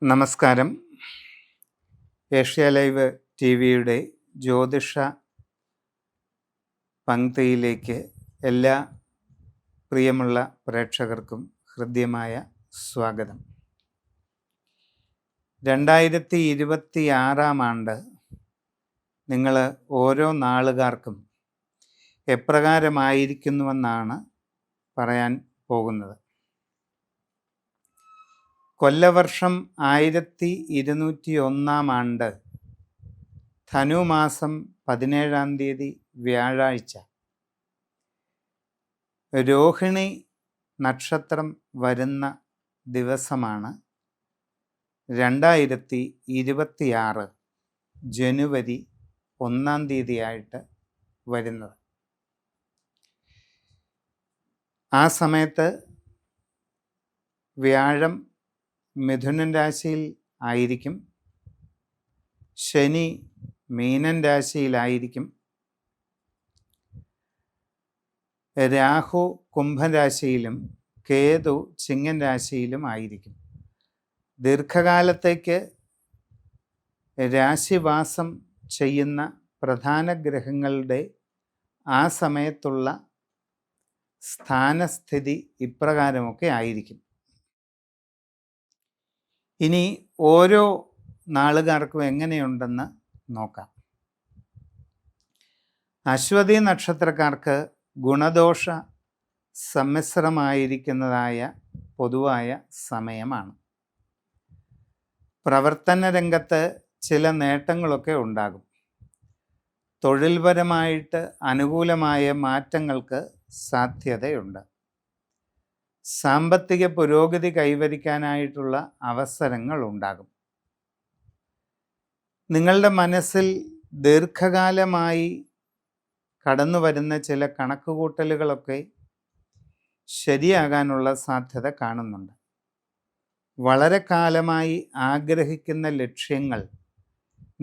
നമസ്കാരം. Asia live T വിയുടെ ജ്യോതിഷ പങ്ക്തിയിലേക്ക് എല്ലാ പ്രിയമുള്ള പ്രേക്ഷകർക്കും ഹൃദ്യമായ സ്വാഗതം. 2026 ആണ്ട് നിങ്ങൾ ഓരോ നാളുകാർക്കും എപ്രകാരമായിരിക്കുന്നുവെന്നാണ് പറയാൻ പോകുന്നത്. കൊല്ലവർഷം 1201 ആണ്ട് ധനുമാസം 17 വ്യാഴാഴ്ച രോഹിണി നക്ഷത്രം വരുന്ന ദിവസമാണ് 2026 ജനുവരി 1 വരുന്നത്. ആ സമയത്ത് വ്യാഴം മിഥുനൻ രാശിയിൽ ആയിരിക്കും, ശനി മീനൻ രാശിയിലായിരിക്കും, രാഹു കുംഭൻ രാശിയിലും കേതു ചിങ്ങൻ രാശിയിലും ആയിരിക്കും. ദീർഘകാലത്തേക്ക് രാശിവാസം ചെയ്യുന്ന പ്രധാന ഗ്രഹങ്ങളുടെ ആ സമയത്തുള്ള സ്ഥാനസ്ഥിതി ഇപ്രകാരമൊക്കെ ആയിരിക്കും. ഇനി ഓരോ നാളുകാർക്കും എങ്ങനെയുണ്ടെന്ന് നോക്കാം. അശ്വതി നക്ഷത്രക്കാർക്ക് ഗുണദോഷ സമ്മിശ്രമായിരിക്കുന്നതായ പൊതുവായ സമയമാണ്. പ്രവർത്തന രംഗത്ത് ചില നേട്ടങ്ങളൊക്കെ ഉണ്ടാകും. തൊഴിൽപരമായിട്ട് അനുകൂലമായ മാറ്റങ്ങൾക്ക് സാധ്യതയുണ്ട്. സാമ്പത്തിക പുരോഗതി കൈവരിക്കാനായിട്ടുള്ള അവസരങ്ങൾ ഉണ്ടാകും. നിങ്ങളുടെ മനസ്സിൽ ദീർഘകാലമായി കടന്നു വരുന്ന ചില കണക്കുകൂട്ടലുകളൊക്കെ ശരിയാകാനുള്ള സാധ്യത കാണുന്നുണ്ട്. വളരെ കാലമായി ആഗ്രഹിക്കുന്ന ലക്ഷ്യങ്ങൾ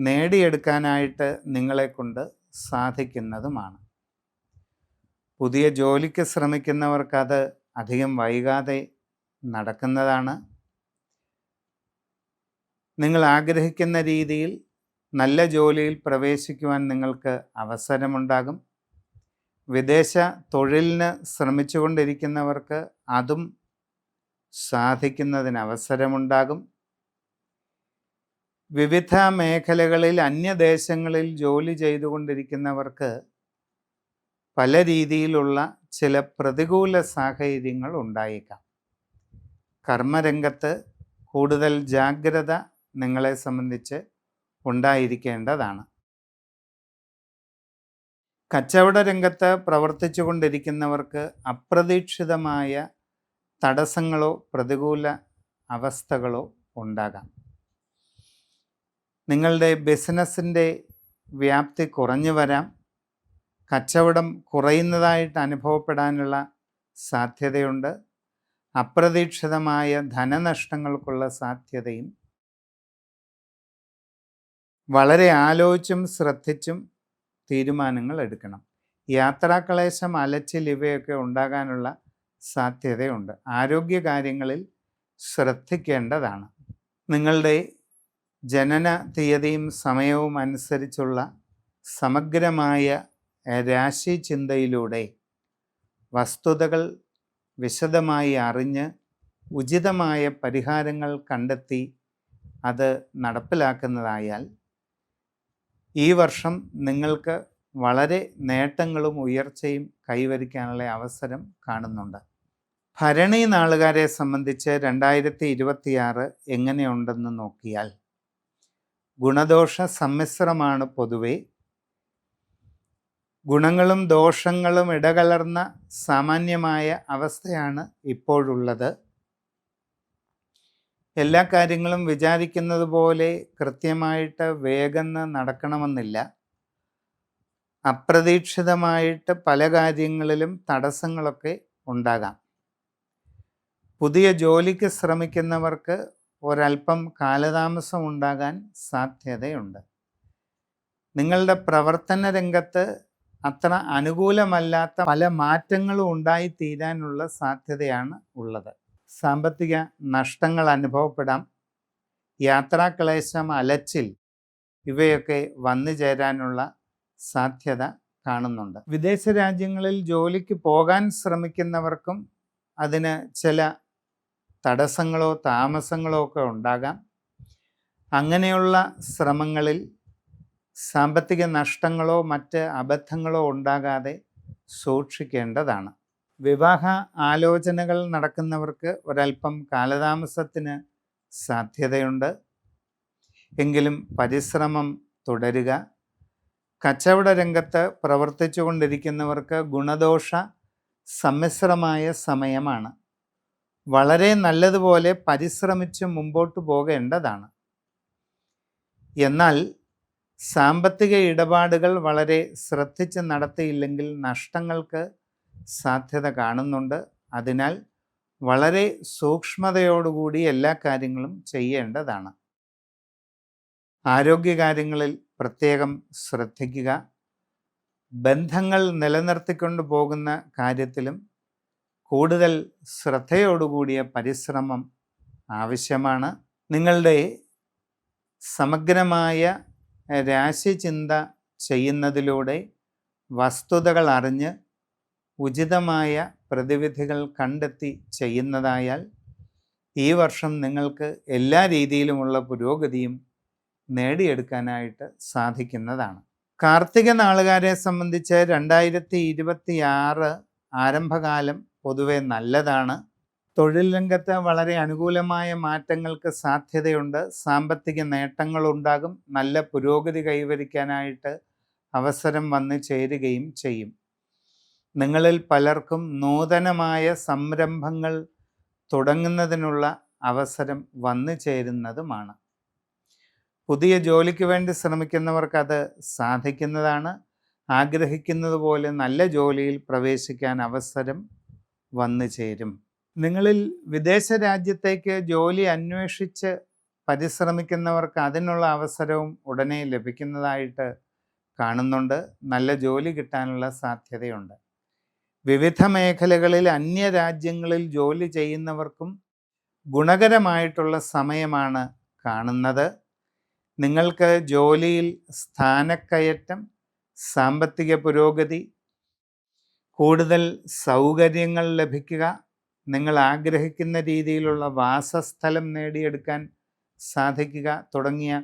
നേടിയെടുക്കാനായിട്ട് നിങ്ങളെക്കൊണ്ട് സാധിക്കുന്നതുമാണ്. പുതിയ ജോലിക്ക് ശ്രമിക്കുന്നവർക്കത് അധികം വൈകാതെ നടക്കുന്നതാണ്. നിങ്ങൾ ആഗ്രഹിക്കുന്ന രീതിയിൽ നല്ല ജോലിയിൽ പ്രവേശിക്കുവാൻ നിങ്ങൾക്ക് അവസരമുണ്ടാകും. വിദേശ തൊഴിലിന് ശ്രമിച്ചുകൊണ്ടിരിക്കുന്നവർക്ക് അതും സാധിക്കുന്നതിന് അവസരമുണ്ടാകും. വിവിധ മേഖലകളിൽ അന്യദേശങ്ങളിൽ ജോലി ചെയ്തുകൊണ്ടിരിക്കുന്നവർക്ക് പല രീതിയിലുള്ള ചില പ്രതികൂല സാഹചര്യങ്ങൾ ഉണ്ടായേക്കാം. കർമ്മരംഗത്ത് കൂടുതൽ ജാഗ്രത നിങ്ങളെ സംബന്ധിച്ച് ഉണ്ടായിരിക്കേണ്ടതാണ്. കച്ചവട രംഗത്ത് പ്രവർത്തിച്ചു കൊണ്ടിരിക്കുന്നവർക്ക് അപ്രതീക്ഷിതമായ തടസ്സങ്ങളോ പ്രതികൂല അവസ്ഥകളോ ഉണ്ടാകാം. നിങ്ങളുടെ ബിസിനസ്സിൻ്റെ വ്യാപ്തി കുറഞ്ഞു വരാം. കച്ചവടം കുറയുന്നതായിട്ട് അനുഭവപ്പെടാനുള്ള സാധ്യതയുണ്ട്. അപ്രതീക്ഷിതമായ ധനനഷ്ടങ്ങൾക്കുള്ള സാധ്യതയും. വളരെ ആലോചിച്ചും ശ്രദ്ധിച്ചും തീരുമാനങ്ങൾ എടുക്കണം. യാത്രാക്ലേശം, അലച്ചിൽ ഇവയൊക്കെ ഉണ്ടാകാനുള്ള സാധ്യതയുണ്ട്. ആരോഗ്യകാര്യങ്ങളിൽ ശ്രദ്ധിക്കേണ്ടതാണ്. നിങ്ങളുടെ ജനന തീയതിയും സമയവും അനുസരിച്ചുള്ള സമഗ്രമായ രാശി ചിന്തയിലൂടെ വസ്തുതകൾ വിശദമായി അറിഞ്ഞ് ഉചിതമായ പരിഹാരങ്ങൾ കണ്ടെത്തി അത് നടപ്പിലാക്കുന്നതായാൽ ഈ വർഷം നിങ്ങൾക്ക് വളരെ നേട്ടങ്ങളും ഉയർച്ചയും കൈവരിക്കാനുള്ള അവസരം കാണുന്നുണ്ട്. ഭരണി നാളുകാരെ സംബന്ധിച്ച് 2026 എങ്ങനെയുണ്ടെന്ന് നോക്കിയാൽ ഗുണദോഷ സമ്മിശ്രമാണ്. പൊതുവെ ഗുണങ്ങളും ദോഷങ്ങളും ഇടകലർന്ന സാമാന്യമായ അവസ്ഥയാണ് ഇപ്പോഴുള്ളത്. എല്ലാ കാര്യങ്ങളും വിചാരിക്കുന്നത് പോലെ കൃത്യമായിട്ട് വേഗം നടക്കണമെന്നില്ല. അപ്രതീക്ഷിതമായിട്ട് പല കാര്യങ്ങളിലും തടസ്സങ്ങളൊക്കെ ഉണ്ടാകാം. പുതിയ ജോലിക്ക് ശ്രമിക്കുന്നവർക്ക് ഒരല്പം കാലതാമസം ഉണ്ടാകാൻ സാധ്യതയുണ്ട്. നിങ്ങളുടെ പ്രവർത്തന രംഗത്ത് അത്ര അനുകൂലമല്ലാത്ത പല മാറ്റങ്ങളും ഉണ്ടായിത്തീരാനുള്ള സാധ്യതയാണ് ഉള്ളത്. സാമ്പത്തിക നഷ്ടങ്ങൾ അനുഭവപ്പെടാം. യാത്രാക്ലേശം, അലച്ചിൽ ഇവയൊക്കെ വന്നു ചേരാനുള്ള സാധ്യത കാണുന്നുണ്ട്. വിദേശ രാജ്യങ്ങളിൽ ജോലിക്ക് പോകാൻ ശ്രമിക്കുന്നവർക്കും അതിന് ചില തടസ്സങ്ങളോ താമസങ്ങളോ ഒക്കെ ഉണ്ടാകാം. അങ്ങനെയുള്ള ശ്രമങ്ങളിൽ സാമ്പത്തിക നഷ്ടങ്ങളോ മറ്റ് അബദ്ധങ്ങളോ ഉണ്ടാകാതെ സൂക്ഷിക്കേണ്ടതാണ്. വിവാഹ ആലോചനകൾ നടക്കുന്നവർക്ക് ഒരല്പം കാലതാമസത്തിന് സാധ്യതയുണ്ട്. എങ്കിലും പരിശ്രമം തുടരുക. കച്ചവട രംഗത്ത് പ്രവർത്തിച്ചു കൊണ്ടിരിക്കുന്നവർക്ക് ഗുണദോഷ സമ്മിശ്രമായ സമയമാണ്. വളരെ നല്ലതുപോലെ പരിശ്രമിച്ച് മുമ്പോട്ട് പോകേണ്ടതാണ്. എന്നാൽ സാമ്പത്തിക ഇടപാടുകൾ വളരെ ശ്രദ്ധിച്ച് നടത്തിയില്ലെങ്കിൽ നഷ്ടങ്ങൾക്ക് സാധ്യത കാണുന്നുണ്ട്. അതിനാൽ വളരെ സൂക്ഷ്മതയോടുകൂടി എല്ലാ കാര്യങ്ങളും ചെയ്യേണ്ടതാണ്. ആരോഗ്യകാര്യങ്ങളിൽ പ്രത്യേകം ശ്രദ്ധിക്കുക. ബന്ധങ്ങൾ നിലനിർത്തിക്കൊണ്ട് പോകുന്ന കാര്യത്തിലും കൂടുതൽ ശ്രദ്ധയോടുകൂടിയ പരിശ്രമം ആവശ്യമാണ്. നിങ്ങളുടെ സമഗ്രമായ രാശിചിന്ത ചെയ്യുന്നതിലൂടെ വസ്തുതകൾ അറിഞ്ഞ് ഉചിതമായ പ്രതിവിധികൾ കണ്ടെത്തി ചെയ്യുന്നതായാൽ ഈ വർഷം നിങ്ങൾക്ക് എല്ലാ രീതിയിലുമുള്ള പുരോഗതിയും നേടിയെടുക്കാനായിട്ട് സാധിക്കുന്നതാണ്. കാർത്തിക നാളുകാരെ സംബന്ധിച്ച് 2026 ആരംഭകാലം പൊതുവെ നല്ലതാണ്. തൊഴിൽ രംഗത്ത് വളരെ അനുകൂലമായ മാറ്റങ്ങൾക്ക് സാധ്യതയുണ്ട്. സാമ്പത്തിക നേട്ടങ്ങളുണ്ടാകും. നല്ല പുരോഗതി കൈവരിക്കാനായിട്ട് അവസരം വന്നു ചേരുകയും ചെയ്യും. നിങ്ങളിൽ പലർക്കും നൂതനമായ സംരംഭങ്ങൾ തുടങ്ങുന്നതിനുള്ള അവസരം വന്നു ചേരുന്നതുമാണ്. പുതിയ ജോലിക്ക് വേണ്ടി ശ്രമിക്കുന്നവർക്ക് അത് സാധിക്കുന്നതാണ്. ആഗ്രഹിക്കുന്നത് പോലെ നല്ല ജോലിയിൽ പ്രവേശിക്കാൻ അവസരം വന്നു ചേരും. നിങ്ങളിൽ വിദേശ രാജ്യത്തേക്ക് ജോലി അന്വേഷിച്ച് പരിശ്രമിക്കുന്നവർക്ക് അതിനുള്ള അവസരവും ഉടനെ ലഭിക്കുന്നതായിട്ട് കാണുന്നുണ്ട്. നല്ല ജോലി കിട്ടാനുള്ള സാധ്യതയുണ്ട്. വിവിധ മേഖലകളിൽ അന്യ രാജ്യങ്ങളിൽ ജോലി ചെയ്യുന്നവർക്കും ഗുണകരമായിട്ടുള്ള സമയമാണ് കാണുന്നത്. നിങ്ങൾക്ക് ജോലിയിൽ സ്ഥാനക്കയറ്റം, സാമ്പത്തിക പുരോഗതി, കൂടുതൽ സൗകര്യങ്ങൾ ലഭിക്കുക, നിങ്ങൾ ആഗ്രഹിക്കുന്ന രീതിയിലുള്ള വാസസ്ഥലം നേടിയെടുക്കാൻ സാധിക്കുക തുടങ്ങിയ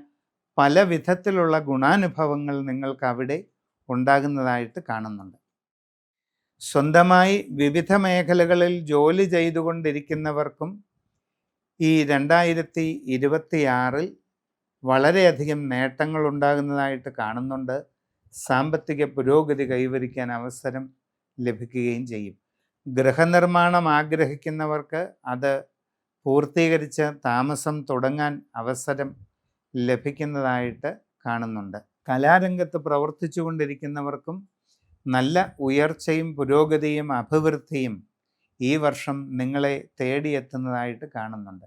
പല വിധത്തിലുള്ള ഗുണാനുഭവങ്ങൾ നിങ്ങൾക്ക് അവിടെ ഉണ്ടാകുന്നതായിട്ട് കാണുന്നുണ്ട്. സ്വന്തമായി വിവിധ മേഖലകളിൽ ജോലി ചെയ്തുകൊണ്ടിരിക്കുന്നവർക്കും ഈ 2026 വളരെയധികം നേട്ടങ്ങൾ ഉണ്ടാകുന്നതായിട്ട് കാണുന്നുണ്ട്. സാമ്പത്തിക പുരോഗതി കൈവരിക്കാൻ അവസരം ലഭിക്കുകയും ചെയ്യും. ഗൃഹനിർമ്മാണം ആഗ്രഹിക്കുന്നവർക്ക് അത് പൂർത്തീകരിച്ച് താമസം തുടങ്ങാൻ അവസരം ലഭിക്കുന്നതായിട്ട് കാണുന്നുണ്ട്. കലാരംഗത്ത് പ്രവർത്തിച്ചു കൊണ്ടിരിക്കുന്നവർക്കും നല്ല ഉയർച്ചയും പുരോഗതിയും അഭിവൃദ്ധിയും ഈ വർഷം നിങ്ങളെ തേടിയെത്തുന്നതായിട്ട് കാണുന്നുണ്ട്.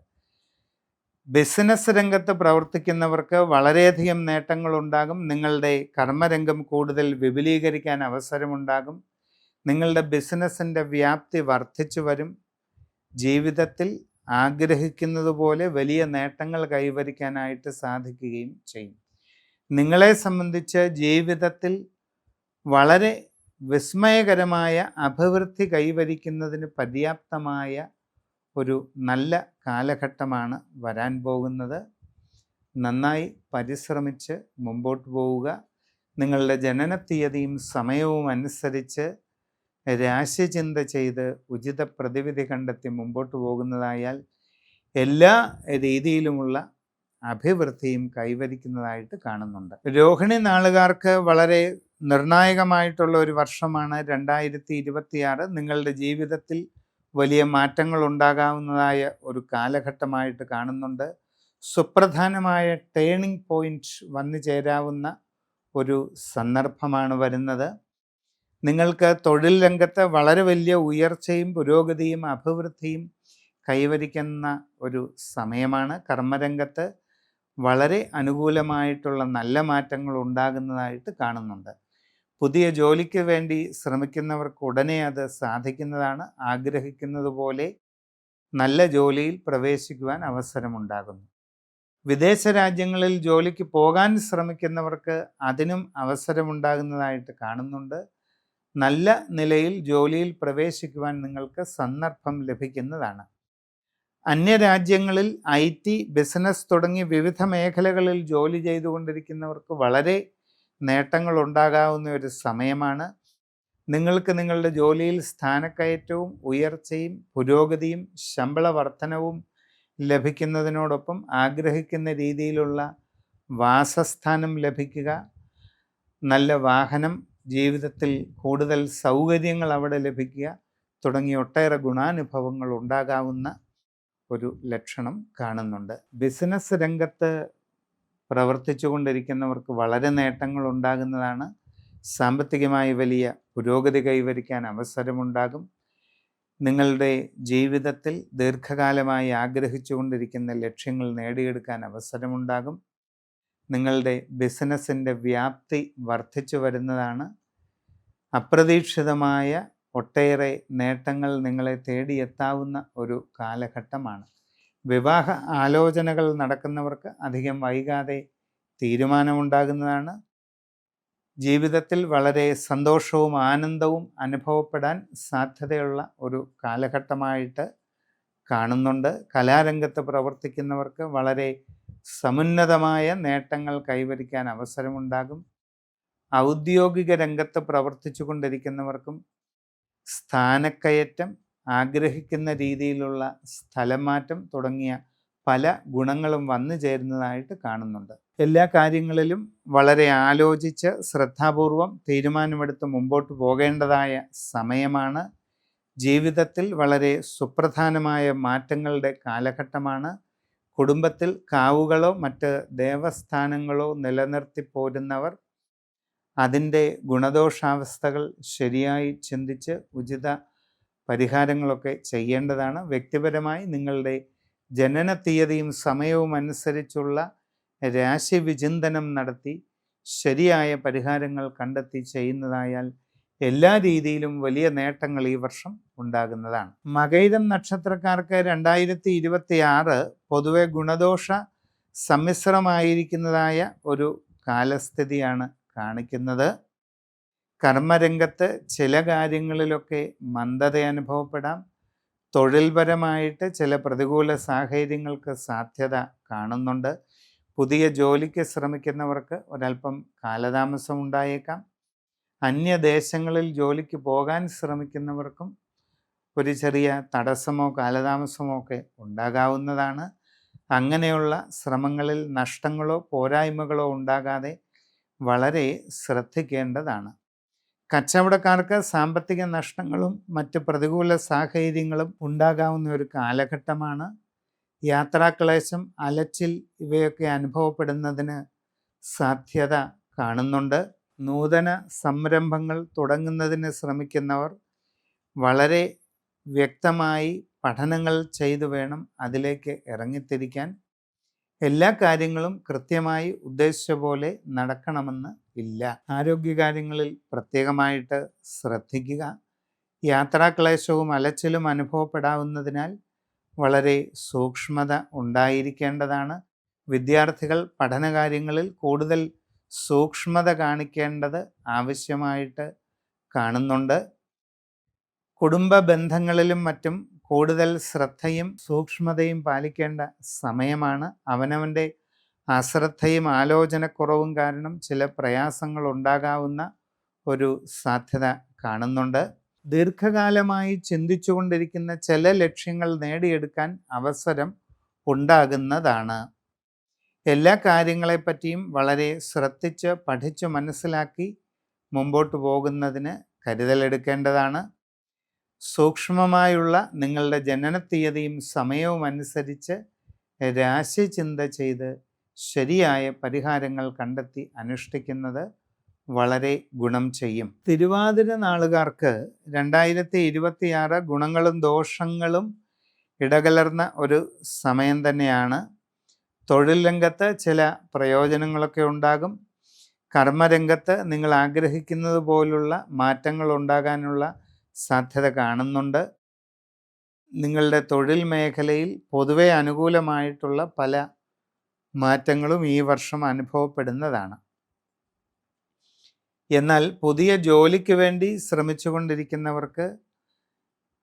ബിസിനസ് രംഗത്ത് പ്രവർത്തിക്കുന്നവർക്ക് വളരെയധികം നേട്ടങ്ങളുണ്ടാകും. നിങ്ങളുടെ കർമ്മരംഗം കൂടുതൽ വിപുലീകരിക്കാൻ അവസരമുണ്ടാകും. നിങ്ങളുടെ ബിസിനസ്സിൻ്റെ വ്യാപ്തി വർദ്ധിച്ചു വരും. ജീവിതത്തിൽ ആഗ്രഹിക്കുന്നത് പോലെ വലിയ നേട്ടങ്ങൾ കൈവരിക്കാനായിട്ട് സാധിക്കുകയും ചെയ്യും. നിങ്ങളെ സംബന്ധിച്ച് ജീവിതത്തിൽ വളരെ വിസ്മയകരമായ അഭിവൃദ്ധി കൈവരിക്കുന്നതിന് പര്യാപ്തമായ ഒരു നല്ല കാലഘട്ടമാണ് വരാൻ പോകുന്നത്. നന്നായി പരിശ്രമിച്ച് മുമ്പോട്ട് പോവുക. നിങ്ങളുടെ ജനനത്തീയതിയും സമയവും അനുസരിച്ച് രാശിചിന്ത ചെയ്ത് ഉചിത പ്രതിവിധി കണ്ടെത്തി മുമ്പോട്ട് പോകുന്നതായാൽ എല്ലാ രീതിയിലുമുള്ള അഭിവൃദ്ധിയും കൈവരിക്കുന്നതായിട്ട് കാണുന്നുണ്ട്. രോഹിണി നാളുകാർക്ക് വളരെ നിർണായകമായിട്ടുള്ള ഒരു വർഷമാണ് 2026. നിങ്ങളുടെ ജീവിതത്തിൽ വലിയ മാറ്റങ്ങൾ ഉണ്ടാകാവുന്നതായ ഒരു കാലഘട്ടമായിട്ട് കാണുന്നുണ്ട്. സുപ്രധാനമായ ടേണിംഗ് പോയിന്റ് വന്നു ചേരാവുന്ന ഒരു സന്ദർഭമാണ് വരുന്നത്. നിങ്ങൾക്ക് തൊഴിൽ രംഗത്ത് വളരെ വലിയ ഉയർച്ചയും പുരോഗതിയും അഭിവൃദ്ധിയും കൈവരിക്കുന്ന ഒരു സമയമാണ്. കർമ്മരംഗത്ത് വളരെ അനുകൂലമായിട്ടുള്ള നല്ല മാറ്റങ്ങൾ ഉണ്ടാകുന്നതായിട്ട് കാണുന്നുണ്ട്. പുതിയ ജോലിക്ക് വേണ്ടി ശ്രമിക്കുന്നവർക്ക് ഉടനെ അത് സാധിക്കുന്നതാണ്. ആഗ്രഹിക്കുന്നത് പോലെ നല്ല ജോലിയിൽ പ്രവേശിക്കുവാൻ അവസരമുണ്ടാകുന്നു. വിദേശ രാജ്യങ്ങളിൽ ജോലിക്ക് പോകാൻ ശ്രമിക്കുന്നവർക്ക് അതിനും അവസരമുണ്ടാകുന്നതായിട്ട് കാണുന്നുണ്ട്. നല്ല നിലയിൽ ജോലിയിൽ പ്രവേശിക്കുവാൻ നിങ്ങൾക്ക് സന്ദർഭം ലഭിക്കുന്നതാണ്. അന്യരാജ്യങ്ങളിൽ IT, ബിസിനസ് തുടങ്ങി വിവിധ മേഖലകളിൽ ജോലി ചെയ്തുകൊണ്ടിരിക്കുന്നവർക്ക് വളരെ നേട്ടങ്ങൾ ഉണ്ടാകാവുന്ന ഒരു സമയമാണ്. നിങ്ങൾക്ക് നിങ്ങളുടെ ജോലിയിൽ സ്ഥാനക്കയറ്റവും ഉയർച്ചയും പുരോഗതിയും ശമ്പള വർധനവും ലഭിക്കുന്നതിനോടൊപ്പം ആഗ്രഹിക്കുന്ന രീതിയിലുള്ള വാസസ്ഥാനം ലഭിക്കുക, നല്ല വാഹനം, ജീവിതത്തിൽ കൂടുതൽ സൗകര്യങ്ങൾ അവിടെ ലഭിക്കുക തുടങ്ങിയ ഒട്ടേറെ ഗുണാനുഭവങ്ങൾ ഉണ്ടാകാവുന്ന ഒരു ലക്ഷണം കാണുന്നുണ്ട്. ബിസിനസ് രംഗത്ത് പ്രവർത്തിച്ചു കൊണ്ടിരിക്കുന്നവർക്ക് വളരെ നേട്ടങ്ങൾ ഉണ്ടാകുന്നതാണ്. സാമ്പത്തികമായി വലിയ പുരോഗതി കൈവരിക്കാൻ അവസരമുണ്ടാകും. നിങ്ങളുടെ ജീവിതത്തിൽ ദീർഘകാലമായി ആഗ്രഹിച്ചു കൊണ്ടിരിക്കുന്ന ലക്ഷ്യങ്ങൾ നേടിയെടുക്കാൻ അവസരമുണ്ടാകും. നിങ്ങളുടെ ബിസിനസ്സിൻ്റെ വ്യാപ്തി വർദ്ധിച്ചു വരുന്നതാണ്. അപ്രതീക്ഷിതമായ ഒട്ടേറെ നേട്ടങ്ങൾ നിങ്ങളെ തേടിയെത്താവുന്ന ഒരു കാലഘട്ടമാണ്. വിവാഹ ആലോചനകൾ നടക്കുന്നവർക്ക് അധികം വൈകാതെ തീരുമാനമുണ്ടാകുന്നതാണ്. ജീവിതത്തിൽ വളരെ സന്തോഷവും ആനന്ദവും അനുഭവപ്പെടാൻ സാധ്യതയുള്ള ഒരു കാലഘട്ടമായിട്ട് കാണുന്നുണ്ട്. കലാരംഗത്ത് പ്രവർത്തിക്കുന്നവർക്ക് വളരെ സമുന്നതമായ നേട്ടങ്ങൾ കൈവരിക്കാൻ അവസരമുണ്ടാകും. ഔദ്യോഗിക രംഗത്ത് പ്രവർത്തിച്ചു കൊണ്ടിരിക്കുന്നവർക്കും സ്ഥാനക്കയറ്റം, ആഗ്രഹിക്കുന്ന രീതിയിലുള്ള സ്ഥലം മാറ്റം തുടങ്ങിയ പല ഗുണങ്ങളും വന്നു ചേരുന്നതായിട്ട് കാണുന്നുണ്ട്. എല്ലാ കാര്യങ്ങളിലും വളരെ ആലോചിച്ച് ശ്രദ്ധാപൂർവം തീരുമാനമെടുത്ത് മുമ്പോട്ട് പോകേണ്ടതായ സമയമാണ്. ജീവിതത്തിൽ വളരെ സുപ്രധാനമായ മാറ്റങ്ങളുടെ കാലഘട്ടമാണ്. കുടുംബത്തിൽ കാവുകളോ മറ്റ് ദേവസ്ഥാനങ്ങളോ നിലനിർത്തി പോരുന്നവർ അതിൻ്റെ ഗുണദോഷാവസ്ഥകൾ ശരിയായി ചിന്തിച്ച് ഉചിത പരിഹാരങ്ങളൊക്കെ ചെയ്യേണ്ടതാണ്. വ്യക്തിപരമായി നിങ്ങളുടെ ജനന തീയതിയും സമയവും അനുസരിച്ചുള്ള രാശി വിചിന്തനം നടത്തി ശരിയായ പരിഹാരങ്ങൾ കണ്ടെത്തി ചെയ്യുന്നതായാൽ എല്ലാ രീതിയിലും വലിയ നേട്ടങ്ങൾ ഈ വർഷം ഉണ്ടാകുന്നതാണ്. മകയിരം നക്ഷത്രക്കാർക്ക് 2026 പൊതുവെ ഗുണദോഷ സമ്മിശ്രമായിരിക്കുന്നതായ ഒരു കാലസ്ഥിതിയാണ് കാണിക്കുന്നത്. കർമ്മരംഗത്ത് ചില കാര്യങ്ങളിലൊക്കെ മന്ദത അനുഭവപ്പെടാം. തൊഴിൽപരമായിട്ട് ചില പ്രതികൂല സാഹചര്യങ്ങൾക്ക് സാധ്യത കാണുന്നുണ്ട്. പുതിയ ജോലിക്ക് ശ്രമിക്കുന്നവർക്ക് ഒരല്പം കാലതാമസം ഉണ്ടായേക്കാം. അന്യദേശങ്ങളിൽ ജോലിക്ക് പോകാൻ ശ്രമിക്കുന്നവർക്കും ഒരു ചെറിയ തടസ്സമോ കാലതാമസമോ ഒക്കെ ഉണ്ടാകാവുന്നതാണ്. അങ്ങനെയുള്ള ശ്രമങ്ങളിൽ നഷ്ടങ്ങളോ പോരായ്മകളോ ഉണ്ടാകാതെ വളരെ ശ്രദ്ധിക്കേണ്ടതാണ്. കച്ചവടക്കാർക്ക് സാമ്പത്തിക നഷ്ടങ്ങളും മറ്റ് പ്രതികൂല സാഹചര്യങ്ങളും ഉണ്ടാകാവുന്ന ഒരു കാലഘട്ടമാണ്. യാത്രാക്ലേശം, അലച്ചിൽ ഇവയൊക്കെ അനുഭവപ്പെടുന്നതിന് സാധ്യത കാണുന്നുണ്ട്. നൂതന സംരംഭങ്ങൾ തുടങ്ങുന്നതിന് ശ്രമിക്കുന്നവർ വളരെ വ്യക്തമായി പഠനങ്ങൾ ചെയ്തു വേണം അതിലേക്ക് ഇറങ്ങിത്തിരിക്കാൻ. എല്ലാ കാര്യങ്ങളും കൃത്യമായി ഉദ്ദേശിച്ച പോലെ നടക്കണമെന്ന് ഇല്ല. ആരോഗ്യകാര്യങ്ങളിൽ പ്രത്യേകമായിട്ട് ശ്രദ്ധിക്കുക. യാത്രാക്ലേശവും അലച്ചിലും അനുഭവപ്പെടാവുന്നതിനാൽ വളരെ സൂക്ഷ്മത ഉണ്ടായിരിക്കേണ്ടതാണ്. വിദ്യാർത്ഥികൾ പഠനകാര്യങ്ങളിൽ കൂടുതൽ സൂക്ഷ്മത കാണിക്കേണ്ടത് ആവശ്യമായിട്ട് കാണുന്നുണ്ട്. കുടുംബ ബന്ധങ്ങളിലും മറ്റും കൂടുതൽ ശ്രദ്ധയും സൂക്ഷ്മതയും പാലിക്കേണ്ട സമയമാണ്. അവനവൻ്റെ അശ്രദ്ധയും ആലോചനക്കുറവും കാരണം ചില പ്രയാസങ്ങൾ ഉണ്ടാകാവുന്ന ഒരു സാധ്യത കാണുന്നുണ്ട്. ദീർഘകാലമായി ചിന്തിച്ചുകൊണ്ടിരിക്കുന്ന ചില ലക്ഷ്യങ്ങൾ നേടിയെടുക്കാൻ അവസരം ഉണ്ടാകുന്നതാണ്. എല്ലാ കാര്യങ്ങളെപ്പറ്റിയും വളരെ ശ്രദ്ധിച്ച് പഠിച്ചു മനസ്സിലാക്കി മുമ്പോട്ട് പോകുന്നതിന് കരുതലെടുക്കേണ്ടതാണ്. സൂക്ഷ്മമായുള്ള നിങ്ങളുടെ ജനനത്തീയതിയും സമയവും അനുസരിച്ച് രാശി ചിന്ത ചെയ്ത് ശരിയായ പരിഹാരങ്ങൾ കണ്ടെത്തി അനുഷ്ഠിക്കുന്നത് വളരെ ഗുണം ചെയ്യും. തിരുവാതിര നാളുകാർക്ക് 2026 ഗുണങ്ങളും ദോഷങ്ങളും ഇടകലർന്ന ഒരു സമയം തന്നെയാണ്. തൊഴിൽ രംഗത്ത് ചില പ്രയോജനങ്ങളൊക്കെ ഉണ്ടാകും. കർമ്മരംഗത്ത് നിങ്ങൾ ആഗ്രഹിക്കുന്നത് പോലുള്ള മാറ്റങ്ങൾ ഉണ്ടാകാനുള്ള സാധ്യത കാണുന്നുണ്ട്. നിങ്ങളുടെ തൊഴിൽ മേഖലയിൽ പൊതുവെ അനുകൂലമായിട്ടുള്ള പല മാറ്റങ്ങളും ഈ വർഷം അനുഭവപ്പെടുന്നതാണ്. എന്നാൽ പുതിയ ജോലിക്ക് വേണ്ടി ശ്രമിച്ചുകൊണ്ടിരിക്കുന്നവർക്ക്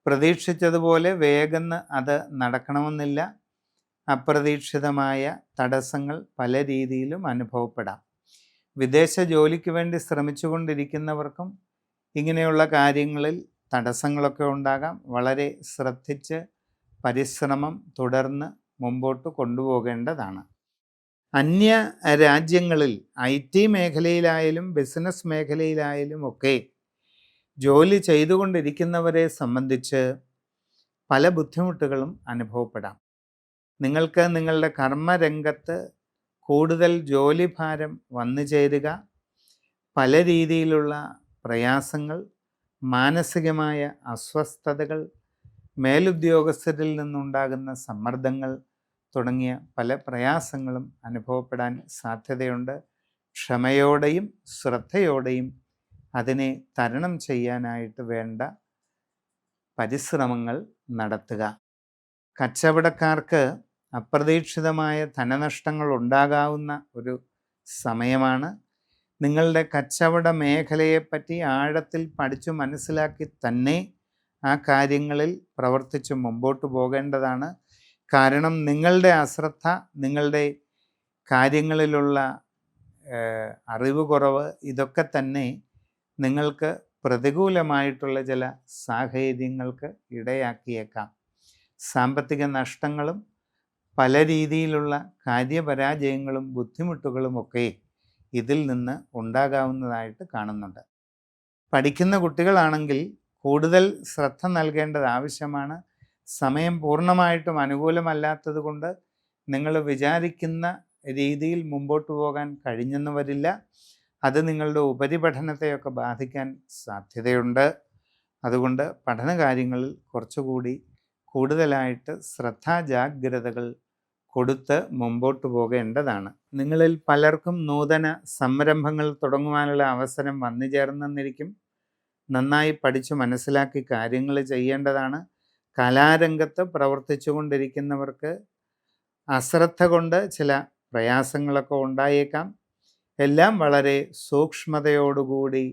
പ്രതീക്ഷിച്ചതുപോലെ വേഗം അത് നടക്കണമെന്നില്ല. അപ്രതീക്ഷിതമായ തടസ്സങ്ങൾ പല രീതിയിലും അനുഭവപ്പെടാം. വിദേശ ജോലിക്ക് വേണ്ടി ശ്രമിച്ചുകൊണ്ടിരിക്കുന്നവർക്കും ഇങ്ങനെയുള്ള കാര്യങ്ങളിൽ തടസ്സങ്ങളൊക്കെ ഉണ്ടാകാം. വളരെ ശ്രദ്ധിച്ച് പരിശ്രമം തുടർന്ന് മുമ്പോട്ട് കൊണ്ടുപോകേണ്ടതാണ്. അന്യ രാജ്യങ്ങളിൽ IT മേഖലയിലായാലും ബിസിനസ് മേഖലയിലായാലും ഒക്കെ ജോലി ചെയ്തുകൊണ്ടിരിക്കുന്നവരെ സംബന്ധിച്ച് പല ബുദ്ധിമുട്ടുകളും അനുഭവപ്പെടാം. നിങ്ങൾക്ക് നിങ്ങളുടെ കർമ്മരംഗത്ത് കൂടുതൽ ജോലിഭാരം വന്നു ചേരുക, പല രീതിയിലുള്ള പ്രയാസങ്ങൾ, മാനസികമായ അസ്വസ്ഥതകൾ, മേലുദ്യോഗസ്ഥരിൽ നിന്നുണ്ടാകുന്ന സമ്മർദ്ദങ്ങൾ തുടങ്ങിയ പല പ്രയാസങ്ങളും അനുഭവപ്പെടാൻ സാധ്യതയുണ്ട്. ക്ഷമയോടെയും ശ്രദ്ധയോടെയും അതിനെ തരണം ചെയ്യാനായിട്ട് വേണ്ട പരിശ്രമങ്ങൾ നടത്തുക. കച്ചവടക്കാർക്ക് അപ്രതീക്ഷിതമായ ധനനഷ്ടങ്ങൾ ഉണ്ടാകാവുന്ന ഒരു സമയമാണ്. നിങ്ങളുടെ കച്ചവട മേഖലയെപ്പറ്റി ആഴത്തിൽ പഠിച്ചു മനസ്സിലാക്കി തന്നെ ആ കാര്യങ്ങളിൽ പ്രവർത്തിച്ച് മുമ്പോട്ട് പോകേണ്ടതാണ്. കാരണം നിങ്ങളുടെ അശ്രദ്ധ, നിങ്ങളുടെ കാര്യങ്ങളിലുള്ള അറിവ് കുറവ്, ഇതൊക്കെ തന്നെ നിങ്ങൾക്ക് പ്രതികൂലമായിട്ടുള്ള ചില സാഹചര്യങ്ങൾക്ക് ഇടയാക്കിയേക്കാം. സാമ്പത്തിക നഷ്ടങ്ങളും പല രീതിയിലുള്ള കാര്യപരാജയങ്ങളും ബുദ്ധിമുട്ടുകളുമൊക്കെ ഇതിൽ നിന്ന് ഉണ്ടാകാവുന്നതായിട്ട് കാണുന്നുണ്ട്. പഠിക്കുന്ന കുട്ടികളാണെങ്കിൽ കൂടുതൽ ശ്രദ്ധ നൽകേണ്ടത് ആവശ്യമാണ്. സമയം പൂർണ്ണമായിട്ടും അനുകൂലമല്ലാത്തത് കൊണ്ട് നിങ്ങൾ വിചാരിക്കുന്ന രീതിയിൽ മുമ്പോട്ട് പോകാൻ കഴിഞ്ഞെന്ന് വരില്ല. അത് നിങ്ങളുടെ ഉപരിപഠനത്തെയൊക്കെ ബാധിക്കാൻ സാധ്യതയുണ്ട്. അതുകൊണ്ട് പഠനകാര്യങ്ങളിൽ കുറച്ചുകൂടി കൂടുതലായിട്ട് ശ്രദ്ധാജാഗ്രതകൾ കൊടുത്ത് മുമ്പോട്ട് പോകേണ്ടതാണ്. നിങ്ങളിൽ പലർക്കും നൂതന സംരംഭങ്ങൾ തുടങ്ങുവാനുള്ള അവസരം വന്നു ചേർന്നെന്നിരിക്കും. നന്നായി പഠിച്ചു മനസ്സിലാക്കി കാര്യങ്ങൾ ചെയ്യേണ്ടതാണ്. കലാരംഗത്ത് പ്രവർത്തിച്ചു കൊണ്ടിരിക്കുന്നവർക്ക് അശ്രദ്ധ കൊണ്ട് ചില പ്രയാസങ്ങളൊക്കെ ഉണ്ടായേക്കാം. എല്ലാം വളരെ സൂക്ഷ്മതയോടുകൂടി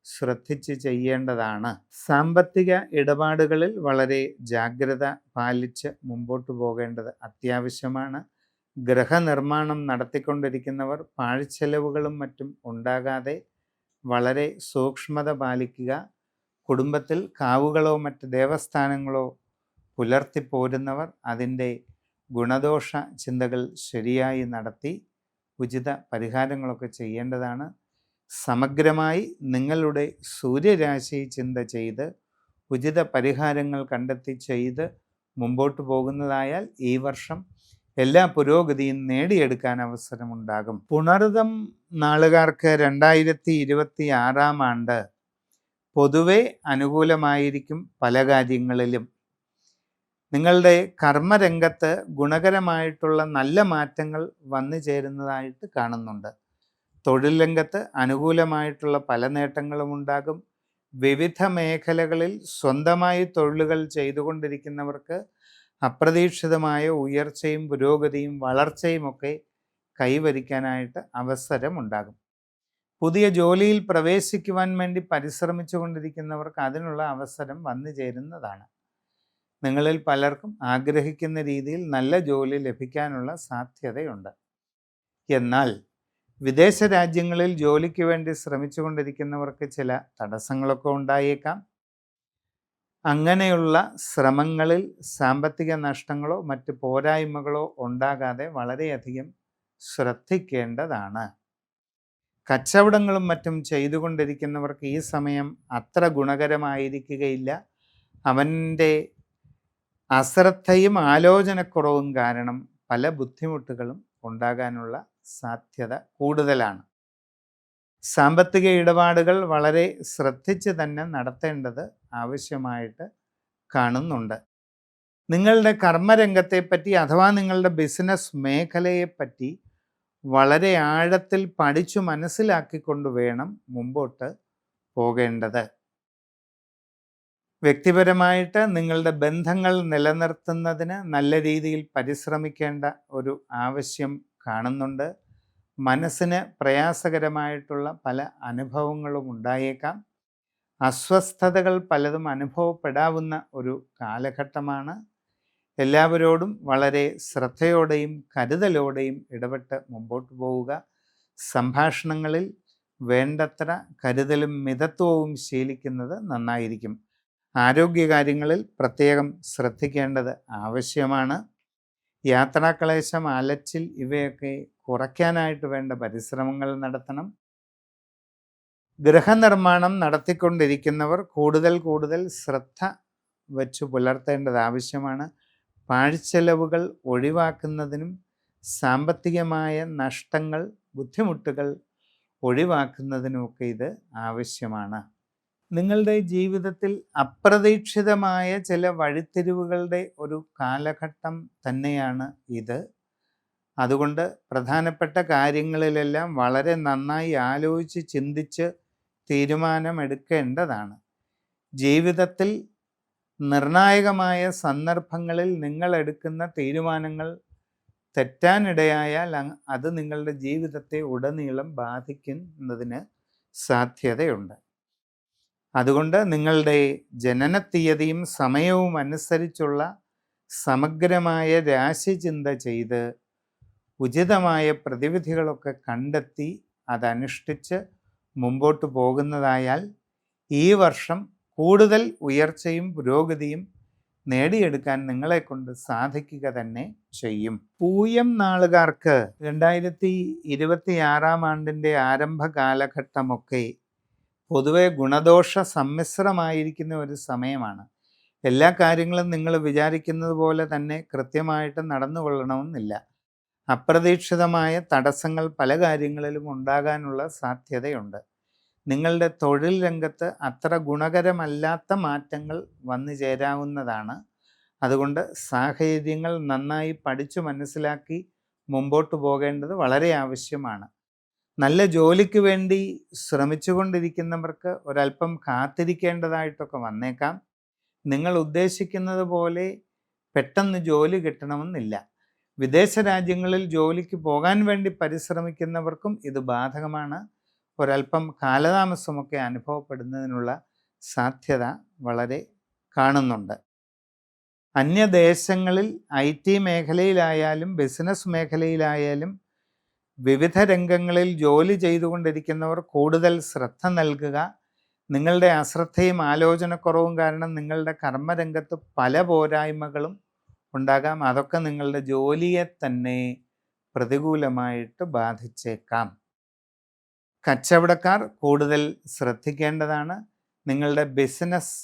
ശ്രദ്ധിച്ച് ചെയ്യേണ്ടതാണ്. സാമ്പത്തിക ഇടപാടുകളിൽ വളരെ ജാഗ്രത പാലിച്ച് മുമ്പോട്ട് പോകേണ്ടത് അത്യാവശ്യമാണ്. ഗൃഹനിർമ്മാണം നടത്തിക്കൊണ്ടിരിക്കുന്നവർ പാഴ്ചെലവുകളും മറ്റും ഉണ്ടാകാതെ വളരെ സൂക്ഷ്മത പാലിക്കുക. കുടുംബത്തിൽ കാവുകളോ മറ്റ് ദേവസ്ഥാനങ്ങളോ പുലർത്തിപ്പോരുന്നവർ അതിൻ്റെ ഗുണദോഷ ചിന്തകൾ ശരിയായി നടത്തി ഉചിത പരിഹാരങ്ങളൊക്കെ ചെയ്യേണ്ടതാണ്. സമഗ്രമായി നിങ്ങളുടെ സൂര്യരാശി ചിന്ത ചെയ്ത് ഉചിത പരിഹാരങ്ങൾ കണ്ടെത്തി ചെയ്ത് മുമ്പോട്ട് പോകുന്നതായാൽ ഈ വർഷം എല്ലാ പുരോഗതിയും നേടിയെടുക്കാൻ അവസരമുണ്ടാകും. പുണർതം നാളുകാർക്ക് 2026 ആണ്ട് പൊതുവെ അനുകൂലമായിരിക്കും. പല കാര്യങ്ങളിലും നിങ്ങളുടെ കർമ്മരംഗത്ത് ഗുണകരമായിട്ടുള്ള നല്ല മാറ്റങ്ങൾ വന്നു ചേരുന്നതായിട്ട് കാണുന്നുണ്ട്. തൊഴിൽ രംഗത്ത് അനുകൂലമായിട്ടുള്ള പല നേട്ടങ്ങളും ഉണ്ടാകും. വിവിധ മേഖലകളിൽ സ്വന്തമായി തൊഴിലുകൾ ചെയ്തുകൊണ്ടിരിക്കുന്നവർക്ക് അപ്രതീക്ഷിതമായ ഉയർച്ചയും പുരോഗതിയും വളർച്ചയും ഒക്കെ കൈവരിക്കാനായിട്ട് അവസരമുണ്ടാകും. പുതിയ ജോലിയിൽ പ്രവേശിക്കുവാൻ വേണ്ടി പരിശ്രമിച്ചു കൊണ്ടിരിക്കുന്നവർക്ക് അതിനുള്ള അവസരം വന്നു ചേരുന്നതാണ്. നിങ്ങളിൽ പലർക്കും ആഗ്രഹിക്കുന്ന രീതിയിൽ നല്ല ജോലി ലഭിക്കാനുള്ള സാധ്യതയുണ്ട്. എന്നാൽ വിദേശ രാജ്യങ്ങളിൽ ജോലിക്ക് വേണ്ടി ശ്രമിച്ചു കൊണ്ടിരിക്കുന്നവർക്ക് ചില തടസ്സങ്ങളൊക്കെ ഉണ്ടായേക്കാം. അങ്ങനെയുള്ള ശ്രമങ്ങളിൽ സാമ്പത്തിക നഷ്ടങ്ങളോ മറ്റ് പോരായ്മകളോ ഉണ്ടാകാതെ വളരെയധികം ശ്രദ്ധിക്കേണ്ടതാണ്. കച്ചവടങ്ങളും മറ്റും ചെയ്തുകൊണ്ടിരിക്കുന്നവർക്ക് ഈ സമയം അത്ര ഗുണകരമായിരിക്കുകയില്ല. അവൻ്റെ അശ്രദ്ധയും ആലോചനക്കുറവും കാരണം പല ബുദ്ധിമുട്ടുകളും ഉണ്ടാകാനുള്ള സാധ്യത കൂടുതലാണ്. സാമ്പത്തിക ഇടപാടുകൾ വളരെ ശ്രദ്ധിച്ച് തന്നെ നടത്തേണ്ടത് ആവശ്യമായിട്ട് കാണുന്നുണ്ട്. നിങ്ങളുടെ കർമ്മരംഗത്തെപ്പറ്റി അഥവാ നിങ്ങളുടെ ബിസിനസ് മേഖലയെപ്പറ്റി വളരെ ആഴത്തിൽ പഠിച്ചു മനസ്സിലാക്കിക്കൊണ്ട് വേണം മുമ്പോട്ട് പോകേണ്ടത്. വ്യക്തിപരമായിട്ട് നിങ്ങളുടെ ബന്ധങ്ങൾ നിലനിർത്തുന്നതിന് നല്ല രീതിയിൽ പരിശ്രമിക്കേണ്ട ഒരു ആവശ്യം കാണുന്നുണ്ട്. മനസ്സിന് പ്രയാസകരമായിട്ടുള്ള പല അനുഭവങ്ങളും ഉണ്ടായേക്കാം. അസ്വസ്ഥതകൾ പലതും അനുഭവപ്പെടാവുന്ന ഒരു കാലഘട്ടമാണ്. എല്ലാവരോടും വളരെ ശ്രദ്ധയോടെയും കരുതലോടെയും ഇടപെട്ട് മുമ്പോട്ട് പോവുക. സംഭാഷണങ്ങളിൽ വേണ്ടത്ര കരുതലും മിതത്വവും ശീലിക്കുന്നത് നന്നായിരിക്കും. ആരോഗ്യകാര്യങ്ങളിൽ പ്രത്യേകം ശ്രദ്ധിക്കേണ്ടത് ആവശ്യമാണ്. യാത്രാക്ലേശം, അലച്ചിൽ ഇവയൊക്കെ കുറയ്ക്കാനായിട്ട് വേണ്ട പരിശ്രമങ്ങൾ നടത്തണം. ഗൃഹനിർമ്മാണം നടത്തിക്കൊണ്ടിരിക്കുന്നവർ കൂടുതൽ ശ്രദ്ധ വച്ചു പുലർത്തേണ്ടത് ആവശ്യമാണ്. പാഴ്ചെലവുകൾ ഒഴിവാക്കുന്നതിനും സാമ്പത്തികമായ നഷ്ടങ്ങൾ, ബുദ്ധിമുട്ടുകൾ ഒഴിവാക്കുന്നതിനുമൊക്കെ ഇത് ആവശ്യമാണ്. നിങ്ങളുടെ ജീവിതത്തിൽ അപ്രതീക്ഷിതമായ ചില വഴിത്തിരിവുകളുടെ ഒരു കാലഘട്ടം തന്നെയാണ് ഇത്. അതുകൊണ്ട് പ്രധാനപ്പെട്ട കാര്യങ്ങളിലെല്ലാം വളരെ നന്നായി ആലോചിച്ച് ചിന്തിച്ച് തീരുമാനമെടുക്കേണ്ടതാണ്. ജീവിതത്തിൽ നിർണായകമായ സന്ദർഭങ്ങളിൽ നിങ്ങൾ എടുക്കുന്ന തീരുമാനങ്ങൾ തെറ്റാനിടയായാൽ അത് നിങ്ങളുടെ ജീവിതത്തെ ഉടനീളം ബാധിക്കുന്നതിന് സാധ്യതയുണ്ട്. അതുകൊണ്ട് നിങ്ങളുടെ ജനനത്തീയതിയും സമയവും അനുസരിച്ചുള്ള സമഗ്രമായ രാശിചിന്ത ചെയ്ത് ഉചിതമായ പ്രതിവിധികളൊക്കെ കണ്ടെത്തി അതനുഷ്ഠിച്ച് മുമ്പോട്ട് പോകുന്നതായാൽ ഈ വർഷം കൂടുതൽ ഉയർച്ചയും പുരോഗതിയും നേടിയെടുക്കാൻ നിങ്ങളെക്കൊണ്ട് സാധിക്കുക തന്നെ ചെയ്യും. പൂയം നാളുകാർക്ക് 2026 ആണ്ടിൻ്റെ ആരംഭ കാലഘട്ടമൊക്കെ പൊതുവെ ഗുണദോഷ സമ്മിശ്രമായിരിക്കുന്ന ഒരു സമയമാണ്. എല്ലാ കാര്യങ്ങളും നിങ്ങൾ വിചാരിക്കുന്നത് പോലെ തന്നെ കൃത്യമായിട്ട് നടന്നുകൊള്ളണമെന്നില്ല. അപ്രതീക്ഷിതമായ തടസ്സങ്ങൾ പല കാര്യങ്ങളിലും ഉണ്ടാകാനുള്ള സാധ്യതയുണ്ട്. നിങ്ങളുടെ തൊഴിൽ രംഗത്ത് അത്ര ഗുണകരമല്ലാത്ത മാറ്റങ്ങൾ വന്നു ചേരാവുന്നതാണ്. അതുകൊണ്ട് സാഹചര്യങ്ങൾ നന്നായി പഠിച്ചു മനസ്സിലാക്കി മുമ്പോട്ട് പോകേണ്ടത് വളരെ ആവശ്യമാണ്. നല്ല ജോലിക്ക് വേണ്ടി ശ്രമിച്ചുകൊണ്ടിരിക്കുന്നവർക്ക് ഒരല്പം കാത്തിരിക്കേണ്ടതായിട്ടൊക്കെ വന്നേക്കാം. നിങ്ങൾ ഉദ്ദേശിക്കുന്നത് പോലെ പെട്ടെന്ന് ജോലി കിട്ടണമെന്നില്ല. വിദേശ രാജ്യങ്ങളിൽ ജോലിക്ക് പോകാൻ വേണ്ടി പരിശ്രമിക്കുന്നവർക്കും ഇത് ബാധകമാണ്. ഒരല്പം കാലതാമസമൊക്കെ അനുഭവപ്പെടുന്നതിനുള്ള സാധ്യത വളരെ കാണുന്നുണ്ട്. അന്യദേശങ്ങളിൽ IT മേഖലയിലായാലും ബിസിനസ് മേഖലയിലായാലും വിവിധ രംഗങ്ങളിൽ ജോലി ചെയ്തുകൊണ്ടിരിക്കുന്നവർ കൂടുതൽ ശ്രദ്ധ നൽകുക. നിങ്ങളുടെ അശ്രദ്ധയും ആലോചനക്കുറവും കാരണം നിങ്ങളുടെ കർമ്മരംഗത്ത് പല പോരായ്മകളും ഉണ്ടാകാം. അതൊക്കെ നിങ്ങളുടെ ജോലിയെ തന്നെ പ്രതികൂലമായിട്ട് ബാധിച്ചേക്കാം. കച്ചവടക്കാർ കൂടുതൽ ശ്രദ്ധിക്കേണ്ടതാണ്. നിങ്ങളുടെ ബിസിനസ്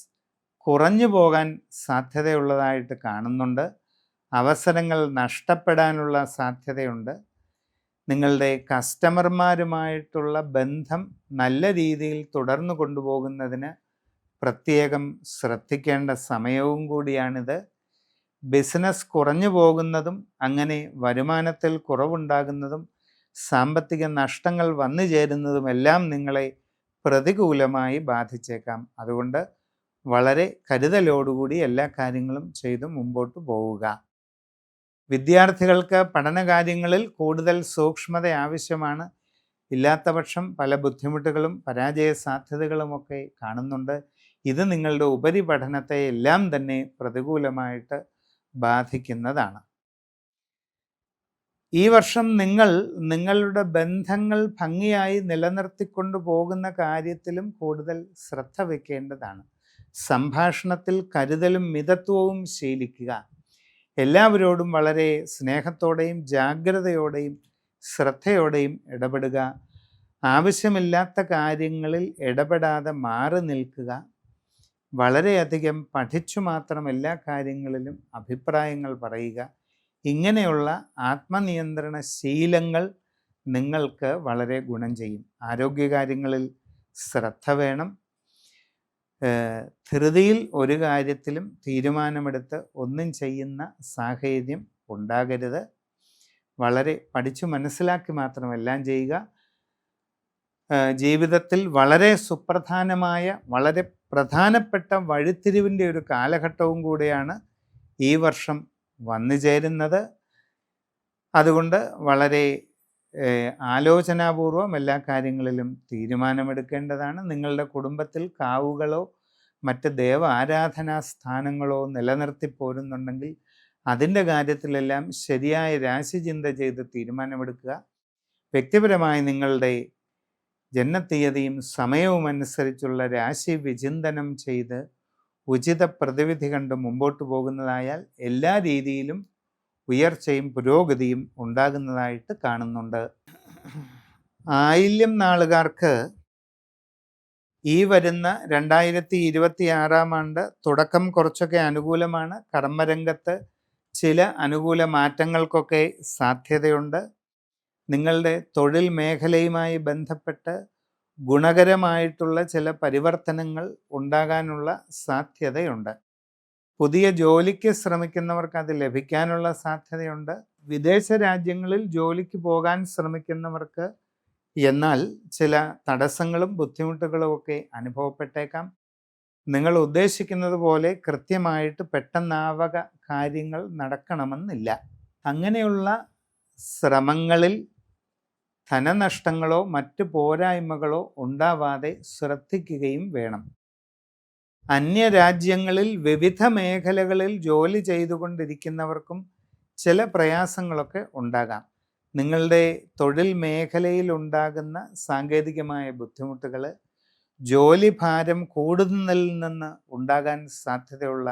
കുറഞ്ഞു പോകാൻ സാധ്യതയുള്ളതായിട്ട് കാണുന്നുണ്ട്. അവസരങ്ങൾ നഷ്ടപ്പെടാനുള്ള സാധ്യതയുണ്ട്. നിങ്ങളുടെ കസ്റ്റമർമാരുമായിട്ടുള്ള ബന്ധം നല്ല രീതിയിൽ തുടർന്നു കൊണ്ടുപോകുന്നതിന് പ്രത്യേകം ശ്രദ്ധിക്കേണ്ട സമയവും കൂടിയാണിത്. ബിസിനസ് കുറഞ്ഞു പോകുന്നതും അങ്ങനെ വരുമാനത്തിൽ കുറവുണ്ടാകുന്നതും സാമ്പത്തിക നഷ്ടങ്ങൾ വന്നു ചേരുന്നതുമെല്ലാം നിങ്ങളെ പ്രതികൂലമായി ബാധിച്ചേക്കാം. അതുകൊണ്ട് വളരെ കരുതലോടുകൂടി എല്ലാ കാര്യങ്ങളും ചെയ്ത് മുമ്പോട്ട് പോവുക. വിദ്യാർത്ഥികൾക്ക് പഠനകാര്യങ്ങളിൽ കൂടുതൽ സൂക്ഷ്മത ആവശ്യമാണ്. ഇല്ലാത്തപക്ഷം പല ബുദ്ധിമുട്ടുകളും പരാജയ സാധ്യതകളുമൊക്കെ കാണുന്നുണ്ട്. ഇത് നിങ്ങളുടെ ഉപരിപഠനത്തെ എല്ലാം തന്നെ പ്രതികൂലമായിട്ട് ബാധിക്കുന്നതാണ്. ഈ വർഷം നിങ്ങൾ നിങ്ങളുടെ ബന്ധങ്ങൾ ഭംഗിയായി നിലനിർത്തിക്കൊണ്ടു പോകുന്ന കാര്യത്തിലും കൂടുതൽ ശ്രദ്ധ വയ്ക്കേണ്ടതാണ്. സംഭാഷണത്തിൽ കരുതലും മിതത്വവും ശീലിക്കുക. എല്ലാവരോടും വളരെ സ്നേഹത്തോടെയും ജാഗ്രതയോടെയും ശ്രദ്ധയോടെയും ഇടപെടുക. ആവശ്യമില്ലാത്ത കാര്യങ്ങളിൽ ഇടപെടാതെ മാറി നിൽക്കുക. വളരെയധികം പഠിച്ചു മാത്രം എല്ലാ കാര്യങ്ങളിലും അഭിപ്രായങ്ങൾ പറയുക. ഇങ്ങനെയുള്ള ആത്മനിയന്ത്രണ ശീലങ്ങൾ നിങ്ങൾക്ക് വളരെ ഗുണം ചെയ്യും. ആരോഗ്യകാര്യങ്ങളിൽ ശ്രദ്ധ വേണം. ധൃതിയിൽ ഒരു കാര്യത്തിലും തീരുമാനമെടുത്ത് ഒന്നും ചെയ്യുന്ന സാഹചര്യം ഉണ്ടാകരുത്. വളരെ പഠിച്ചു മനസ്സിലാക്കി മാത്രം എല്ലാം ചെയ്യുക. ജീവിതത്തിൽ വളരെ സുപ്രധാനമായ വളരെ പ്രധാനപ്പെട്ട വഴിത്തിരിവിൻ്റെ ഒരു കാലഘട്ടവും കൂടെയാണ് ഈ വർഷം വന്നു ചേരുന്നത്. അതുകൊണ്ട് വളരെ ആലോചനാപൂർവം എല്ലാ കാര്യങ്ങളിലും തീരുമാനമെടുക്കേണ്ടതാണ്. നിങ്ങളുടെ കുടുംബത്തിൽ കാവുകളോ മറ്റ് ദേവ ആരാധനാ സ്ഥാനങ്ങളോ നിലനിർത്തി പോരുന്നുണ്ടെങ്കിൽ അതിൻ്റെ കാര്യത്തിലെല്ലാം ശരിയായ രാശിചിന്ത ചെയ്ത് തീരുമാനമെടുക്കുക. വ്യക്തിപരമായി നിങ്ങളുടെ ജന്മത്തീയതിയും സമയവും അനുസരിച്ചുള്ള രാശി വിചിന്തനം ചെയ്ത് ഉചിത പ്രതിവിധി കണ്ട് മുമ്പോട്ട് പോകുന്നതായാൽ എല്ലാ രീതിയിലും ഉയർച്ചയും പുരോഗതിയും ഉണ്ടാകുന്നതായിട്ട് കാണുന്നുണ്ട്. ആയില്യം നാളുകാർക്ക് ഈ വരുന്ന 2026 ആണ്ട് തുടക്കം കുറച്ചൊക്കെ അനുകൂലമാണ്. കർമ്മരംഗത്ത് ചില അനുകൂല മാറ്റങ്ങൾക്കൊക്കെ സാധ്യതയുണ്ട്. നിങ്ങളുടെ തൊഴിൽ മേഖലയുമായി ബന്ധപ്പെട്ട് ഗുണകരമായിട്ടുള്ള ചില പരിവർത്തനങ്ങൾ ഉണ്ടാകാനുള്ള സാധ്യതയുണ്ട്. പുതിയ ജോലിക്ക് ശ്രമിക്കുന്നവർക്ക് അത് ലഭിക്കാനുള്ള സാധ്യതയുണ്ട്. വിദേശ രാജ്യങ്ങളിൽ ജോലിക്ക് പോകാൻ ശ്രമിക്കുന്നവർക്ക് എന്നാൽ ചില തടസ്സങ്ങളും ബുദ്ധിമുട്ടുകളും ഒക്കെ അനുഭവപ്പെട്ടേക്കാം. നിങ്ങൾ ഉദ്ദേശിക്കുന്നത് പോലെ കൃത്യമായിട്ട് പെട്ടെന്നാവക കാര്യങ്ങൾ നടക്കണമെന്നില്ല. അങ്ങനെയുള്ള ശ്രമങ്ങളിൽ ധനനഷ്ടങ്ങളോ മറ്റ് പോരായ്മകളോ ഉണ്ടാവാതെ ശ്രദ്ധിക്കുകയും വേണം. അന്യരാജ്യങ്ങളിൽ വിവിധ മേഖലകളിൽ ജോലി ചെയ്തുകൊണ്ടിരിക്കുന്നവർക്കും ചില പ്രയാസങ്ങളൊക്കെ ഉണ്ടാകാം. നിങ്ങളുടെ തൊഴിൽ മേഖലയിൽ ഉണ്ടാകുന്ന സാങ്കേതികമായ ബുദ്ധിമുട്ടുകൾ, ജോലി ഭാരം കൂടുന്നതിൽ നിന്ന് ഉണ്ടാകാൻ സാധ്യതയുള്ള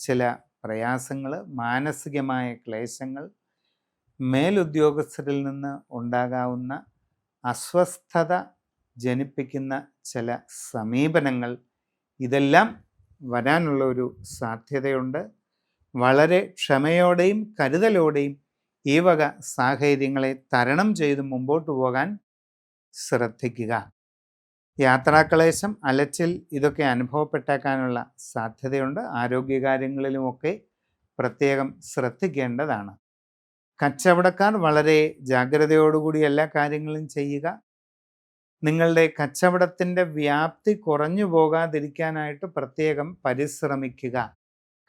ചില പ്രയാസങ്ങൾ, മാനസികമായ ക്ലേശങ്ങൾ, മേലുദ്യോഗസ്ഥരിൽ നിന്ന് ഉണ്ടാകാവുന്ന അസ്വസ്ഥത ജനിപ്പിക്കുന്ന ചില സമീപനങ്ങൾ, ഇതെല്ലാം വരാനുള്ള ഒരു സാധ്യതയുണ്ട്. വളരെ ക്ഷമയോടെയും കരുതലോടെയും ഈ വക സാഹചര്യങ്ങളെ തരണം ചെയ്ത് മുമ്പോട്ട് പോകാൻ ശ്രദ്ധിക്കുക. യാത്രാക്ലേശം, അലച്ചിൽ ഇതൊക്കെ അനുഭവപ്പെട്ടേക്കാനുള്ള സാധ്യതയുണ്ട്. ആരോഗ്യകാര്യങ്ങളിലുമൊക്കെ പ്രത്യേകം ശ്രദ്ധിക്കേണ്ടതാണ്. കച്ചവടക്കാർ വളരെ ജാഗ്രതയോടുകൂടി എല്ലാ കാര്യങ്ങളും ചെയ്യുക. നിങ്ങളുടെ കച്ചവടത്തിൻ്റെ വ്യാപ്തി കുറഞ്ഞു പോകാതിരിക്കാനായിട്ട് പ്രത്യേകം പരിശ്രമിക്കുക.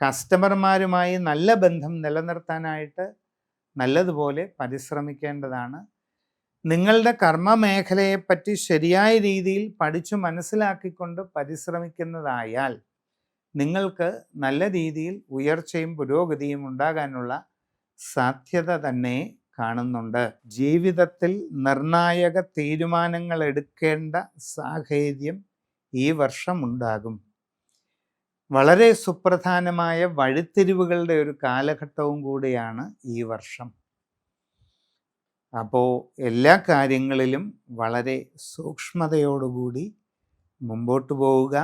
കസ്റ്റമർമാരുമായി നല്ല ബന്ധം നിലനിർത്താനായിട്ട് നല്ലതുപോലെ പരിശ്രമിക്കേണ്ടതാണ്. നിങ്ങളുടെ കർമ്മമേഖലയെപ്പറ്റി ശരിയായ രീതിയിൽ പഠിച്ചു മനസ്സിലാക്കിക്കൊണ്ട് പരിശ്രമിക്കുന്നതായാൽ നിങ്ങൾക്ക് നല്ല രീതിയിൽ ഉയർച്ചയും പുരോഗതിയും ഉണ്ടാകാനുള്ള സാധ്യത തന്നെ കാണുന്നുണ്ട്. ജീവിതത്തിൽ നിർണായക തീരുമാനങ്ങൾ എടുക്കേണ്ട സാഹചര്യം ഈ വർഷം ഉണ്ടാകും. വളരെ സുപ്രധാനമായ വഴിത്തിരിവുകളുടെ ഒരു കാലഘട്ടവും കൂടിയാണ് ഈ വർഷം. അപ്പോൾ എല്ലാ കാര്യങ്ങളിലും വളരെ സൂക്ഷ്മതയോടുകൂടി മുമ്പോട്ട് പോവുക.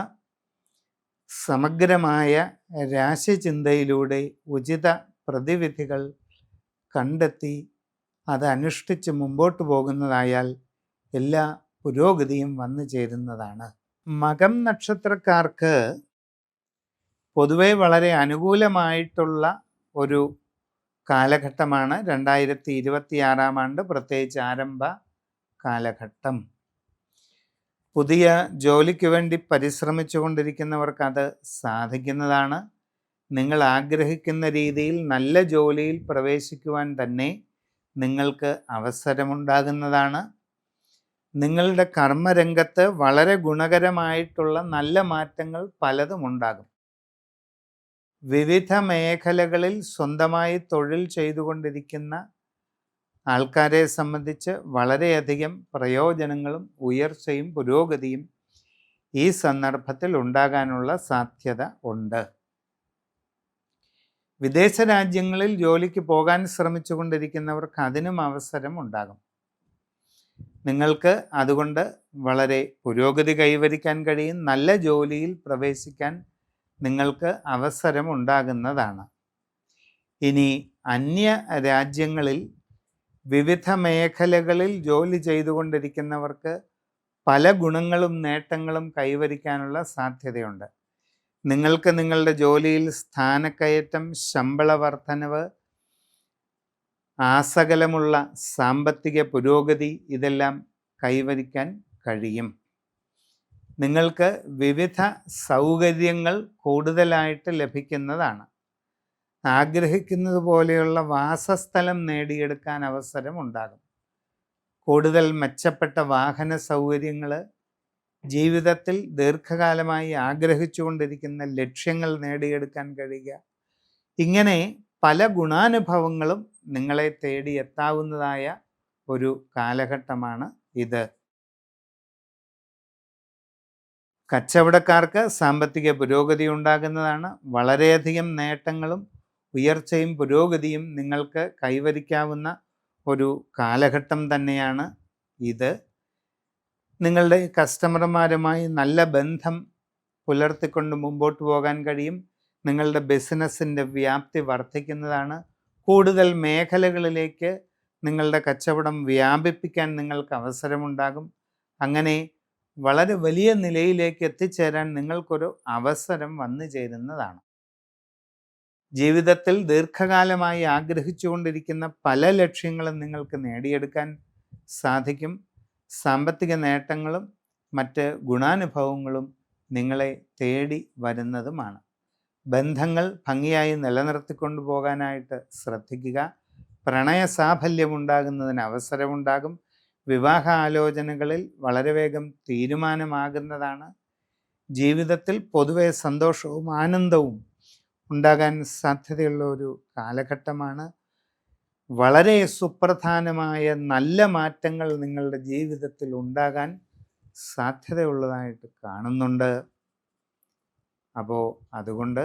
സമഗ്രമായ രാശിചിന്തയിലൂടെ ഉചിത പ്രതിവിധികൾ കണ്ടെത്തി അത് അനുഷ്ഠിച്ച് മുമ്പോട്ട് പോകുന്നതായാൽ എല്ലാ പുരോഗതിയും വന്നു ചേരുന്നതാണ്. മകം നക്ഷത്രക്കാർക്ക് പൊതുവെ വളരെ അനുകൂലമായിട്ടുള്ള ഒരു കാലഘട്ടമാണ് 2026 ആണ്ട്, പ്രത്യേകിച്ച് ആരംഭ കാലഘട്ടം. പുതിയ ജോലിക്ക് വേണ്ടി പരിശ്രമിച്ചു കൊണ്ടിരിക്കുന്നവർക്ക് അത് സാധിക്കുന്നതാണ്. നിങ്ങൾ ആഗ്രഹിക്കുന്ന രീതിയിൽ നല്ല ജോലിയിൽ പ്രവേശിക്കുവാൻ തന്നെ നിങ്ങൾക്ക് അവസരമുണ്ടാകുന്നതാണ്. നിങ്ങളുടെ കർമ്മരംഗത്ത് വളരെ ഗുണകരമായിട്ടുള്ള നല്ല മാറ്റങ്ങൾ പലതും ഉണ്ടാകും. വിവിധ മേഖലകളിൽ സ്വന്തമായി തൊഴിൽ ചെയ്തുകൊണ്ടിരിക്കുന്ന ആൾക്കാരെ സംബന്ധിച്ച് വളരെയധികം പ്രയോജനങ്ങളും ഉയർച്ചയും പുരോഗതിയും ഈ സന്ദർഭത്തിൽ ഉണ്ടാകാനുള്ള സാധ്യത ഉണ്ട്. വിദേശ രാജ്യങ്ങളിൽ ജോലിക്ക് പോകാൻ ശ്രമിച്ചു കൊണ്ടിരിക്കുന്നവർക്ക് അതിനും അവസരം ഉണ്ടാകും. നിങ്ങൾക്ക് അതുകൊണ്ട് വളരെ പുരോഗതി കൈവരിക്കാൻ കഴിയും. നല്ല ജോലിയിൽ പ്രവേശിക്കാൻ നിങ്ങൾക്ക് അവസരം ഉണ്ടാകുന്നതാണ്. ഇനി അന്യ രാജ്യങ്ങളിൽ വിവിധ മേഖലകളിൽ ജോലി ചെയ്തുകൊണ്ടിരിക്കുന്നവർക്ക് പല ഗുണങ്ങളും നേട്ടങ്ങളും കൈവരിക്കാനുള്ള സാധ്യതയുണ്ട്. നിങ്ങൾക്ക് നിങ്ങളുടെ ജോലിയിൽ സ്ഥാനക്കയറ്റം, ശമ്പള വർധനവ്, ആസകലമുള്ള സാമ്പത്തിക പുരോഗതി ഇതെല്ലാം കൈവരിക്കാൻ കഴിയും. നിങ്ങൾക്ക് വിവിധ സൗകര്യങ്ങൾ കൂടുതലായിട്ട് ലഭിക്കുന്നതാണ്. ആഗ്രഹിക്കുന്നത് പോലെയുള്ള വാസസ്ഥലം നേടിയെടുക്കാൻ അവസരം ഉണ്ടാകും. കൂടുതൽ മെച്ചപ്പെട്ട വാഹന സൗകര്യങ്ങൾ, ജീവിതത്തിൽ ദീർഘകാലമായി ആഗ്രഹിച്ചുകൊണ്ടിരിക്കുന്ന ലക്ഷ്യങ്ങൾ നേടിയെടുക്കാൻ കഴിയുക, ഇങ്ങനെ പല ഗുണാനുഭവങ്ങളും നിങ്ങളെ തേടി എത്താവുന്നതായ ഒരു കാലഘട്ടമാണ് ഇത്. കച്ചവടക്കാർക്ക് സാമ്പത്തിക പുരോഗതി ഉണ്ടാകുന്നതാണ്. വളരെയധികം നേട്ടങ്ങളും ഉയർച്ചയും പുരോഗതിയും നിങ്ങൾക്ക് കൈവരിക്കാവുന്ന ഒരു കാലഘട്ടം തന്നെയാണ് ഇത്. നിങ്ങളുടെ കസ്റ്റമർമാരുമായി നല്ല ബന്ധം പുലർത്തിക്കൊണ്ട് മുമ്പോട്ട് പോകാൻ കഴിയും. നിങ്ങളുടെ ബിസിനസ്സിൻ്റെ വ്യാപ്തി വർദ്ധിക്കുന്നതാണ്. കൂടുതൽ മേഖലകളിലേക്ക് നിങ്ങളുടെ കച്ചവടം വ്യാപിപ്പിക്കാൻ നിങ്ങൾക്ക് അവസരമുണ്ടാകും. അങ്ങനെ വളരെ വലിയ നിലയിലേക്ക് എത്തിച്ചേരാൻ നിങ്ങൾക്കൊരു അവസരം വന്നു ചേരുന്നതാണ്. ജീവിതത്തിൽ ദീർഘകാലമായി ആഗ്രഹിച്ചുകൊണ്ടിരിക്കുന്ന പല ലക്ഷ്യങ്ങളും നിങ്ങൾക്ക് നേടിയെടുക്കാൻ സാധിക്കും. സാമ്പത്തിക നേട്ടങ്ങളും മറ്റ് ഗുണാനുഭവങ്ങളും നിങ്ങളെ തേടി വരുന്നതുമാണ്. ബന്ധങ്ങൾ ഭംഗിയായി നിലനിർത്തിക്കൊണ്ടു പോകാനായിട്ട് ശ്രദ്ധിക്കുക. പ്രണയ സാഫല്യമുണ്ടാകുന്നതിന് അവസരമുണ്ടാകും. വിവാഹ ആലോചനകളിൽ വളരെ വേഗം തീരുമാനമാകുന്നതാണ്. ജീവിതത്തിൽ പൊതുവെ സന്തോഷവും ആനന്ദവും ഉണ്ടാകാൻ സാധ്യതയുള്ള ഒരു കാലഘട്ടമാണ്. വളരെ സുപ്രധാനമായ നല്ല മാറ്റങ്ങൾ നിങ്ങളുടെ ജീവിതത്തിൽ ഉണ്ടാകാൻ സാധ്യതയുള്ളതായിട്ട് കാണുന്നുണ്ട്. അപ്പോൾ അതുകൊണ്ട്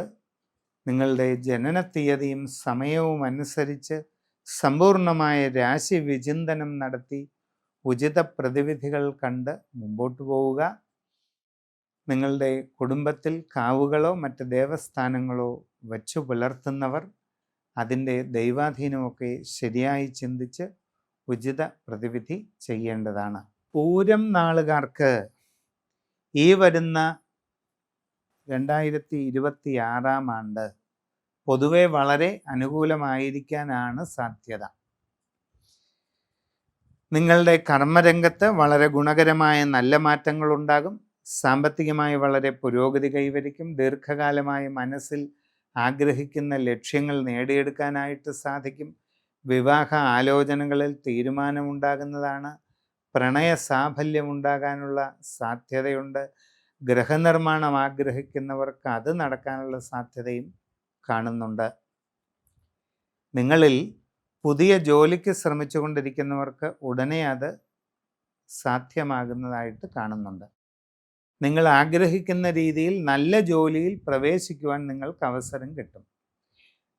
നിങ്ങളുടെ ജനന തീയതിയും സമയവും അനുസരിച്ച് സമ്പൂർണമായ രാശി വിചിന്തനം നടത്തി ഉചിത പ്രതിവിധികൾ കണ്ട് മുമ്പോട്ട് പോവുക. നിങ്ങളുടെ കുടുംബത്തിൽ കാവുകളോ മറ്റ് ദേവസ്ഥാനങ്ങളോ വച്ചു പുലർത്തുന്നവർ അതിൻ്റെ ദൈവാധീനമൊക്കെ ശരിയായി ചിന്തിച്ച് ഉചിത പ്രതിവിധി ചെയ്യേണ്ടതാണ്. പൂരം നാളുകാർക്ക് ഈ വരുന്ന 2026 ആണ്ട് പൊതുവെ വളരെ അനുകൂലമായിരിക്കാനാണ് സാധ്യത. നിങ്ങളുടെ കർമ്മരംഗത്ത് വളരെ ഗുണകരമായ നല്ല മാറ്റങ്ങളുണ്ടാകും. സാമ്പത്തികമായി വളരെ പുരോഗതി കൈവരിക്കും. ദീർഘകാലമായി മനസ്സിൽ ആഗ്രഹിക്കുന്ന ലക്ഷ്യങ്ങൾ നേടിയെടുക്കാനായിട്ട് സാധിക്കും. വിവാഹ ആലോചനകളിൽ തീരുമാനമുണ്ടാകുന്നതാണ്. പ്രണയ സാഫല്യമുണ്ടാകാനുള്ള സാധ്യതയുണ്ട്. ഗൃഹനിർമ്മാണം ആഗ്രഹിക്കുന്നവർക്ക് അത് നടക്കാനുള്ള സാധ്യതയും കാണുന്നുണ്ട്. നിങ്ങളിൽ പുതിയ ജോലിക്ക് ശ്രമിച്ചുകൊണ്ടിരിക്കുന്നവർക്ക് ഉടനെ അത് സാധ്യമാകുന്നതായിട്ട് കാണുന്നുണ്ട്. നിങ്ങൾ ആഗ്രഹിക്കുന്ന രീതിയിൽ നല്ല ജോലിയിൽ പ്രവേശിക്കുവാൻ നിങ്ങൾക്ക് അവസരം കിട്ടും.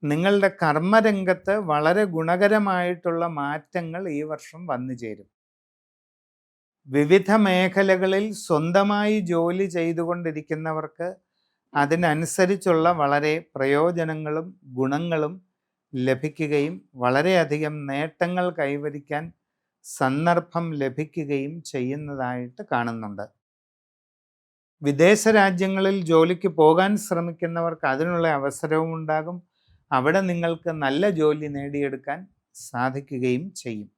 നിങ്ങളുടെ കർമ്മരംഗത്ത് വളരെ ഗുണകരമായിട്ടുള്ള മാറ്റങ്ങൾ ഈ വർഷം വന്നു ചേരും. വിവിധ മേഖലകളിൽ സ്വന്തമായി ജോലി ചെയ്തുകൊണ്ടിരിക്കുന്നവർക്ക് അതിനനുസരിച്ചുള്ള വളരെ പ്രയോജനങ്ങളും ഗുണങ്ങളും ലഭിക്കുകയും വളരെയധികം നേട്ടങ്ങൾ കൈവരിക്കാൻ സന്ദർഭം ലഭിക്കുകയും ചെയ്യുന്നതായിട്ട് കാണുന്നുണ്ട്. വിദേശ രാജ്യങ്ങളിൽ ജോലിക്ക് പോകാൻ ശ്രമിക്കുന്നവർക്ക് അതിനുള്ള അവസരവും ഉണ്ടാകും. അവിടെ നിങ്ങൾക്ക് നല്ല ജോലി നേടിയെടുക്കാൻ സാധിക്കുകയും ചെയ്യും.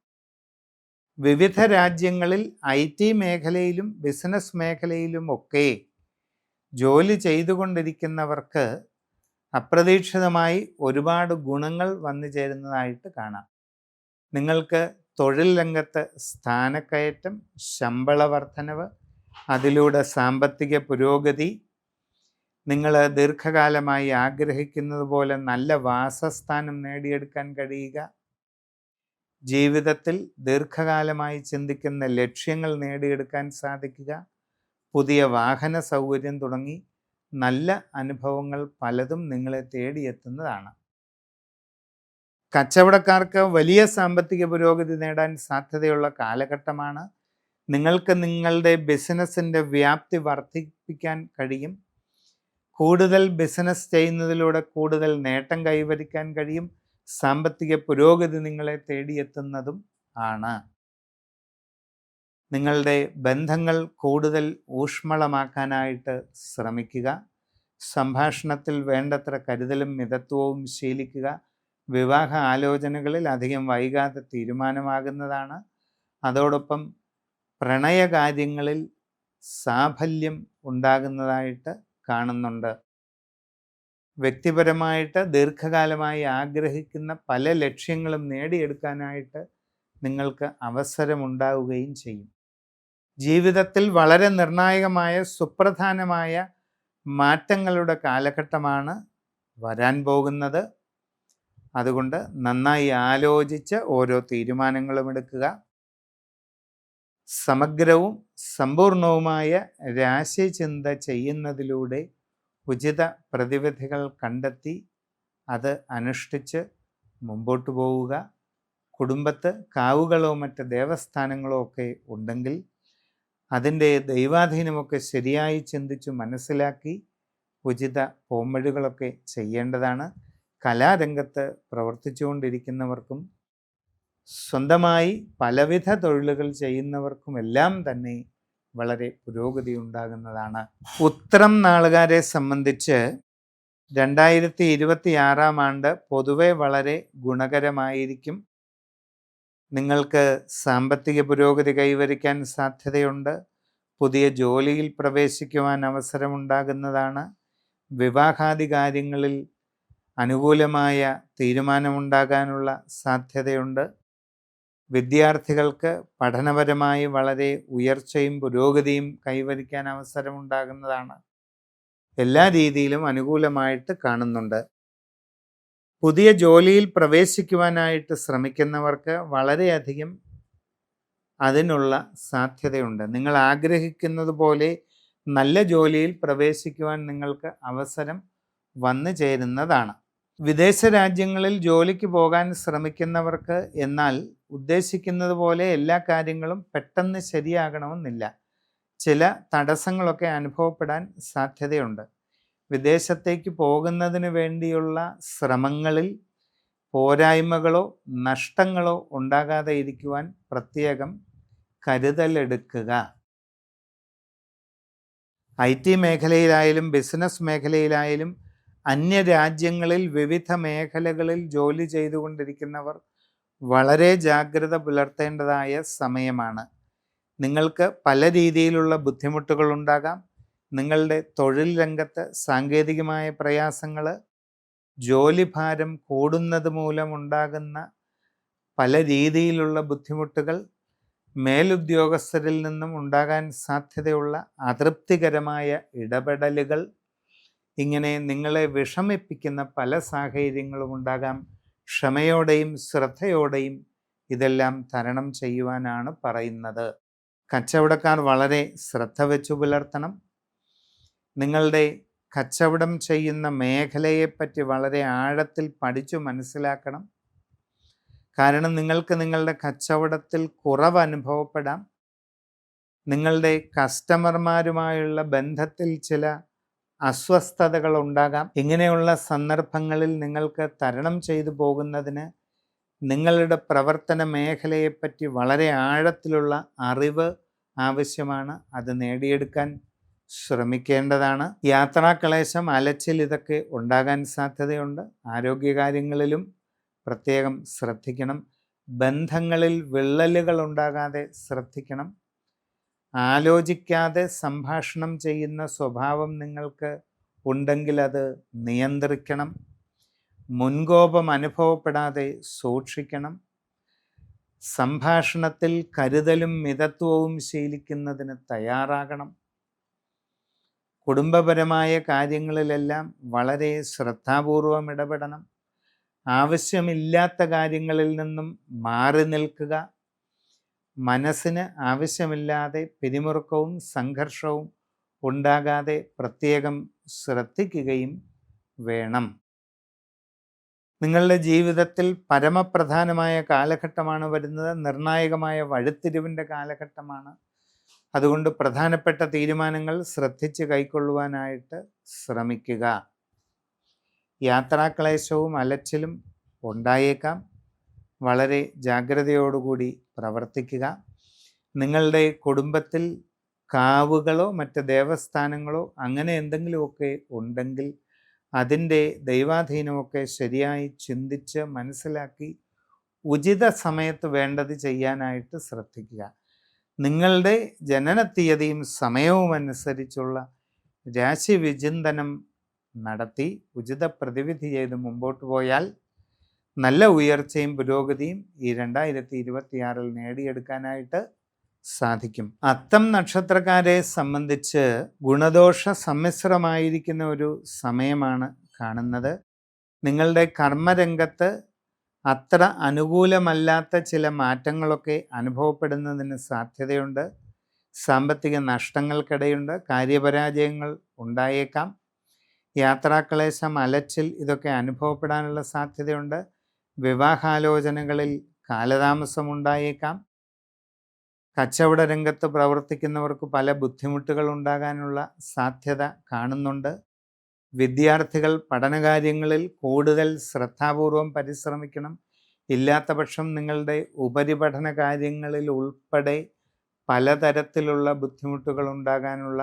വിവിധ രാജ്യങ്ങളിൽ IT മേഖലയിലും ബിസിനസ് മേഖലയിലും ഒക്കെ ജോലി ചെയ്തുകൊണ്ടിരിക്കുന്നവർക്ക് അപ്രതീക്ഷിതമായി ഒരുപാട് ഗുണങ്ങൾ വന്നു ചേരുന്നതായിട്ട് കാണാം. നിങ്ങൾക്ക് തൊഴിൽ രംഗത്ത് സ്ഥാനക്കയറ്റം, ശമ്പള വർധനവ്, അതിലൂടെ സാമ്പത്തിക പുരോഗതി, നിങ്ങൾ ദീർഘകാലമായി ആഗ്രഹിക്കുന്നത് പോലെ നല്ല വാസസ്ഥാനം നേടിയെടുക്കാൻ കഴിയുക, ജീവിതത്തിൽ ദീർഘകാലമായി ചിന്തിക്കുന്ന ലക്ഷ്യങ്ങൾ നേടിയെടുക്കാൻ സാധിക്കുക, പുതിയ വാഹന സൗകര്യം തുടങ്ങി നല്ല അനുഭവങ്ങൾ പലതും നിങ്ങളെ തേടിയെത്തുന്നതാണ്. കച്ചവടക്കാർക്ക് വലിയ സാമ്പത്തിക പുരോഗതി നേടാൻ സാധ്യതയുള്ള കാലഘട്ടമാണ്. നിങ്ങൾക്ക് നിങ്ങളുടെ ബിസിനസ്സിൻ്റെ വ്യാപ്തി വർദ്ധിപ്പിക്കാൻ കഴിയും. കൂടുതൽ ബിസിനസ് ചെയ്യുന്നതിലൂടെ കൂടുതൽ നേട്ടം കൈവരിക്കാൻ കഴിയും. സാമ്പത്തിക പുരോഗതി നിങ്ങളെ തേടിയെത്തുന്നതും ആണ്. നിങ്ങളുടെ ബന്ധങ്ങൾ കൂടുതൽ ഊഷ്മളമാക്കാനായിട്ട് ശ്രമിക്കുക. സംഭാഷണത്തിൽ വേണ്ടത്ര കരുതലും മിതത്വവും ശീലിക്കുക. വിവാഹ ആലോചനകളിൽ അധികം വൈകാതെ തീരുമാനമാകുന്നതാണ്. അതോടൊപ്പം പ്രണയകാര്യങ്ങളിൽ സാഫല്യം ഉണ്ടാകുന്നതായിട്ട് കാണുന്നുണ്ട്. വ്യക്തിപരമായിട്ട് ദീർഘകാലമായി ആഗ്രഹിക്കുന്ന പല ലക്ഷ്യങ്ങളും നേടിയെടുക്കാനായിട്ട് നിങ്ങൾക്ക് അവസരമുണ്ടാവുകയും ചെയ്യും. ജീവിതത്തിൽ വളരെ നിർണായകമായ സുപ്രധാനമായ മാറ്റങ്ങളുടെ കാലഘട്ടമാണ് വരാൻ പോകുന്നത്. അതുകൊണ്ട് നന്നായി ആലോചിച്ച് ഓരോ തീരുമാനങ്ങളും എടുക്കുക. സമഗ്രവും സമ്പൂർണവുമായ രാശിചിന്ത ചെയ്യുന്നതിലൂടെ ഉചിത പ്രതിവിധികൾ കണ്ടെത്തി അത് അനുഷ്ഠിച്ച് മുമ്പോട്ട് പോവുക. കുടുംബത്ത് കാവുകളോ മറ്റ് ദേവസ്ഥാനങ്ങളോ ഒക്കെ ഉണ്ടെങ്കിൽ അതിൻ്റെ ദൈവാധീനമൊക്കെ ശരിയായി ചിന്തിച്ചു മനസ്സിലാക്കി ഉചിത പോംവഴികളൊക്കെ ചെയ്യേണ്ടതാണ്. കലാരംഗത്ത് പ്രവർത്തിച്ചുകൊണ്ടിരിക്കുന്നവർക്കും സ്വന്തമായി പലവിധ തൊഴിലുകൾ ചെയ്യുന്നവർക്കുമെല്ലാം തന്നെ വളരെ പുരോഗതി ഉണ്ടാകുന്നതാണ്. ഉത്രം നാളുകാരെ സംബന്ധിച്ച് 2026 ആണ്ട് പൊതുവെ വളരെ ഗുണകരമായിരിക്കും. നിങ്ങൾക്ക് സാമ്പത്തിക പുരോഗതി കൈവരിക്കാൻ സാധ്യതയുണ്ട്. പുതിയ ജോലിയിൽ പ്രവേശിക്കുവാൻ അവസരമുണ്ടാകുന്നതാണ്. വിവാഹാദി കാര്യങ്ങളിൽ അനുകൂലമായ തീരുമാനമുണ്ടാകാനുള്ള സാധ്യതയുണ്ട്. വിദ്യാർത്ഥികൾക്ക് പഠനപരമായി വളരെ ഉയർച്ചയും പുരോഗതിയും കൈവരിക്കാൻ അവസരമുണ്ടാകുന്നതാണ്. എല്ലാ രീതിയിലും അനുകൂലമായിട്ട് കാണുന്നുണ്ട്. പുതിയ ജോലിയിൽ പ്രവേശിക്കുവാനായിട്ട് ശ്രമിക്കുന്നവർക്ക് വളരെയധികം അതിനുള്ള സാധ്യതയുണ്ട്. നിങ്ങൾ ആഗ്രഹിക്കുന്നത് പോലെ നല്ല ജോലിയിൽ പ്രവേശിക്കുവാൻ നിങ്ങൾക്ക് അവസരം വന്നു ചേരുന്നതാണ്. വിദേശ രാജ്യങ്ങളിൽ ജോലിക്ക് പോകാൻ ശ്രമിക്കുന്നവർക്ക് എന്നാൽ ഉദ്ദേശിക്കുന്നത് പോലെ എല്ലാ കാര്യങ്ങളും പെട്ടെന്ന് ശരിയാകണമെന്നില്ല. ചില തടസ്സങ്ങളൊക്കെ അനുഭവപ്പെടാൻ സാധ്യതയുണ്ട്. വിദേശത്തേക്ക് പോകുന്നതിന് വേണ്ടിയുള്ള ശ്രമങ്ങളിൽ പോരായ്മകളോ നഷ്ടങ്ങളോ ഉണ്ടാകാതെ ഇരിക്കുവാൻ പ്രത്യേകം കരുതലെടുക്കുക. IT മേഖലയിലായാലും ബിസിനസ് മേഖലയിലായാലും അന്യരാജ്യങ്ങളിൽ വിവിധ മേഖലകളിൽ ജോലി ചെയ്തുകൊണ്ടിരിക്കുന്നവർ വളരെ ജാഗ്രത പുലർത്തേണ്ടതായ സമയമാണ്. നിങ്ങൾക്ക് പല രീതിയിലുള്ള ബുദ്ധിമുട്ടുകൾ ഉണ്ടാകാം. നിങ്ങളുടെ തൊഴിൽ രംഗത്ത് സാങ്കേതികമായ പ്രയാസങ്ങൾ, ജോലിഭാരം കൂടുന്നത് മൂലമുണ്ടാകുന്ന പല രീതിയിലുള്ള ബുദ്ധിമുട്ടുകൾ, മേലുദ്യോഗസ്ഥരിൽ നിന്നും ഉണ്ടാകാൻ സാധ്യതയുള്ള അതൃപ്തികരമായ ഇടപെടലുകൾ, ഇങ്ങനെ നിങ്ങളെ വിഷമിപ്പിക്കുന്ന പല സാഹചര്യങ്ങളും ഉണ്ടാകാം. ക്ഷമയോടെയും ശ്രദ്ധയോടെയും ഇതെല്ലാം തരണം ചെയ്യുവാനാണ് പറയുന്നത്. കച്ചവടക്കാർ വളരെ ശ്രദ്ധ വെച്ചു പുലർത്തണം. നിങ്ങളുടെ കച്ചവടം ചെയ്യുന്ന മേഖലയെപ്പറ്റി വളരെ ആഴത്തിൽ പഠിച്ചു മനസ്സിലാക്കണം. കാരണം നിങ്ങൾക്ക് നിങ്ങളുടെ കച്ചവടത്തിൽ കുറവ് അനുഭവപ്പെടാം. നിങ്ങളുടെ കസ്റ്റമർമാരുമായുള്ള ബന്ധത്തിൽ ചില അസ്വസ്ഥതകൾ ഉണ്ടാകാം. ഇങ്ങനെയുള്ള സന്ദർഭങ്ങളിൽ നിങ്ങൾക്ക് തരണം ചെയ്തു പോകുന്നതിന് നിങ്ങളുടെ പ്രവർത്തന മേഖലയെപ്പറ്റി വളരെ ആഴത്തിലുള്ള അറിവ് ആവശ്യമാണ്. അത് നേടിയെടുക്കാൻ ശ്രമിക്കേണ്ടതാണ്. യാത്രാക്ലേശം, അലച്ചിൽ ഇതൊക്കെ ഉണ്ടാകാൻ സാധ്യതയുണ്ട്. ആരോഗ്യകാര്യങ്ങളിലും പ്രത്യേകം ശ്രദ്ധിക്കണം. ബന്ധങ്ങളിൽ വിള്ളലുകൾ ഉണ്ടാകാതെ ശ്രദ്ധിക്കണം. ആലോചിക്കാതെ സംഭാഷണം ചെയ്യുന്ന സ്വഭാവം നിങ്ങൾക്ക് ഉണ്ടെങ്കിൽ അത് നിയന്ത്രിക്കണം. മുൻകോപം അനുഭവപ്പെടാതെ സൂക്ഷിക്കണം. സംഭാഷണത്തിൽ കരുതലും മിതത്വവും ശീലിക്കുന്നതിന് തയ്യാറാകണം. കുടുംബപരമായ കാര്യങ്ങളിലെല്ലാം വളരെ ശ്രദ്ധാപൂർവം ഇടപെടണം. ആവശ്യമില്ലാത്ത കാര്യങ്ങളിൽ നിന്നും മാറി നിൽക്കുക. മനസ്സിന് ആവശ്യമില്ലാതെ പിരിമുറുക്കവും സംഘർഷവും ഉണ്ടാകാതെ പ്രത്യേകം ശ്രദ്ധിക്കുകയും വേണം. നിങ്ങളുടെ ജീവിതത്തിൽ പരമപ്രധാനമായ കാലഘട്ടമാണ് വരുന്നത്. നിർണായകമായ വഴിത്തിരിവിൻ്റെ കാലഘട്ടമാണ്. അതുകൊണ്ട് പ്രധാനപ്പെട്ട തീരുമാനങ്ങൾ ശ്രദ്ധിച്ച് കൈക്കൊള്ളുവാനായിട്ട് ശ്രമിക്കുക. യാത്രാക്ലേശവും അലച്ചിലും ഉണ്ടായേക്കാം. വളരെ ജാഗ്രതയോടുകൂടി പ്രവർത്തിക്കുക. നിങ്ങളുടെ കുടുംബത്തിൽ കാവുകളോ മറ്റ് ദേവസ്ഥാനങ്ങളോ അങ്ങനെ എന്തെങ്കിലുമൊക്കെ ഉണ്ടെങ്കിൽ അതിൻ്റെ ദൈവാധീനമൊക്കെ ശരിയായി ചിന്തിച്ച് മനസ്സിലാക്കി ഉചിത സമയത്ത് വേണ്ടത് ചെയ്യാനായിട്ട് ശ്രദ്ധിക്കുക. നിങ്ങളുടെ ജനനത്തീയതിയും സമയവും അനുസരിച്ചുള്ള രാശി വിചിന്തനം നടത്തി ഉചിത പ്രതിവിധി ചെയ്ത് മുമ്പോട്ട് പോയാൽ നല്ല ഉയർച്ചയും പുരോഗതിയും ഈ 2026 നേടിയെടുക്കാനായിട്ട് സാധിക്കും. അത്തം നക്ഷത്രക്കാരെ സംബന്ധിച്ച് ഗുണദോഷ സമ്മിശ്രമായിരിക്കുന്ന ഒരു സമയമാണ് കാണുന്നത്. നിങ്ങളുടെ കർമ്മരംഗത്ത് അത്ര അനുകൂലമല്ലാത്ത ചില മാറ്റങ്ങളൊക്കെ അനുഭവപ്പെടുന്നതിന് സാധ്യതയുണ്ട്. സാമ്പത്തിക നഷ്ടങ്ങൾക്കിടയുണ്ട്. കാര്യപരാജയങ്ങൾ ഉണ്ടായേക്കാം. യാത്രാക്ലേശം, അലച്ചിൽ ഇതൊക്കെ അനുഭവപ്പെടാനുള്ള സാധ്യതയുണ്ട്. വിവാഹാലോചനകളിൽ കാലതാമസം ഉണ്ടായേക്കാം. കച്ചവട രംഗത്ത് പ്രവർത്തിക്കുന്നവർക്ക് പല ബുദ്ധിമുട്ടുകൾ ഉണ്ടാകാനുള്ള സാധ്യത കാണുന്നുണ്ട്. വിദ്യാർത്ഥികൾ പഠനകാര്യങ്ങളിൽ കൂടുതൽ ശ്രദ്ധാപൂർവം പരിശ്രമിക്കണം. ഇല്ലാത്ത പക്ഷം നിങ്ങളുടെ ഉപരിപഠന കാര്യങ്ങളിൽ ഉൾപ്പെടെ പലതരത്തിലുള്ള ബുദ്ധിമുട്ടുകൾ ഉണ്ടാകാനുള്ള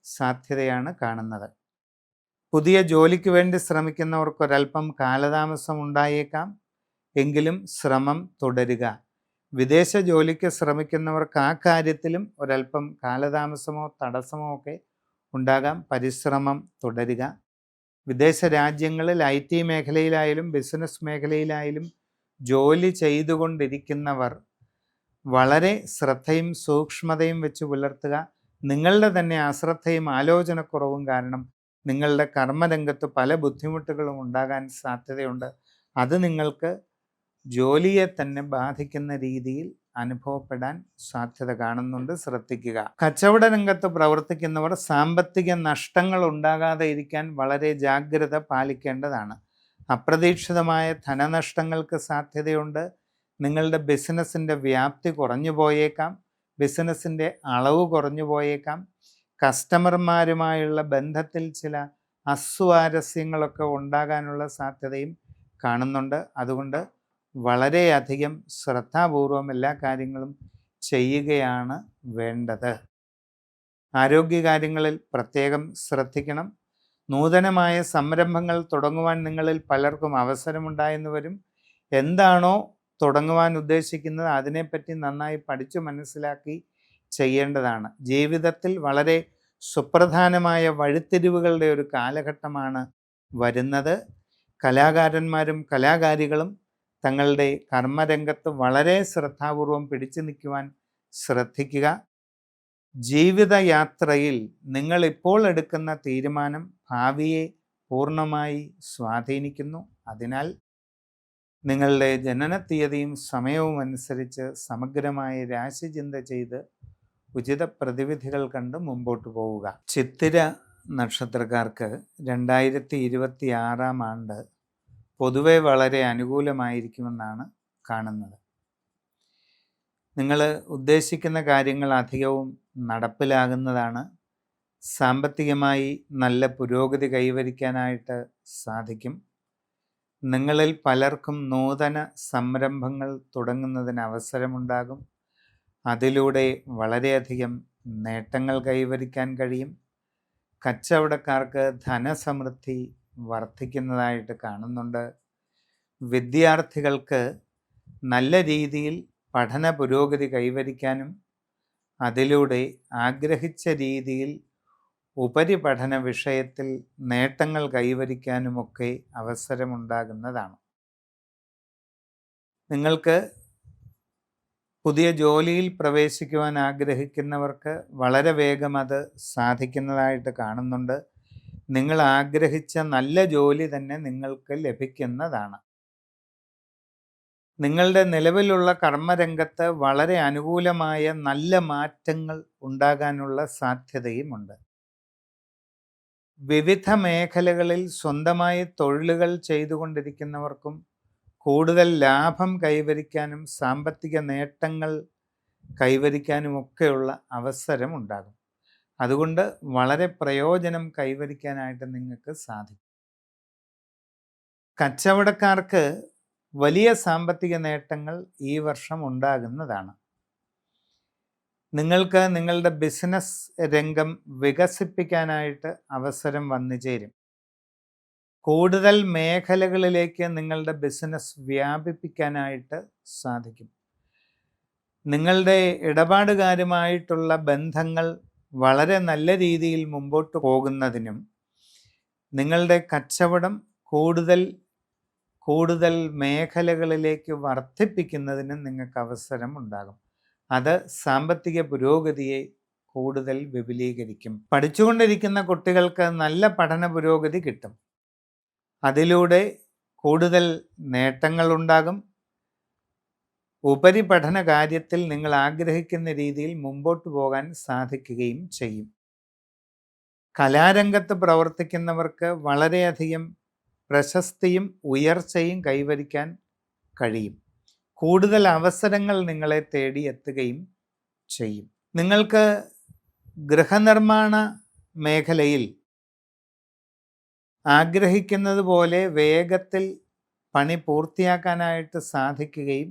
സാധ്യതയാണ് കാണുന്നത്. പുതിയ ജോലിക്ക് വേണ്ടി ശ്രമിക്കുന്നവർക്കൊരൽപ്പം കാലതാമസം ഉണ്ടായേക്കാം. എങ്കിലും ശ്രമം തുടരുക. വിദേശ ജോലിക്ക് ശ്രമിക്കുന്നവർക്ക് ആ കാര്യത്തിലും ഒരൽപ്പം കാലതാമസമോ തടസ്സമോ ഒക്കെ ഉണ്ടാകാം. പരിശ്രമം തുടരുക. വിദേശ രാജ്യങ്ങളിൽ IT മേഖലയിലായാലും ബിസിനസ് മേഖലയിലായാലും ജോലി ചെയ്തുകൊണ്ടിരിക്കുന്നവർ വളരെ ശ്രദ്ധയും സൂക്ഷ്മതയും വെച്ച് പുലർത്തുക. നിങ്ങളുടെ തന്നെ അശ്രദ്ധയും ആലോചനക്കുറവും കാരണം നിങ്ങളുടെ കർമ്മരംഗത്ത് പല ബുദ്ധിമുട്ടുകളും ഉണ്ടാകാൻ സാധ്യതയുണ്ട്. അത് നിങ്ങൾക്ക് ജോലിയെ തന്നെ ബാധിക്കുന്ന രീതിയിൽ അനുഭവപ്പെടാൻ സാധ്യത കാണുന്നുണ്ട്. ശ്രദ്ധിക്കുക. കച്ചവട രംഗത്ത് പ്രവർത്തിക്കുന്നവർ സാമ്പത്തിക നഷ്ടങ്ങൾ ഉണ്ടാകാതെ ഇരിക്കാൻ വളരെ ജാഗ്രത പാലിക്കേണ്ടതാണ്. അപ്രതീക്ഷിതമായ ധനനഷ്ടങ്ങൾക്ക് സാധ്യതയുണ്ട്. നിങ്ങളുടെ ബിസിനസ്സിൻ്റെ വ്യാപ്തി കുറഞ്ഞു പോയേക്കാം. ബിസിനസ്സിൻ്റെ അളവ് കുറഞ്ഞു പോയേക്കാം. കസ്റ്റമർമാരുമായുള്ള ബന്ധത്തിൽ ചില അസ്വാരസ്യങ്ങളൊക്കെ ഉണ്ടാകാനുള്ള സാധ്യതയും കാണുന്നുണ്ട്. അതുകൊണ്ട് വളരെയധികം ശ്രദ്ധാപൂർവം എല്ലാ കാര്യങ്ങളും ചെയ്യുകയാണ് വേണ്ടത്. ആരോഗ്യകാര്യങ്ങളിൽ പ്രത്യേകം ശ്രദ്ധിക്കണം. നൂതനമായ സംരംഭങ്ങൾ തുടങ്ങുവാൻ നിങ്ങളിൽ പലർക്കും അവസരമുണ്ടായെന്ന് വരും. എന്താണോ തുടങ്ങുവാൻ ഉദ്ദേശിക്കുന്നത് അതിനെപ്പറ്റി നന്നായി പഠിച്ചു മനസ്സിലാക്കി ചെയ്യേണ്ടതാണ്. ജീവിതത്തിൽ വളരെ സുപ്രധാനമായ വഴിത്തിരിവുകളുടെ ഒരു കാലഘട്ടമാണ് വരുന്നത്. കലാകാരന്മാരും കലാകാരികളും തങ്ങളുടെ കർമ്മരംഗത്ത് വളരെ ശ്രദ്ധാപൂർവം പിടിച്ചു നിൽക്കുവാൻ ശ്രദ്ധിക്കുക. ജീവിതയാത്രയിൽ നിങ്ങളിപ്പോൾ എടുക്കുന്ന തീരുമാനം ഭാവിയെ പൂർണ്ണമായി സ്വാധീനിക്കുന്നു. അതിനാൽ നിങ്ങളുടെ ജനന തീയതിയും സമയവും അനുസരിച്ച് സമഗ്രമായ രാശിചിന്ത ചെയ്ത് ഉചിത പ്രതിവിധികൾ കണ്ട് മുമ്പോട്ട് പോവുക. ചിത്തിര നക്ഷത്രക്കാർക്ക് 2026 ആണ്ട് പൊതുവെ വളരെ അനുകൂലമായിരിക്കുമെന്നാണ് കാണുന്നത്. നിങ്ങൾ ഉദ്ദേശിക്കുന്ന കാര്യങ്ങൾ അധികവും നടപ്പിലാകുന്നതാണ്. സാമ്പത്തികമായി നല്ല പുരോഗതി കൈവരിക്കാനായിട്ട് സാധിക്കും. നിങ്ങളിൽ പലർക്കും നൂതന സംരംഭങ്ങൾ തുടങ്ങുന്നതിന് അവസരമുണ്ടാകും. അതിലൂടെ വളരെയധികം നേട്ടങ്ങൾ കൈവരിക്കാൻ കഴിയും. കച്ചവടക്കാർക്ക് ധനസമൃദ്ധി വർദ്ധിക്കുന്നതായിട്ട് കാണുന്നുണ്ട്. വിദ്യാർത്ഥികൾക്ക് നല്ല രീതിയിൽ പഠന പുരോഗതി കൈവരിക്കാനും അതിലൂടെ ആഗ്രഹിച്ച രീതിയിൽ ഉപരിപഠന വിഷയത്തിൽ നേട്ടങ്ങൾ കൈവരിക്കാനുമൊക്കെ അവസരമുണ്ടാകുന്നതാണ്. നിങ്ങൾക്ക് പുതിയ ജോലിയിൽ പ്രവേശിക്കുവാൻ ആഗ്രഹിക്കുന്നവർക്ക് വളരെ വേഗം അത് സാധിക്കുന്നതായിട്ട് കാണുന്നുണ്ട്. നിങ്ങൾ ആഗ്രഹിച്ച നല്ല ജോലി തന്നെ നിങ്ങൾക്ക് ലഭിക്കുന്നതാണ്. നിങ്ങളുടെ നിലവിലുള്ള കർമ്മരംഗത്ത് വളരെ അനുകൂലമായ നല്ല മാറ്റങ്ങൾ ഉണ്ടാകാനുള്ള സാധ്യതയുമുണ്ട്. വിവിധ മേഖലകളിൽ സ്വന്തമായി തൊഴിലുകൾ ചെയ്തുകൊണ്ടിരിക്കുന്നവർക്കും കൂടുതൽ ലാഭം കൈവരിക്കാനും സാമ്പത്തിക നേട്ടങ്ങൾ കൈവരിക്കാനുമൊക്കെയുള്ള അവസരമുണ്ടാകും. അതുകൊണ്ട് വളരെ പ്രയോജനം കൈവരിക്കാനായിട്ട് നിങ്ങൾക്ക് സാധിക്കും. കച്ചവടക്കാർക്ക് വലിയ സാമ്പത്തിക നേട്ടങ്ങൾ ഈ വർഷം ഉണ്ടാകുന്നതാണ്. നിങ്ങൾക്ക് നിങ്ങളുടെ ബിസിനസ് രംഗം വികസിപ്പിക്കാനായിട്ട് അവസരം വന്നു ചേരും. കൂടുതൽ മേഖലകളിലേക്ക് നിങ്ങളുടെ ബിസിനസ് വ്യാപിപ്പിക്കാനായിട്ട് സാധിക്കും. നിങ്ങളുടെ ഇടപാടുകാരുമായിട്ടുള്ള ബന്ധങ്ങൾ വളരെ നല്ല രീതിയിൽ മുമ്പോട്ട് പോകുന്നതിനും നിങ്ങളുടെ കച്ചവടം കൂടുതൽ മേഖലകളിലേക്ക് വർദ്ധിപ്പിക്കുന്നതിന് നിങ്ങൾക്ക് അവസരം ഉണ്ടാകും. അത് സാമ്പത്തിക പുരോഗതിയെ കൂടുതൽ വിപുലീകരിക്കും. പഠിച്ചുകൊണ്ടിരിക്കുന്ന കുട്ടികൾക്ക് നല്ല പഠന പുരോഗതി കിട്ടും. അതിലൂടെ കൂടുതൽ നേട്ടങ്ങളുണ്ടാകും. ഉപരിപഠന കാര്യത്തിൽ നിങ്ങൾ ആഗ്രഹിക്കുന്ന രീതിയിൽ മുമ്പോട്ട് പോകാൻ സാധിക്കുകയും ചെയ്യും. കലാരംഗത്ത് പ്രവർത്തിക്കുന്നവർക്ക് വളരെയധികം പ്രശസ്തിയും ഉയർച്ചയും കൈവരിക്കാൻ കഴിയും. കൂടുതൽ അവസരങ്ങൾ നിങ്ങളെ തേടി എത്തുകയും ചെയ്യും. നിങ്ങൾക്ക് ഗൃഹനിർമ്മാണ മേഖലയിൽ ആഗ്രഹിക്കുന്നത് പോലെ വേഗത്തിൽ പണി പൂർത്തിയാക്കാനായിട്ട് സാധിക്കുകയും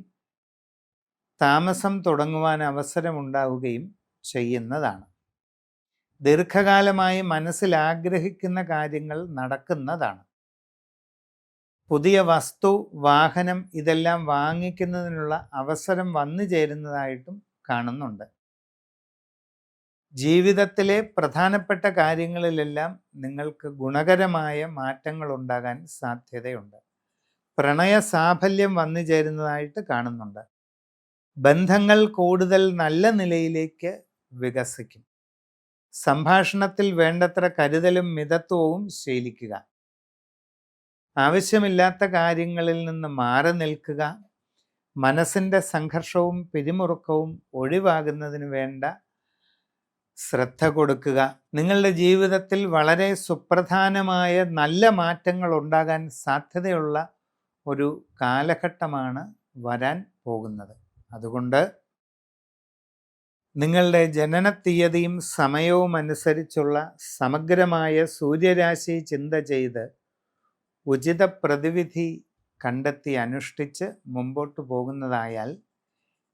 താമസം തുടങ്ങുവാൻ അവസരമുണ്ടാവുകയും ചെയ്യുന്നതാണ്. ദീർഘകാലമായി മനസ്സിൽ ആഗ്രഹിക്കുന്ന കാര്യങ്ങൾ നടക്കുന്നതാണ്. പുതിയ വസ്തു, വാഹനം ഇതെല്ലാം വാങ്ങിക്കുന്നതിനുള്ള അവസരം വന്നു ചേരുന്നതായിട്ടും കാണുന്നുണ്ട്. ജീവിതത്തിലെ പ്രധാനപ്പെട്ട കാര്യങ്ങളിലെല്ലാം നിങ്ങൾക്ക് ഗുണകരമായ മാറ്റങ്ങൾ ഉണ്ടാകാൻ സാധ്യതയുണ്ട്. പ്രണയ സാഫല്യം വന്നു ചേരുന്നതായിട്ട് കാണുന്നുണ്ട്. ബന്ധങ്ങൾ കൂടുതൽ നല്ല നിലയിലേക്ക് വികസിക്കും. സംഭാഷണത്തിൽ വേണ്ടത്ര കരുതലും മിതത്വവും ശീലിക്കുക. ആവശ്യമില്ലാത്ത കാര്യങ്ങളിൽ നിന്ന് മാറി നിൽക്കുക. മനസ്സിൻ്റെ സംഘർഷവും പിരിമുറുക്കവും ഒഴിവാകുന്നതിന് വേണ്ട ശ്രദ്ധ കൊടുക്കുക. നിങ്ങളുടെ ജീവിതത്തിൽ വളരെ സുപ്രധാനമായ നല്ല മാറ്റങ്ങൾ ഉണ്ടാകാൻ സാധ്യതയുള്ള ഒരു കാലഘട്ടമാണ് വരാൻ പോകുന്നത്. അതുകൊണ്ട് നിങ്ങളുടെ ജനന തീയതിയും സമയവും അനുസരിച്ചുള്ള സമഗ്രമായ സൂര്യരാശി ചിന്ത ചെയ്ത് ഉചിത പ്രതിവിധി കണ്ടെത്തി അനുഷ്ഠിച്ച് മുമ്പോട്ട് പോകുന്നതായാൽ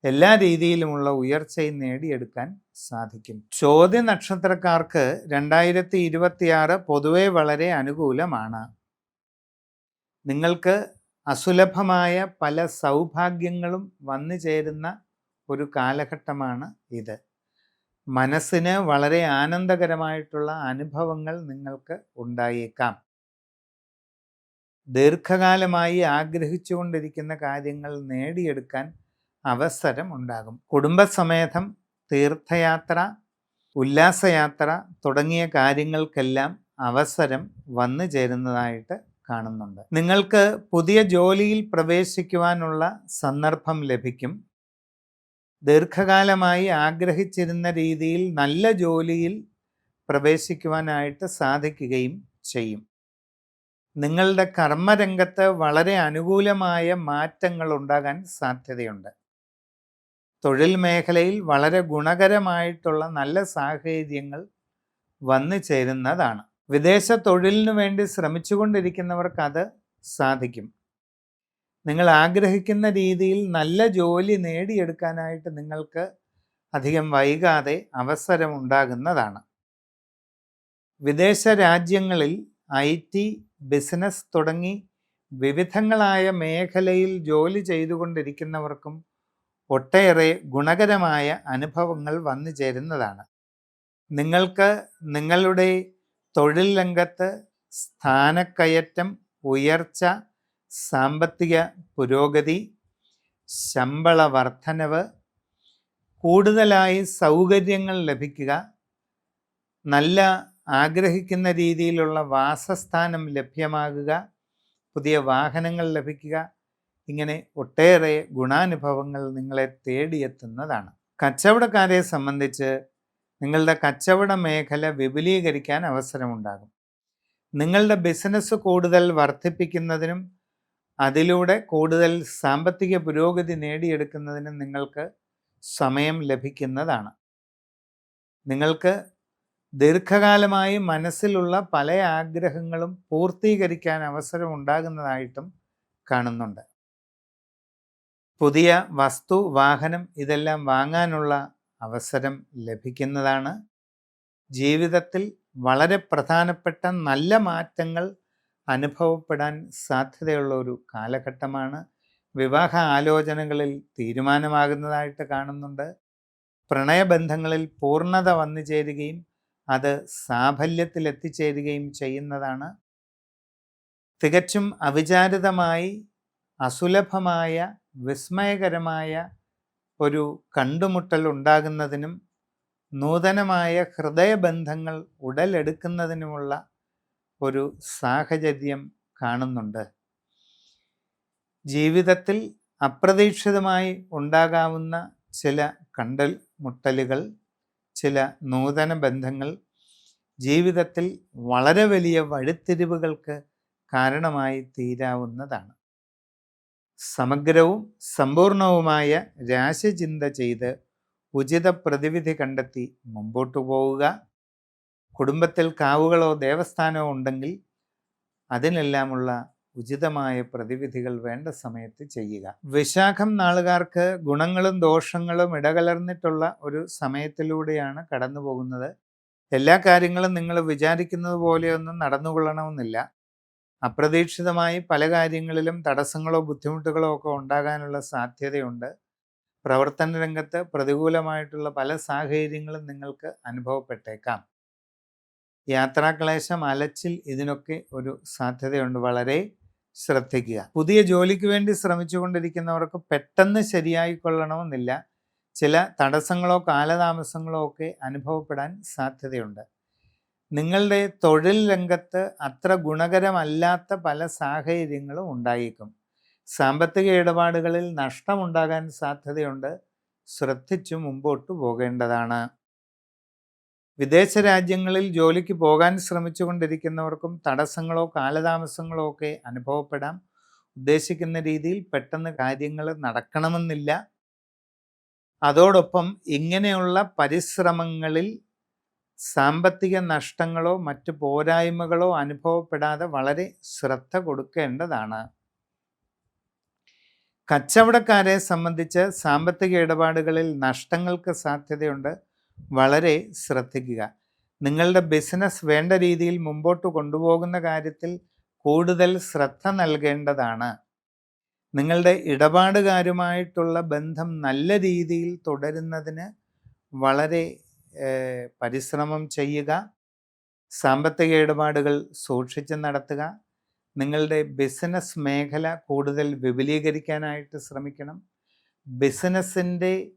എല്ലാ രീതിയിലുമുള്ള ഉയർച്ചയും നേടിയെടുക്കാൻ സാധിക്കും. ചോദ്യ നക്ഷത്രക്കാർക്ക് 2026 പൊതുവെ വളരെ അനുകൂലമാണ്. നിങ്ങൾക്ക് അസുലഭമായ പല സൗഭാഗ്യങ്ങളും വന്നു ചേരുന്ന ഒരു കാലഘട്ടമാണ് ഇത്. മനസ്സിന് വളരെ ആനന്ദകരമായിട്ടുള്ള അനുഭവങ്ങൾ നിങ്ങൾക്ക് ഉണ്ടായേക്കാം. ദീർഘകാലമായി ആഗ്രഹിച്ചുകൊണ്ടിരിക്കുന്ന കാര്യങ്ങൾ നേടിയെടുക്കാൻ അവസരം ഉണ്ടാകും. കുടുംബസമേതം തീർത്ഥയാത്ര, ഉല്ലാസയാത്ര തുടങ്ങിയ കാര്യങ്ങൾക്കെല്ലാം അവസരം വന്നു ചേരുന്നതായിട്ട് കാണുന്നുണ്ട്. നിങ്ങൾക്ക് പുതിയ ജോലിയിൽ പ്രവേശിക്കുവാനുള്ള സന്ദർഭം ലഭിക്കും. ദീർഘകാലമായി ആഗ്രഹിച്ചിരുന്ന രീതിയിൽ നല്ല ജോലിയിൽ പ്രവേശിക്കുവാനായിട്ട് സാധിക്കുകയും ചെയ്യും. നിങ്ങളുടെ കർമ്മരംഗത്ത് വളരെ അനുകൂലമായ മാറ്റങ്ങൾ ഉണ്ടാകാൻ സാധ്യതയുണ്ട്. തൊഴിൽ മേഖലയിൽ വളരെ ഗുണകരമായിട്ടുള്ള നല്ല സാഹചര്യങ്ങൾ വന്നു ചേരുന്നതാണ്. വിദേശ തൊഴിലിനു വേണ്ടി ശ്രമിച്ചുകൊണ്ടിരിക്കുന്നവർക്ക് അത് സാധിക്കും. നിങ്ങൾ ആഗ്രഹിക്കുന്ന രീതിയിൽ നല്ല ജോലി നേടിയെടുക്കാനായിട്ട് നിങ്ങൾക്ക് അധികം വൈകാതെ അവസരമുണ്ടാകുന്നതാണ്. വിദേശ രാജ്യങ്ങളിൽ IT, ബിസിനസ് തുടങ്ങി വിവിധങ്ങളായ മേഖലയിൽ ജോലി ചെയ്തുകൊണ്ടിരിക്കുന്നവർക്കും ഒട്ടേറെ ഗുണകരമായ അനുഭവങ്ങൾ വന്നു ചേരുന്നതാണ്. നിങ്ങൾക്ക് നിങ്ങളുടെ തൊഴിൽ രംഗത്ത് സ്ഥാനക്കയറ്റം, ഉയർച്ച, സാമ്പത്തിക പുരോഗതി, ശമ്പള വർധനവ്, കൂടുതലായി സൗകര്യങ്ങൾ ലഭിക്കുക, നല്ല ആഗ്രഹിക്കുന്ന രീതിയിലുള്ള വാസസ്ഥാനം ലഭ്യമാകുക, പുതിയ വാഹനങ്ങൾ ലഭിക്കുക, ഇങ്ങനെ ഒട്ടേറെ ഗുണാനുഭവങ്ങൾ നിങ്ങളെ തേടിയെത്തുന്നതാണ്. കച്ചവടക്കാരെ സംബന്ധിച്ച് നിങ്ങളുടെ കച്ചവട മേഖല വിപുലീകരിക്കാൻ അവസരമുണ്ടാകും. നിങ്ങളുടെ ബിസിനസ് കൂടുതൽ വർദ്ധിപ്പിക്കുന്നതിനും അതിലൂടെ കൂടുതൽ സാമ്പത്തിക പുരോഗതി നേടിയെടുക്കുന്നതിനും നിങ്ങൾക്ക് സമയം ലഭിക്കുന്നതാണ്. നിങ്ങൾക്ക് ദീർഘകാലമായി മനസ്സിലുള്ള പല ആഗ്രഹങ്ങളും പൂർത്തീകരിക്കാൻ അവസരം ഉണ്ടാകുന്നതായിട്ടും കാണുന്നുണ്ട്. പുതിയ വസ്തു, വാഹനം ഇതെല്ലാം വാങ്ങാനുള്ള അവസരം ലഭിക്കുന്നതാണ്. ജീവിതത്തിൽ വളരെ പ്രധാനപ്പെട്ട നല്ല മാറ്റങ്ങൾ അനുഭവപ്പെടാൻ സാധ്യതയുള്ള ഒരു കാലഘട്ടമാണ്. വിവാഹ ആലോചനകളിൽ തീരുമാനമാകുന്നതായിട്ട് കാണുന്നുണ്ട്. പ്രണയബന്ധങ്ങളിൽ പൂർണ്ണത വന്നു ചേരുകയും അത് സാഫല്യത്തിൽ എത്തിച്ചേരുകയും ചെയ്യുന്നതാണ്. തികച്ചും അവിചാരിതമായി അസുലഭമായ വിസ്മയകരമായ ഒരു കണ്ടുമുട്ടൽ ഉണ്ടാകുന്നതിനും നൂതനമായ ഹൃദയബന്ധങ്ങൾ ഉടലെടുക്കുന്നതിനുമുള്ള ഒരു സാഹചര്യം കാണുന്നുണ്ട്. ജീവിതത്തിൽ അപ്രതീക്ഷിതമായി ഉണ്ടാകാവുന്ന ചില കണ്ടുമുട്ടലുകൾ, ചില നൂതന ബന്ധങ്ങൾ ജീവിതത്തിൽ വളരെ വലിയ വഴിത്തിരിവുകൾക്ക് കാരണമായി തീരാവുന്നതാണ്. സമഗ്രവും സമ്പൂർണവുമായ രാശിചിന്ത ചെയ്ത് ഉചിത പ്രതിവിധി കണ്ടെത്തി മുമ്പോട്ടു പോവുക. കുടുംബത്തിൽ കാവുകളോ ദേവസ്ഥാനമോ ഉണ്ടെങ്കിൽ അതിനെല്ലാമുള്ള ഉചിതമായ പ്രതിവിധികൾ വേണ്ട സമയത്ത് ചെയ്യുക. വിശാഖം നാളുകാർക്ക് ഗുണങ്ങളും ദോഷങ്ങളും ഇടകലർന്നിട്ടുള്ള ഒരു സമയത്തിലൂടെയാണ് കടന്നു പോകുന്നത്. എല്ലാ കാര്യങ്ങളും നിങ്ങൾ വിചാരിക്കുന്നത് പോലെയൊന്നും നടന്നുകൊള്ളണമെന്നില്ല. അപ്രതീക്ഷിതമായി പല കാര്യങ്ങളിലും തടസ്സങ്ങളോ ബുദ്ധിമുട്ടുകളോ ഒക്കെ ഉണ്ടാകാനുള്ള സാധ്യതയുണ്ട്. പ്രവർത്തന രംഗത്ത് പ്രതികൂലമായിട്ടുള്ള പല സാഹചര്യങ്ങളും നിങ്ങൾക്ക് അനുഭവപ്പെട്ടേക്കാം. യാത്രാക്ലേശം, അലച്ചിൽ, ഇതിനൊക്കെ ഒരു സാധ്യതയുണ്ട്. വളരെ ശ്രദ്ധിക്കുക. പുതിയ ജോലിക്ക് വേണ്ടി ശ്രമിച്ചുകൊണ്ടിരിക്കുന്നവർക്ക് പെട്ടെന്ന് ശരിയായിക്കൊള്ളണമെന്നില്ല. ചില തടസ്സങ്ങളോ കാലതാമസങ്ങളോ ഒക്കെ അനുഭവപ്പെടാൻ സാധ്യതയുണ്ട്. നിങ്ങളുടെ തൊഴിൽ രംഗത്ത് അത്ര ഗുണകരമല്ലാത്ത പല സാഹചര്യങ്ങളും ഉണ്ടായേക്കും. സാമ്പത്തിക ഇടപാടുകളിൽ നഷ്ടമുണ്ടാകാൻ സാധ്യതയുണ്ട്. ശ്രദ്ധിച്ചു മുമ്പോട്ട് പോകേണ്ടതാണ്. വിദേശ രാജ്യങ്ങളിൽ ജോലിക്ക് പോകാൻ ശ്രമിച്ചുകൊണ്ടിരിക്കുന്നവർക്കും തടസ്സങ്ങളോ കാലതാമസങ്ങളോ ഒക്കെ അനുഭവപ്പെടാം. ഉദ്ദേശിക്കുന്ന രീതിയിൽ പെട്ടെന്ന് കാര്യങ്ങൾ നടക്കണമെന്നില്ല. അതോടൊപ്പം ഇങ്ങനെയുള്ള പരിശ്രമങ്ങളിൽ സാമ്പത്തിക നഷ്ടങ്ങളോ മറ്റു പോരായ്മകളോ അനുഭവപ്പെടാതെ വളരെ ശ്രദ്ധ കൊടുക്കേണ്ടതാണ്. കച്ചവടക്കാരെ സംബന്ധിച്ച് സാമ്പത്തിക ഇടപാടുകളിൽ നഷ്ടങ്ങൾക്ക് സാധ്യതയുണ്ട്. വളരെ ശ്രദ്ധിക്കുക. നിങ്ങളുടെ ബിസിനസ് വേണ്ട രീതിയിൽ മുമ്പോട്ട് കൊണ്ടുപോകുന്ന കാര്യത്തിൽ കൂടുതൽ ശ്രദ്ധ നൽകേണ്ടതാണ്. നിങ്ങളുടെ ഇടപാടുകാരുമായിട്ടുള്ള ബന്ധം നല്ല രീതിയിൽ തുടരുന്നതിന് വളരെ പരിശ്രമം ചെയ്യുക. സാമ്പത്തിക ഇടപാടുകൾ സൂക്ഷിച്ച് നടത്തുക. നിങ്ങളുടെ ബിസിനസ് മേഖല കൂടുതൽ വിപുലീകരിക്കാനായിട്ട് ശ്രമിക്കണം. ബിസിനസ്സിൻ്റെ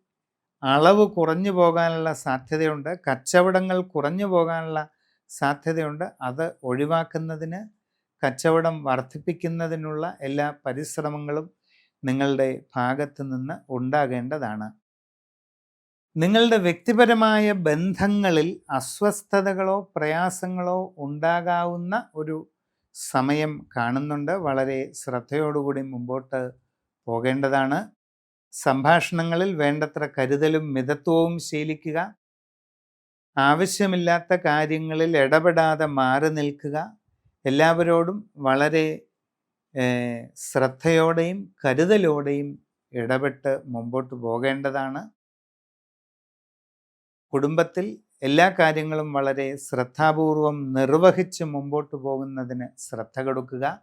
അളവ് കുറഞ്ഞു പോകാനുള്ള സാധ്യതയുണ്ട്. കച്ചവടങ്ങൾ കുറഞ്ഞു പോകാനുള്ള സാധ്യതയുണ്ട്. അത് ഒഴിവാക്കുന്നതിന്, കച്ചവടം വർദ്ധിപ്പിക്കുന്നതിനുള്ള എല്ലാ പരിശ്രമങ്ങളും നിങ്ങളുടെ ഭാഗത്ത് നിന്ന് ഉണ്ടാകേണ്ടതാണ്. നിങ്ങളുടെ വ്യക്തിപരമായ ബന്ധങ്ങളിൽ അസ്വസ്ഥതകളോ പ്രയാസങ്ങളോ ഉണ്ടാകാവുന്ന ഒരു സമയം കാണുന്നുണ്ട്. വളരെ ശ്രദ്ധയോടുകൂടി മുമ്പോട്ട് പോകേണ്ടതാണ്. സംഭാഷണങ്ങളിൽ വേണ്ടത്ര കരുതലും മിതത്വവും ശീലിക്കുക. ആവശ്യമില്ലാത്ത കാര്യങ്ങളിൽ ഇടപെടാതെ മാറി നിൽക്കുക. എല്ലാവരോടും വളരെ ശ്രദ്ധയോടെയും കരുതലോടെയും ഇടപെട്ട് മുമ്പോട്ട് പോകേണ്ടതാണ്. കുടുംബത്തിൽ എല്ലാ കാര്യങ്ങളും വളരെ ശ്രദ്ധാപൂർവം നിർവഹിച്ച് മുമ്പോട്ട് പോകുന്നതിന് ശ്രദ്ധ കൊടുക്കുക.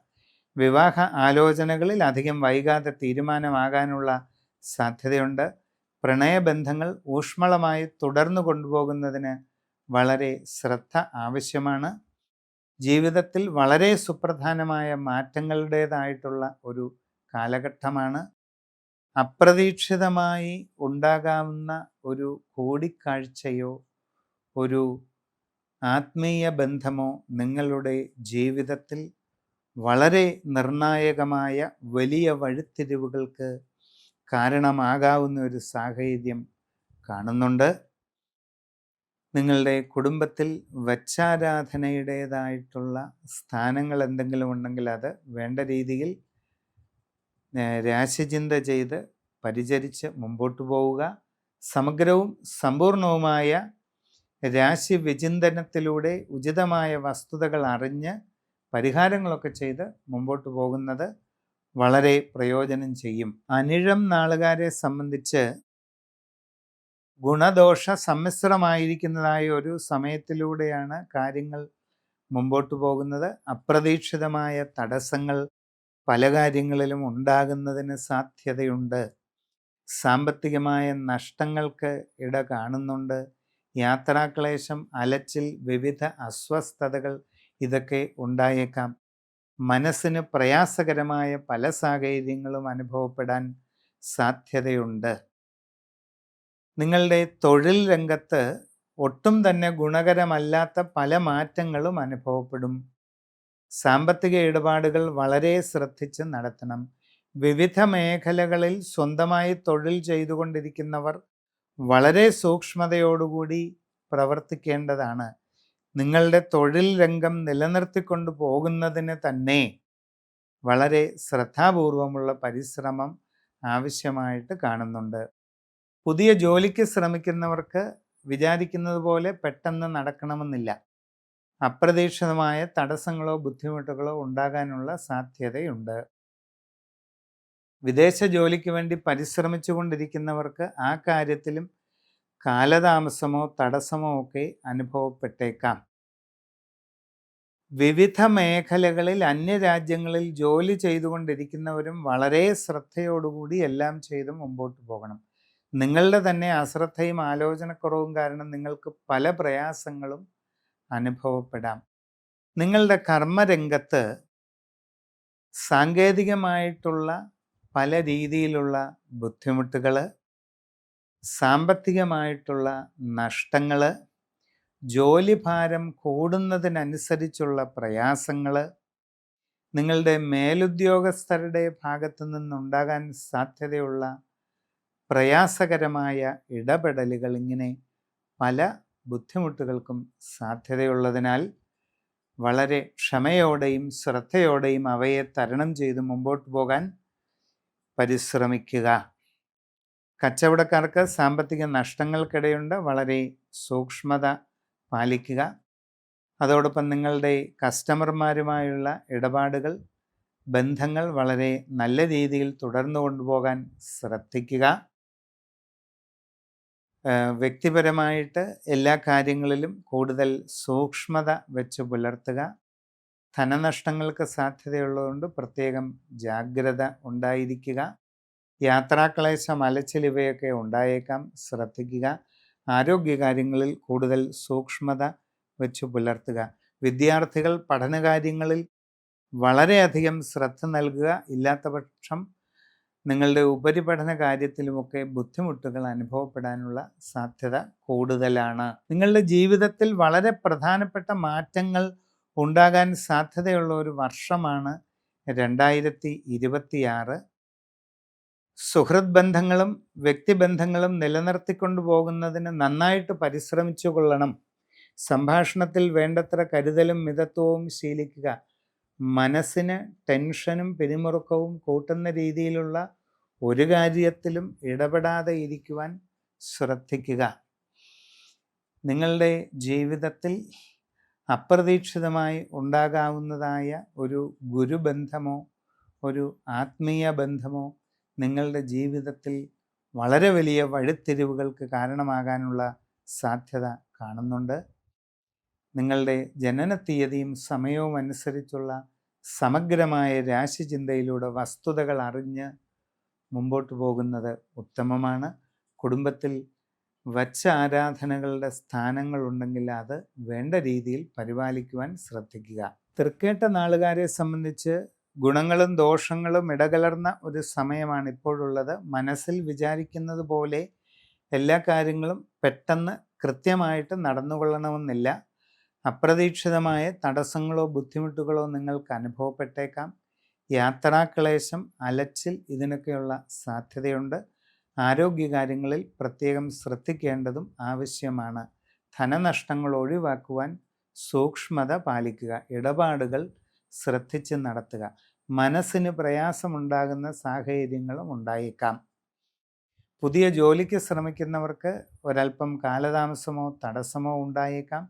വിവാഹ ആലോചനകളിൽ അധികം വൈകാതെ തീരുമാനമാകാനുള്ള സാധ്യതയുണ്ട്. പ്രണയബന്ധങ്ങൾ ഊഷ്മളമായി തുടർന്നു കൊണ്ടുപോകുന്നതിന് വളരെ ശ്രദ്ധ ആവശ്യമാണ്. ജീവിതത്തിൽ വളരെ സുപ്രധാനമായ മാറ്റങ്ങളുടേതായിട്ടുള്ള ഒരു കാലഘട്ടമാണ്. അപ്രതീക്ഷിതമായി ഉണ്ടാകാവുന്ന ഒരു കൂടിക്കാഴ്ചയോ ഒരു ആത്മീയ ബന്ധമോ നിങ്ങളുടെ ജീവിതത്തിൽ വളരെ നിർണായകമായ വലിയ വഴിത്തിരിവുകൾക്ക് കാരണമാകാവുന്ന ഒരു സാഹചര്യം കാണുന്നുണ്ട്. നിങ്ങളുടെ കുടുംബത്തിൽ വച്ചാരാധനയുടേതായിട്ടുള്ള സ്ഥാനങ്ങൾ എന്തെങ്കിലും ഉണ്ടെങ്കിൽ അത് വേണ്ട രീതിയിൽ രാശിചിന്ത ചെയ്ത് പരിചരിച്ച് മുമ്പോട്ട് പോവുക. സമഗ്രവും സമ്പൂർണവുമായ രാശി വിചിന്തനത്തിലൂടെ ഉചിതമായ വസ്തുതകൾ അറിഞ്ഞ് പരിഹാരങ്ങളൊക്കെ ചെയ്ത് മുമ്പോട്ട് പോകുന്നത് വളരെ പ്രയോജനം ചെയ്യും. അനിഴം നാളുകാരെ സംബന്ധിച്ച് ഗുണദോഷ സമ്മിശ്രമായിരിക്കുന്നതായ ഒരു സമയത്തിലൂടെയാണ് കാര്യങ്ങൾ മുമ്പോട്ട് പോകുന്നത്. അപ്രതീക്ഷിതമായ തടസ്സങ്ങൾ പല കാര്യങ്ങളിലും ഉണ്ടാകുന്നതിന് സാധ്യതയുണ്ട്. സാമ്പത്തികമായ നഷ്ടങ്ങൾക്ക് ഇട കാണുന്നുണ്ട്. യാത്രാക്ലേശം, അലച്ചിൽ, വിവിധ അസ്വസ്ഥതകൾ ഇതൊക്കെ ഉണ്ടായേക്കാം. മനസ്സിന് പ്രയാസകരമായ പല സാഹചര്യങ്ങളും അനുഭവപ്പെടാൻ സാധ്യതയുണ്ട്. നിങ്ങളുടെ തൊഴിൽ രംഗത്ത് ഒട്ടും തന്നെ ഗുണകരമല്ലാത്ത പല മാറ്റങ്ങളും അനുഭവപ്പെടും. സാമ്പത്തിക ഇടപാടുകൾ വളരെ ശ്രദ്ധിച്ച് നടത്തണം. വിവിധ മേഖലകളിൽ സ്വന്തമായി തൊഴിൽ ചെയ്തുകൊണ്ടിരിക്കുന്നവർ വളരെ സൂക്ഷ്മതയോടുകൂടി പ്രവർത്തിക്കേണ്ടതാണ്. നിങ്ങളുടെ തൊഴിൽ രംഗം നിലനിർത്തിക്കൊണ്ട് പോകുന്നതിന് തന്നെ വളരെ ശ്രദ്ധാപൂർവമുള്ള പരിശ്രമം ആവശ്യമായിട്ട് കാണുന്നുണ്ട്. പുതിയ ജോലിക്ക് ശ്രമിക്കുന്നവർക്ക് വിചാരിക്കുന്നത് പോലെ പെട്ടെന്ന് നടക്കണമെന്നില്ല. അപ്രതീക്ഷിതമായ തടസ്സങ്ങളോ ബുദ്ധിമുട്ടുകളോ ഉണ്ടാകാനുള്ള സാധ്യതയുണ്ട്. വിദേശ ജോലിക്ക് വേണ്ടി പരിശ്രമിച്ചു കൊണ്ടിരിക്കുന്നവർക്ക് ആ കാര്യത്തിലും കാലതാമസമോ തടസ്സമോ ഒക്കെ അനുഭവപ്പെട്ടേക്കാം. വിവിധ മേഖലകളിൽ അന്യരാജ്യങ്ങളിൽ ജോലി ചെയ്തുകൊണ്ടിരിക്കുന്നവരും വളരെ ശ്രദ്ധയോടുകൂടി എല്ലാം ചെയ്ത് മുമ്പോട്ട് പോകണം. നിങ്ങളുടെ തന്നെ അശ്രദ്ധയും ആലോചനക്കുറവും കാരണം നിങ്ങൾക്ക് പല പ്രയാസങ്ങളും അനുഭവപ്പെടാം. നിങ്ങളുടെ കർമ്മരംഗത്ത് സാങ്കേതികമായിട്ടുള്ള പല രീതിയിലുള്ള ബുദ്ധിമുട്ടുകൾ, സാമ്പത്തികമായിട്ടുള്ള നഷ്ടങ്ങൾ, ജോലിഭാരം കൂടുന്നതിനനുസരിച്ചുള്ള പ്രയാസങ്ങൾ, നിങ്ങളുടെ മേലുദ്യോഗസ്ഥരുടെ ഭാഗത്തു നിന്നുണ്ടാകാൻ സാധ്യതയുള്ള പ്രയാസകരമായ ഇടപെടലുകൾ, ഇങ്ങനെ പല ബുദ്ധിമുട്ടുകൾക്കും സാധ്യതയുള്ളതിനാൽ വളരെ ക്ഷമയോടെയും ശ്രദ്ധയോടെയും അവയെ തരണം ചെയ്ത് മുമ്പോട്ട് പോകാൻ പരിശ്രമിക്കുക. കച്ചവടക്കാർക്ക് സാമ്പത്തിക നഷ്ടങ്ങൾക്കിടയുണ്ട്. വളരെ സൂക്ഷ്മത പാലിക്കുക. അതോടൊപ്പം നിങ്ങളുടെ കസ്റ്റമർമാരുമായുള്ള ഇടപാടുകൾ, ബന്ധങ്ങൾ വളരെ നല്ല രീതിയിൽ തുടർന്നു കൊണ്ടുപോകാൻ ശ്രദ്ധിക്കുക. വ്യക്തിപരമായിട്ട് എല്ലാ കാര്യങ്ങളിലും കൂടുതൽ സൂക്ഷ്മത വെച്ച് പുലർത്തുക. ധനനഷ്ടങ്ങൾക്ക് സാധ്യതയുള്ളതുകൊണ്ട് പ്രത്യേകം ജാഗ്രത ഉണ്ടായിരിക്കുക. യാത്രാക്ലേശം, അലച്ചിൽ ഇവയൊക്കെ ഉണ്ടായേക്കാം, ശ്രദ്ധിക്കുക. ആരോഗ്യകാര്യങ്ങളിൽ കൂടുതൽ സൂക്ഷ്മത വെച്ച് പുലർത്തുക. വിദ്യാർത്ഥികൾ പഠനകാര്യങ്ങളിൽ വളരെയധികം ശ്രദ്ധ നൽകുക. ഇല്ലാത്ത പക്ഷം നിങ്ങളുടെ ഉപരിപഠന കാര്യത്തിലുമൊക്കെ ബുദ്ധിമുട്ടുകൾ അനുഭവപ്പെടാനുള്ള സാധ്യത കൂടുതലാണ്. നിങ്ങളുടെ ജീവിതത്തിൽ വളരെ പ്രധാനപ്പെട്ട മാറ്റങ്ങൾ ഉണ്ടാകാൻ സാധ്യതയുള്ള ഒരു വർഷമാണ് 2026. സുഹൃത്ത് ബന്ധങ്ങളും വ്യക്തിബന്ധങ്ങളും നിലനിർത്തിക്കൊണ്ടു പോകുന്നതിന് നന്നായിട്ട് പരിശ്രമിച്ചു കൊള്ളണം. സംഭാഷണത്തിൽ വേണ്ടത്ര കരുതലും മിതത്വവും ശീലിക്കുക. മനസ്സിന് ടെൻഷനും പിരിമുറുക്കവും കൂട്ടുന്ന രീതിയിലുള്ള ഒരു കാര്യത്തിലും ഇടപെടാതെ ഇരിക്കുവാൻ ശ്രദ്ധിക്കുക. നിങ്ങളുടെ ജീവിതത്തിൽ അപ്രതീക്ഷിതമായി ഉണ്ടാകാവുന്നതായ ഒരു ഗുരുബന്ധമോ ഒരു ആത്മീയ ബന്ധമോ നിങ്ങളുടെ ജീവിതത്തിൽ വളരെ വലിയ വഴിത്തിരിവുകൾക്ക് കാരണമാകാനുള്ള സാധ്യത കാണുന്നുണ്ട്. നിങ്ങളുടെ ജനന തീയതിയും സമയവും അനുസരിച്ചുള്ള സമഗ്രമായ രാശിചിന്തയിലൂടെ വസ്തുതകൾ അറിഞ്ഞ് മുമ്പോട്ട് പോകുന്നത് ഉത്തമമാണ്. കുടുംബത്തിൽ വച്ച ആരാധനകളുടെ സ്ഥാനങ്ങളുണ്ടെങ്കിൽ അത് വേണ്ട രീതിയിൽ പരിപാലിക്കുവാൻ ശ്രദ്ധിക്കുക. തൃക്കേട്ട നാളുകാരെ സംബന്ധിച്ച് ഗുണങ്ങളും ദോഷങ്ങളും ഇടകലർന്ന ഒരു സമയമാണ് ഇപ്പോഴുള്ളത്. മനസ്സിൽ വിചാരിക്കുന്നത് പോലെ എല്ലാ കാര്യങ്ങളും പെട്ടെന്ന് കൃത്യമായിട്ട് നടന്നുകൊള്ളണമെന്നില്ല. അപ്രതീക്ഷിതമായ തടസ്സങ്ങളോ ബുദ്ധിമുട്ടുകളോ നിങ്ങൾക്ക് അനുഭവപ്പെട്ടേക്കാം. യാത്രാക്ലേശം, അലച്ചിൽ ഇതിനൊക്കെയുള്ള സാധ്യതയുണ്ട്. ആരോഗ്യകാര്യങ്ങളിൽ പ്രത്യേകം ശ്രദ്ധിക്കേണ്ടതും ആവശ്യമാണ്. ധനനഷ്ടങ്ങൾ ഒഴിവാക്കുവാൻ സൂക്ഷ്മത പാലിക്കുക. ഇടപാടുകൾ ശ്രദ്ധിച്ച് നടത്തുക. മനസ്സിന് പ്രയാസമുണ്ടാകുന്ന സാഹചര്യങ്ങളും ഉണ്ടായേക്കാം. പുതിയ ജോലിക്ക് ശ്രമിക്കുന്നവർക്ക് ഒരല്പം കാലതാമസമോ തടസ്സമോ ഉണ്ടായേക്കാം.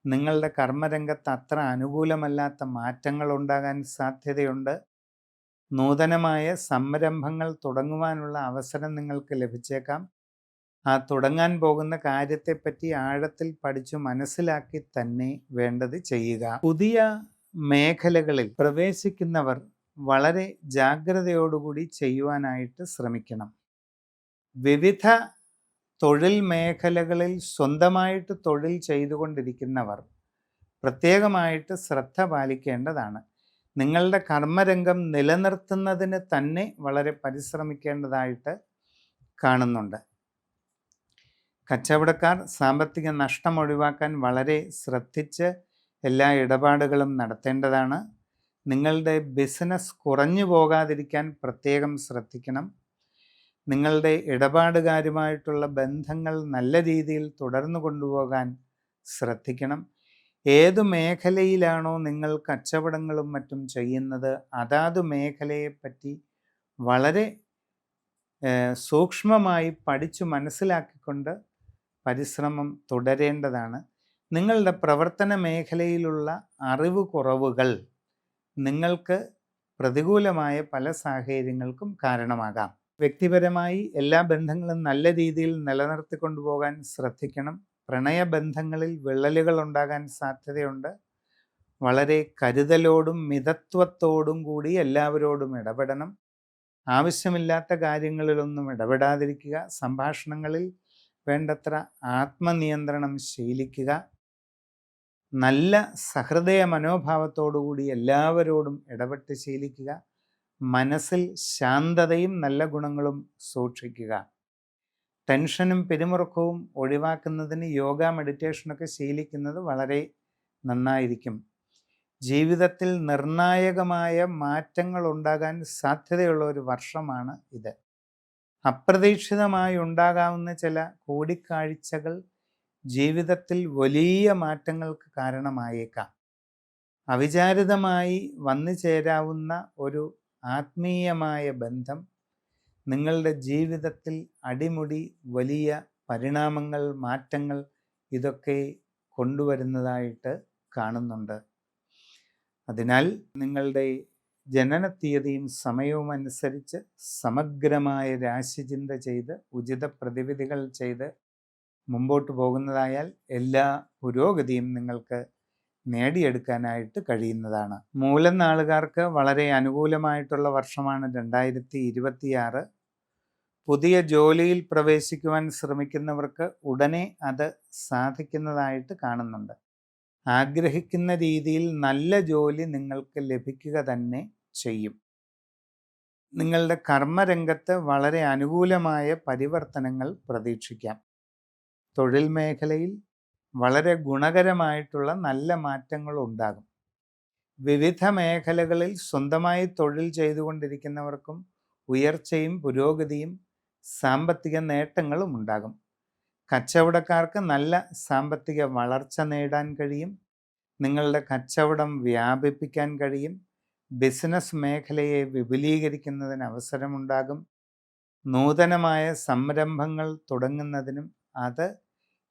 നിങ്ങളുടെ കർമ്മരംഗത്ത് അത്ര അനുകൂലമല്ലാത്ത മാറ്റങ്ങൾ ഉണ്ടാകാൻ സാധ്യതയുണ്ട്. നൂതനമായ സംരംഭങ്ങൾ തുടങ്ങുവാനുള്ള അവസരം നിങ്ങൾക്ക് ലഭിച്ചേക്കാം. ആ തുടങ്ങാൻ പോകുന്ന കാര്യത്തെപ്പറ്റി ആഴത്തിൽ പഠിച്ചു മനസ്സിലാക്കി തന്നെ വേണ്ടത് ചെയ്യുക. പുതിയ മേഖലകളിൽ പ്രവേശിക്കുന്നവർ വളരെ ജാഗ്രതയോടുകൂടി ചെയ്യുവാനായിട്ട് ശ്രമിക്കണം. വിവിധ തൊഴിൽ മേഖലകളിൽ സ്വന്തമായിട്ട് തൊഴിൽ ചെയ്തുകൊണ്ടിരിക്കുന്നവർ പ്രത്യേകമായിട്ട് ശ്രദ്ധ പാലിക്കേണ്ടതാണ്. നിങ്ങളുടെ കർമ്മരംഗം നിലനിർത്തുന്നതിന് തന്നെ വളരെ പരിശ്രമിക്കേണ്ടതായിട്ട് കാണുന്നുണ്ട്. കച്ചവടക്കാർ സാമ്പത്തിക നഷ്ടം ഒഴിവാക്കാൻ വളരെ ശ്രദ്ധിച്ച് എല്ലാ ഇടപാടുകളും നടത്തേണ്ടതാണ്. നിങ്ങളുടെ ബിസിനസ് കുറഞ്ഞു പോകാതിരിക്കാൻ പ്രത്യേകം ശ്രദ്ധിക്കണം. നിങ്ങളുടെ ഇടപാടുകാരുമായിട്ടുള്ള ബന്ധങ്ങൾ നല്ല രീതിയിൽ തുടർന്നു കൊണ്ടുപോകാൻ ശ്രദ്ധിക്കണം. ഏതു മേഖലയിലാണോ നിങ്ങൾ കച്ചവടങ്ങളും മറ്റും ചെയ്യുന്നത്, അതാത് മേഖലയെപ്പറ്റി വളരെ സൂക്ഷ്മമായി പഠിച്ചു മനസ്സിലാക്കിക്കൊണ്ട് പരിശ്രമം തുടരേണ്ടതാണ്. നിങ്ങളുടെ പ്രവർത്തന മേഖലയിലുള്ള അറിവ് കുറവുകൾ നിങ്ങൾക്ക് പ്രതികൂലമായ പല സാഹചര്യങ്ങൾക്കും കാരണമാകാം. വ്യക്തിപരമായി എല്ലാ ബന്ധങ്ങളും നല്ല രീതിയിൽ നിലനിർത്തിക്കൊണ്ടുപോകാൻ ശ്രദ്ധിക്കണം. പ്രണയബന്ധങ്ങളിൽ വിള്ളലുകൾ ഉണ്ടാകാൻ സാധ്യതയുണ്ട്. വളരെ കരുതലോടും മിതത്വത്തോടും കൂടി എല്ലാവരോടും ഇടപെടണം. ആവശ്യമില്ലാത്ത കാര്യങ്ങളിലൊന്നും ഇടപെടാതിരിക്കുക. സംഭാഷണങ്ങളിൽ വേണ്ടത്ര ആത്മനിയന്ത്രണം ശീലിക്കുക. നല്ല സഹൃദയ മനോഭാവത്തോടുകൂടി എല്ലാവരോടും ഇടപെട്ട് ശീലിക്കുക. മനസ്സിൽ ശാന്തതയും നല്ല ഗുണങ്ങളും സൂക്ഷിക്കുക. ടെൻഷനും പിരിമുറുക്കവും ഒഴിവാക്കുന്നതിന് യോഗ, മെഡിറ്റേഷനൊക്കെ ശീലിക്കുന്നത് വളരെ നന്നായിരിക്കും. ജീവിതത്തിൽ നിർണായകമായ മാറ്റങ്ങൾ ഉണ്ടാകാൻ സാധ്യതയുള്ള ഒരു വർഷമാണ് ഇത്. അപ്രതീക്ഷിതമായി ഉണ്ടാകാവുന്ന ചില കൂടിക്കാഴ്ചകൾ ജീവിതത്തിൽ വലിയ മാറ്റങ്ങൾക്ക് കാരണമായേക്കാം. അവിചാരിതമായി വന്നു ചേരാവുന്ന ഒരു ആത്മീയമായ ബന്ധം നിങ്ങളുടെ ജീവിതത്തിൽ അടിമുടി വലിയ പരിണാമങ്ങൾ, മാറ്റങ്ങൾ ഇതൊക്കെ കൊണ്ടുവരുന്നതായിട്ട് കാണുന്നുണ്ട്. അതിനാൽ നിങ്ങളുടെ ജനനത്തീയതിയും സമയവും അനുസരിച്ച് സമഗ്രമായ രാശിചിന്ത ചെയ്ത് ഉചിത പ്രതിവിധികൾ ചെയ്ത് മുമ്പോട്ട് പോകുന്നതായാൽ എല്ലാ പുരോഗതിയും നിങ്ങൾക്ക് നേടിയെടുക്കാനായിട്ട് കഴിയുന്നതാണ്. മൂലം നാളുകാർക്ക് വളരെ അനുകൂലമായിട്ടുള്ള വർഷമാണ് 2026. പുതിയ ജോലിയിൽ പ്രവേശിക്കുവാൻ ശ്രമിക്കുന്നവർക്ക് ഉടനെ അത് സാധിക്കുന്നതായിട്ട് കാണുന്നുണ്ട്. ആഗ്രഹിക്കുന്ന രീതിയിൽ നല്ല ജോലി നിങ്ങൾക്ക് ലഭിക്കുക തന്നെ ചെയ്യും. നിങ്ങളുടെ കർമ്മരംഗത്ത് വളരെ അനുകൂലമായ പരിവർത്തനങ്ങൾ പ്രതീക്ഷിക്കാം. തൊഴിൽ മേഖലയിൽ വളരെ ഗുണകരമായിട്ടുള്ള നല്ല മാറ്റങ്ങൾ ഉണ്ടാകും. വിവിധ മേഖലകളിൽ സ്വന്തമായി തൊഴിൽ ചെയ്തുകൊണ്ടിരിക്കുന്നവർക്കും ഉയർച്ചയും പുരോഗതിയും സാമ്പത്തിക നേട്ടങ്ങളും ഉണ്ടാകും. കച്ചവടക്കാർക്ക് നല്ല സാമ്പത്തിക വളർച്ച നേടാൻ കഴിയും. നിങ്ങളുടെ കച്ചവടം വ്യാപിപ്പിക്കാൻ കഴിയും. ബിസിനസ് മേഖലയെ വിപുലീകരിക്കുന്നതിന് അവസരമുണ്ടാകും. നൂതനമായ സംരംഭങ്ങൾ തുടങ്ങുന്നതിനും അത്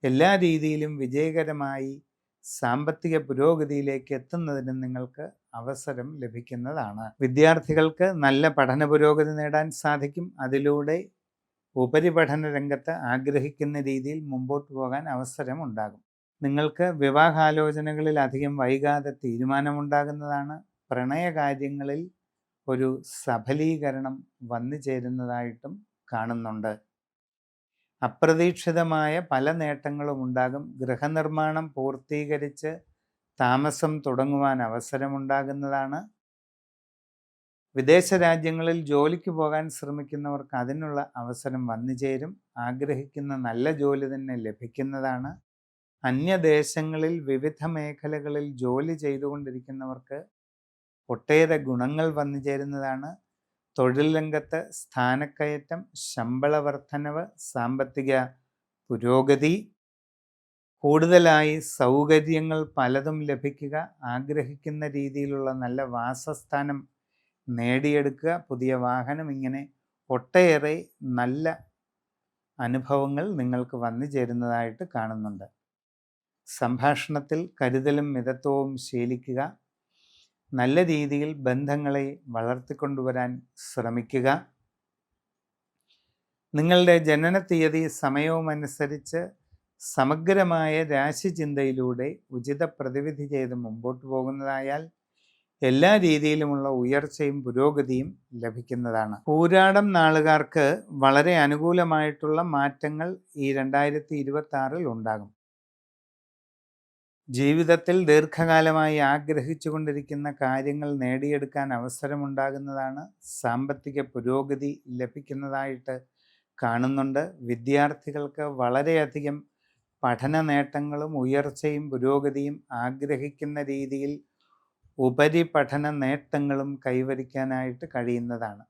എല്ലാ രീതിയിലും വിജയകരമായി സാമ്പത്തിക പുരോഗതിയിലേക്ക് എത്തുന്നതിനും നിങ്ങൾക്ക് അവസരം ലഭിക്കുന്നതാണ്. വിദ്യാർത്ഥികൾക്ക് നല്ല പഠന പുരോഗതി നേടാൻ സാധിക്കും. അതിലൂടെ ഉപരിപഠന രംഗത്ത് ആഗ്രഹിക്കുന്ന രീതിയിൽ മുമ്പോട്ട് പോകാൻ അവസരം ഉണ്ടാകും. നിങ്ങൾക്ക് വിവാഹാലോചനകളിൽ അധികം വൈകാതെ തീരുമാനമുണ്ടാകുന്നതാണ്. പ്രണയകാര്യങ്ങളിൽ ഒരു സഫലീകരണം വന്നു ചേരുന്നതായിട്ടും കാണുന്നുണ്ട്. അപ്രതീക്ഷിതമായ പല നേട്ടങ്ങളും ഉണ്ടാകും. ഗൃഹനിർമ്മാണം പൂർത്തീകരിച്ച് താമസം തുടങ്ങുവാൻ അവസരമുണ്ടാകുന്നതാണ്. വിദേശ രാജ്യങ്ങളിൽ ജോലിക്ക് പോകാൻ ശ്രമിക്കുന്നവർക്ക് അതിനുള്ള അവസരം വന്നു ചേരും. ആഗ്രഹിക്കുന്ന നല്ല ജോലി തന്നെ ലഭിക്കുന്നതാണ്. അന്യദേശങ്ങളിൽ വിവിധ മേഖലകളിൽ ജോലി ചെയ്തുകൊണ്ടിരിക്കുന്നവർക്ക് ഒട്ടേറെ ഗുണങ്ങൾ വന്നു ചേരുന്നതാണ്. തൊഴിൽ രംഗത്ത് സ്ഥാനക്കയറ്റം, ശമ്പള വർധനവ്, സാമ്പത്തിക പുരോഗതി, കൂടുതലായി സൗകര്യങ്ങൾ പലതും ലഭിക്കുക, ആഗ്രഹിക്കുന്ന രീതിയിലുള്ള നല്ല വാസസ്ഥാനം നേടിയെടുക്കുക, പുതിയ വാഹനം, ഇങ്ങനെ ഒട്ടേറെ നല്ല അനുഭവങ്ങൾ നിങ്ങൾക്ക് വന്നു ചേരുന്നതായിട്ട് കാണുന്നുണ്ട്. സംഭാഷണത്തിൽ കരുതലും മിതത്വവും ശീലിക്കുക. നല്ല രീതിയിൽ ബന്ധങ്ങളെ വളർത്തിക്കൊണ്ടുവരാൻ ശ്രമിക്കുക. നിങ്ങളുടെ ജനനത്തീയതി സമയവും അനുസരിച്ച് സമഗ്രമായ രാശിചിന്തയിലൂടെ ഉചിത പ്രതിവിധി ചെയ്ത് മുമ്പോട്ട് പോകുന്നതായാൽ എല്ലാ രീതിയിലുമുള്ള ഉയർച്ചയും പുരോഗതിയും ലഭിക്കുന്നതാണ്. പൂരാടം നാളുകാർക്ക് വളരെ അനുകൂലമായിട്ടുള്ള മാറ്റങ്ങൾ ഈ 2026 ഉണ്ടാകും. ജീവിതത്തിൽ ദീർഘകാലമായി ആഗ്രഹിച്ചു കൊണ്ടിരിക്കുന്ന കാര്യങ്ങൾ നേടിയെടുക്കാൻ അവസരമുണ്ടാകുന്നതാണ്. സാമ്പത്തിക പുരോഗതി ലഭിക്കുന്നതായിട്ട് കാണുന്നുണ്ട്. വിദ്യാർത്ഥികൾക്ക് വളരെയധികം പഠന നേട്ടങ്ങളും ഉയർച്ചയും പുരോഗതിയും ആഗ്രഹിക്കുന്ന രീതിയിൽ ഉപരിപഠന നേട്ടങ്ങളും കൈവരിക്കാനായിട്ട് കഴിയുന്നതാണ്.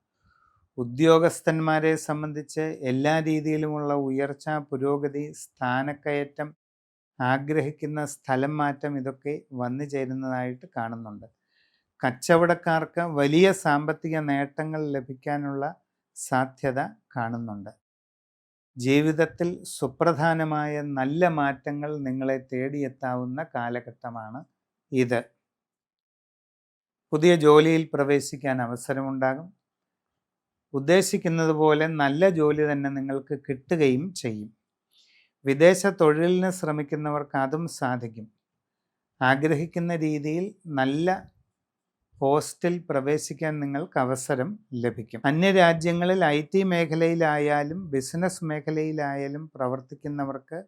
ഉദ്യോഗസ്ഥന്മാരെ സംബന്ധിച്ച് എല്ലാ രീതിയിലുമുള്ള ഉയർച്ച, പുരോഗതി, സ്ഥാനക്കയറ്റം, ആഗ്രഹിക്കുന്ന സ്ഥലം മാറ്റം ഇതൊക്കെ വന്നു ചേരുന്നതായിട്ട് കാണുന്നുണ്ട്. കച്ചവടക്കാർക്ക് വലിയ സാമ്പത്തിക നേട്ടങ്ങൾ ലഭിക്കാനുള്ള സാധ്യത കാണുന്നുണ്ട്. ജീവിതത്തിൽ സുപ്രധാനമായ നല്ല മാറ്റങ്ങൾ നിങ്ങളെ തേടിയെത്താവുന്ന കാലഘട്ടമാണ് ഇത്. പുതിയ ജോലിയിൽ പ്രവേശിക്കാൻ അവസരമുണ്ടാകും. ഉദ്ദേശിക്കുന്നത് പോലെ നല്ല ജോലി തന്നെ നിങ്ങൾക്ക് കിട്ടുകയും ചെയ്യും. വിദേശ തൊഴിലിന് ശ്രമിക്കുന്നവർക്ക് അതും സാധിക്കും. ആഗ്രഹിക്കുന്ന രീതിയിൽ നല്ല പോസ്റ്റിൽ പ്രവേശിക്കാൻ നിങ്ങൾക്ക് അവസരം ലഭിക്കും. അന്യരാജ്യങ്ങളിൽ IT മേഖലയിലായാലും ബിസിനസ് മേഖലയിലായാലും പ്രവർത്തിക്കുന്നവർക്ക്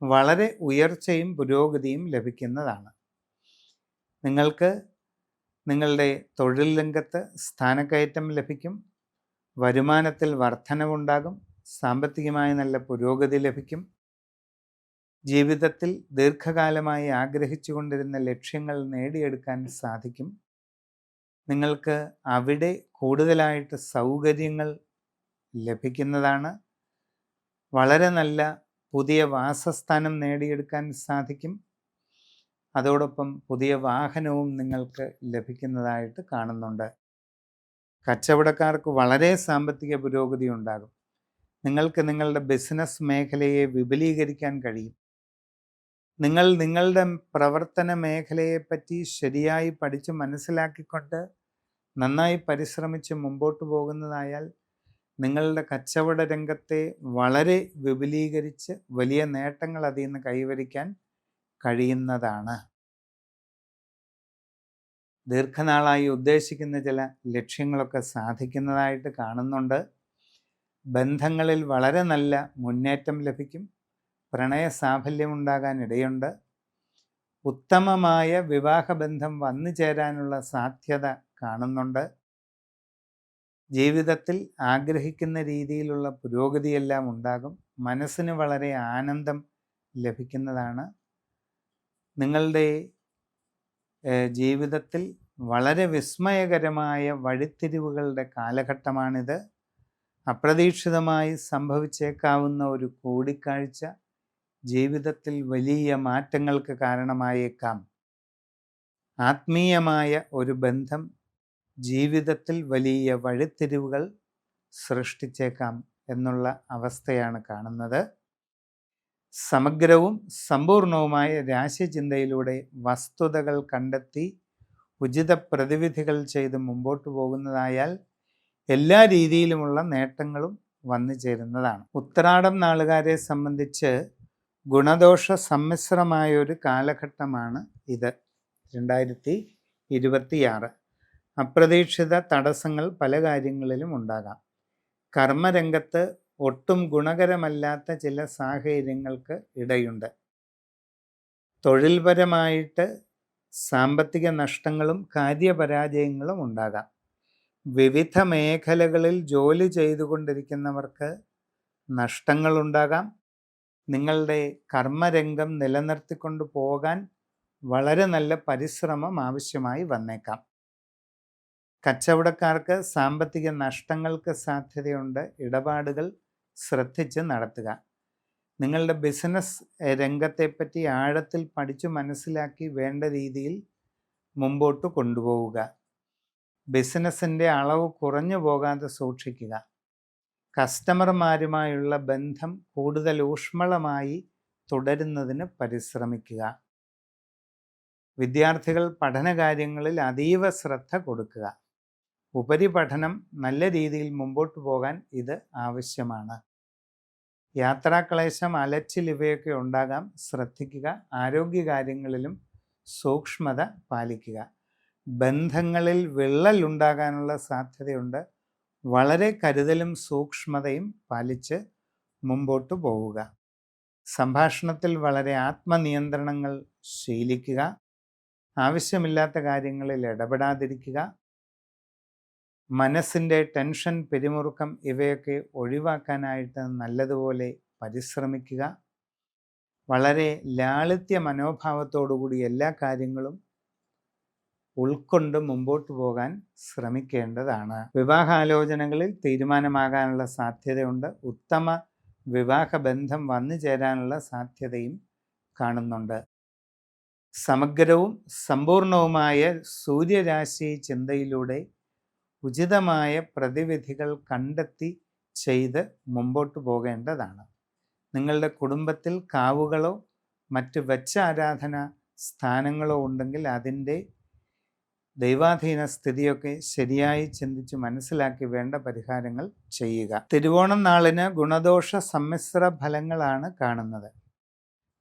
വളരെ ഉയർച്ചയും പുരോഗതിയും ലഭിക്കുന്നതാണ്. നിങ്ങൾക്ക് നിങ്ങളുടെ തൊഴിൽ രംഗത്ത് സ്ഥാനക്കയറ്റം ലഭിക്കും. വരുമാനത്തിൽ വർധനവുണ്ടാകും. സാമ്പത്തികമായി നല്ല പുരോഗതി ലഭിക്കും. ജീവിതത്തിൽ ദീർഘകാലമായി ആഗ്രഹിച്ചു കൊണ്ടിരുന്ന ലക്ഷ്യങ്ങൾ നേടിയെടുക്കാൻ സാധിക്കും. നിങ്ങൾക്ക് അവിടെ കൂടുതലായിട്ട് സൗകര്യങ്ങൾ ലഭിക്കുന്നതാണ്. വളരെ നല്ല പുതിയ വാസസ്ഥാനം നേടിയെടുക്കാൻ സാധിക്കും. അതോടൊപ്പം പുതിയ വാഹനവും നിങ്ങൾക്ക് ലഭിക്കുന്നതായിട്ട് കാണുന്നുണ്ട്. കച്ചവടക്കാർക്ക് വളരെ സാമ്പത്തിക പുരോഗതി ഉണ്ടാകും. നിങ്ങൾക്ക് നിങ്ങളുടെ ബിസിനസ് മേഖലയെ വിപുലീകരിക്കാൻ കഴിയും. നിങ്ങൾ നിങ്ങളുടെ പ്രവർത്തന മേഖലയെപ്പറ്റി ശരിയായി പഠിച്ച് മനസ്സിലാക്കിക്കൊണ്ട് നന്നായി പരിശ്രമിച്ച് മുമ്പോട്ട് പോകുന്നതായാൽ നിങ്ങളുടെ കച്ചവട രംഗത്തെ വളരെ വിപുലീകരിച്ച് വലിയ നേട്ടങ്ങൾ അതിൽ നിന്ന് കൈവരിക്കാൻ കഴിയുന്നതാണ്. ദീർഘനാളായി ഉദ്ദേശിക്കുന്ന ചില ലക്ഷ്യങ്ങളൊക്കെ സാധിക്കുന്നതായിട്ട് കാണുന്നുണ്ട്. ബന്ധങ്ങളിൽ വളരെ നല്ല മുന്നേറ്റം ലഭിക്കും. പ്രണയ സാഫല്യമുണ്ടാകാൻ ഇടയുണ്ട്. ഉത്തമമായ വിവാഹബന്ധം വന്നു ചേരാനുള്ള സാധ്യത കാണുന്നുണ്ട്. ജീവിതത്തിൽ ആഗ്രഹിക്കുന്ന രീതിയിലുള്ള പുരോഗതിയെല്ലാം ഉണ്ടാകും. മനസ്സിന് വളരെ ആനന്ദം ലഭിക്കുന്നതാണ്. നിങ്ങളുടെ ജീവിതത്തിൽ വളരെ വിസ്മയകരമായ വഴിത്തിരിവുകളുടെ കാലഘട്ടമാണിത്. അപ്രതീക്ഷിതമായി സംഭവിച്ചേക്കാവുന്ന ഒരു കൂടിക്കാഴ്ച ജീവിതത്തിൽ വലിയ മാറ്റങ്ങൾക്ക് കാരണമായേക്കാം. ആത്മീയമായ ഒരു ബന്ധം ജീവിതത്തിൽ വലിയ വഴിത്തിരിവുകൾ സൃഷ്ടിച്ചേക്കാം എന്നുള്ള അവസ്ഥയാണ് കാണുന്നത്. സമഗ്രവും സമ്പൂർണവുമായ രാശിചിന്തയിലൂടെ വസ്തുതകൾ കണ്ടെത്തി ഉചിത പ്രതിവിധികൾ ചെയ്ത് മുമ്പോട്ട് പോകുന്നതായാൽ എല്ലാ രീതിയിലുമുള്ള നേട്ടങ്ങളും വന്നു ചേരുന്നതാണ്. ഉത്രാടം നാളുകാരെ സംബന്ധിച്ച് ഗുണദോഷ സമ്മിശ്രമായൊരു കാലഘട്ടമാണ് ഇത്. 2026 അപ്രതീക്ഷിത തടസ്സങ്ങൾ പല കാര്യങ്ങളിലും ഉണ്ടാകാം. കർമ്മരംഗത്ത് ഒട്ടും ഗുണകരമല്ലാത്ത ചില സാഹചര്യങ്ങൾക്ക് ഇടയുണ്ട്. തൊഴിൽപരമായിട്ട് സാമ്പത്തിക നഷ്ടങ്ങളും കാര്യപരാജയങ്ങളും ഉണ്ടാകാം. വിവിധ മേഖലകളിൽ ജോലി ചെയ്തുകൊണ്ടിരിക്കുന്നവർക്ക് നഷ്ടങ്ങളുണ്ടാകാം. നിങ്ങളുടെ കർമ്മരംഗം നിലനിർത്തിക്കൊണ്ട് പോകാൻ വളരെ നല്ല പരിശ്രമം ആവശ്യമായി വന്നേക്കാം. കച്ചവടക്കാർക്ക് സാമ്പത്തിക നഷ്ടങ്ങൾക്ക് സാധ്യതയുണ്ട്. ഇടപാടുകൾ ശ്രദ്ധിച്ച് നടത്തുക. നിങ്ങളുടെ ബിസിനസ് രംഗത്തെപ്പറ്റി ആഴത്തിൽ പഠിച്ചു മനസ്സിലാക്കി വേണ്ട രീതിയിൽ മുമ്പോട്ട് കൊണ്ടുപോവുക. ബിസിനസ്സിൻ്റെ അളവ് കുറഞ്ഞു പോകാതെ സൂക്ഷിക്കുക. കസ്റ്റമർമാരുമായുള്ള ബന്ധം കൂടുതൽ ഊഷ്മളമായി തുടരുന്നതിന് പരിശ്രമിക്കുക. വിദ്യാർത്ഥികൾ പഠനകാര്യങ്ങളിൽ അതീവ ശ്രദ്ധ കൊടുക്കുക. ഉപരിപഠനം നല്ല രീതിയിൽ മുമ്പോട്ട് പോകാൻ ഇത് ആവശ്യമാണ്. യാത്രാക്ലേശം, അലച്ചിൽ ഇവയൊക്കെ ഉണ്ടാകാം. ശ്രദ്ധിക്കുക. ആരോഗ്യകാര്യങ്ങളിലും സൂക്ഷ്മത പാലിക്കുക. ബന്ധങ്ങളിൽ വിള്ളൽ ഉണ്ടാകാനുള്ള സാധ്യതയുണ്ട്. വളരെ കരുതലും സൂക്ഷ്മതയും പാലിച്ച് മുമ്പോട്ട് പോവുക. സംഭാഷണത്തിൽ വളരെ ആത്മനിയന്ത്രണങ്ങൾ ശീലിക്കുക. ആവശ്യമില്ലാത്ത കാര്യങ്ങളിൽ ഇടപെടാതിരിക്കുക. മനസ്സിൻ്റെ ടെൻഷൻ, പിരിമുറുക്കം ഇവയൊക്കെ ഒഴിവാക്കാനായിട്ട് നല്ലതുപോലെ പരിശ്രമിക്കുക. വളരെ ലാളിത്യ മനോഭാവത്തോടുകൂടി എല്ലാ കാര്യങ്ങളും ഉൾക്കൊണ്ട് മുമ്പോട്ട് പോകാൻ ശ്രമിക്കേണ്ടതാണ്. വിവാഹാലോചനകളിൽ തീരുമാനമാകാനുള്ള സാധ്യതയുണ്ട്. ഉത്തമ വിവാഹബന്ധം വന്നു ചേരാനുള്ള സാധ്യതയും കാണുന്നുണ്ട്. സമഗ്രവും സമ്പൂർണവുമായ സൂര്യരാശി ചിന്തയിലൂടെ ഉചിതമായ പ്രതിവിധികൾ കണ്ടെത്തി ചെയ്ത് മുമ്പോട്ട് പോകേണ്ടതാണ്. നിങ്ങളുടെ കുടുംബത്തിൽ കാവുകളോ മറ്റ് വെച്ച ആരാധന സ്ഥാനങ്ങളോ ഉണ്ടെങ്കിൽ അതിൻ്റെ ദൈവാധീന സ്ഥിതിയൊക്കെ ശരിയായി ചിന്തിച്ച് മനസ്സിലാക്കി വേണ്ട പരിഹാരങ്ങൾ ചെയ്യുക. തിരുവോണം നാളിന് ഗുണദോഷ സമ്മിശ്ര ഫലങ്ങളാണ് കാണുന്നത്.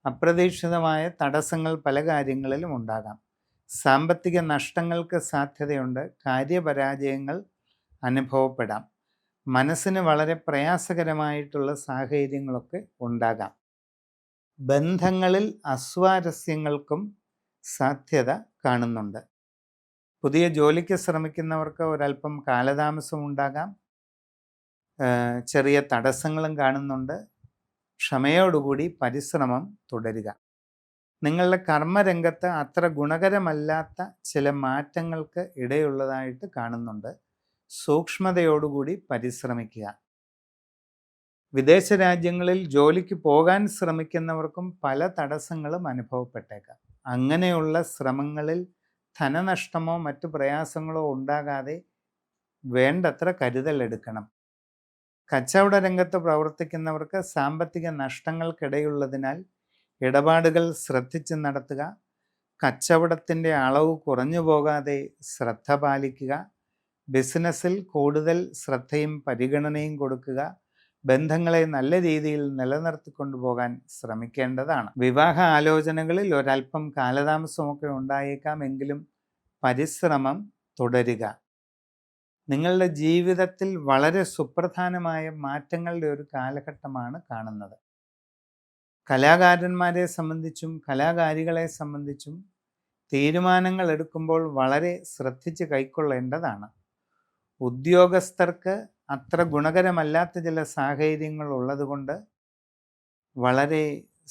അപ്രതീക്ഷിതമായ തടസ്സങ്ങൾ പല കാര്യങ്ങളിലും ഉണ്ടാകാം. സാമ്പത്തിക നഷ്ടങ്ങൾക്ക് സാധ്യതയുണ്ട്. കാര്യപരാജയങ്ങൾ അനുഭവപ്പെടാം. മനസ്സിന് വളരെ പ്രയാസകരമായിട്ടുള്ള സാഹചര്യങ്ങളൊക്കെ ഉണ്ടാകാം. ബന്ധങ്ങളിൽ അസ്വാരസ്യങ്ങൾക്കും സാധ്യത കാണുന്നുണ്ട്. പുതിയ ജോലിക്ക് ശ്രമിക്കുന്നവർക്ക് ഒരല്പം കാലതാമസം ഉണ്ടാകാം. ചെറിയ തടസ്സങ്ങളും കാണുന്നുണ്ട്. ക്ഷമയോടുകൂടി പരിശ്രമം തുടരുക. നിങ്ങളുടെ കർമ്മരംഗത്ത് അത്ര ഗുണകരമല്ലാത്ത ചില മാറ്റങ്ങൾക്ക് ഇടയുള്ളതായിട്ട് കാണുന്നുണ്ട്. സൂക്ഷ്മതയോടുകൂടി പരിശ്രമിക്കുക. വിദേശ രാജ്യങ്ങളിൽ ജോലിക്ക് പോകാൻ ശ്രമിക്കുന്നവർക്കും പല തടസ്സങ്ങളും അനുഭവപ്പെട്ടേക്കാം. അങ്ങനെയുള്ള ശ്രമങ്ങളിൽ ധനനഷ്ടമോ മറ്റു പ്രയാസങ്ങളോ ഉണ്ടാകാതെ വേണ്ടത്ര കരുതൽ എടുക്കണം. കച്ചവട രംഗത്ത് പ്രവർത്തിക്കുന്നവർക്ക് സാമ്പത്തിക നഷ്ടങ്ങൾക്കിടയുള്ളതിനാൽ ഇടപാടുകൾ ശ്രദ്ധിച്ച് നടത്തുക. കച്ചവടത്തിൻ്റെ അളവ് കുറഞ്ഞു പോകാതെ ശ്രദ്ധ പാലിക്കുക. ബിസിനസ്സിൽ കൂടുതൽ ശ്രദ്ധയും പരിഗണനയും കൊടുക്കുക. ബന്ധങ്ങളെ നല്ല രീതിയിൽ നിലനിർത്തിക്കൊണ്ടുപോകാൻ ശ്രമിക്കേണ്ടതാണ്. വിവാഹ ആലോചനകളിൽ ഒരല്പം കാലതാമസമൊക്കെ ഉണ്ടായേക്കാം. എങ്കിലും പരിശ്രമം തുടരുക. നിങ്ങളുടെ ജീവിതത്തിൽ വളരെ സുപ്രധാനമായ മാറ്റങ്ങളുടെ ഒരു കാലഘട്ടമാണ് കാണുന്നത്. കലാകാരന്മാരെ സംബന്ധിച്ചും കലാകാരികളെ സംബന്ധിച്ചും തീരുമാനങ്ങൾ എടുക്കുമ്പോൾ വളരെ ശ്രദ്ധിച്ച് കൈക്കൊള്ളേണ്ടതാണ്. ഉദ്യോഗസ്ഥർക്ക് അത്ര ഗുണകരമല്ലാത്ത ചില സാഹചര്യങ്ങൾ ഉള്ളതുകൊണ്ട് വളരെ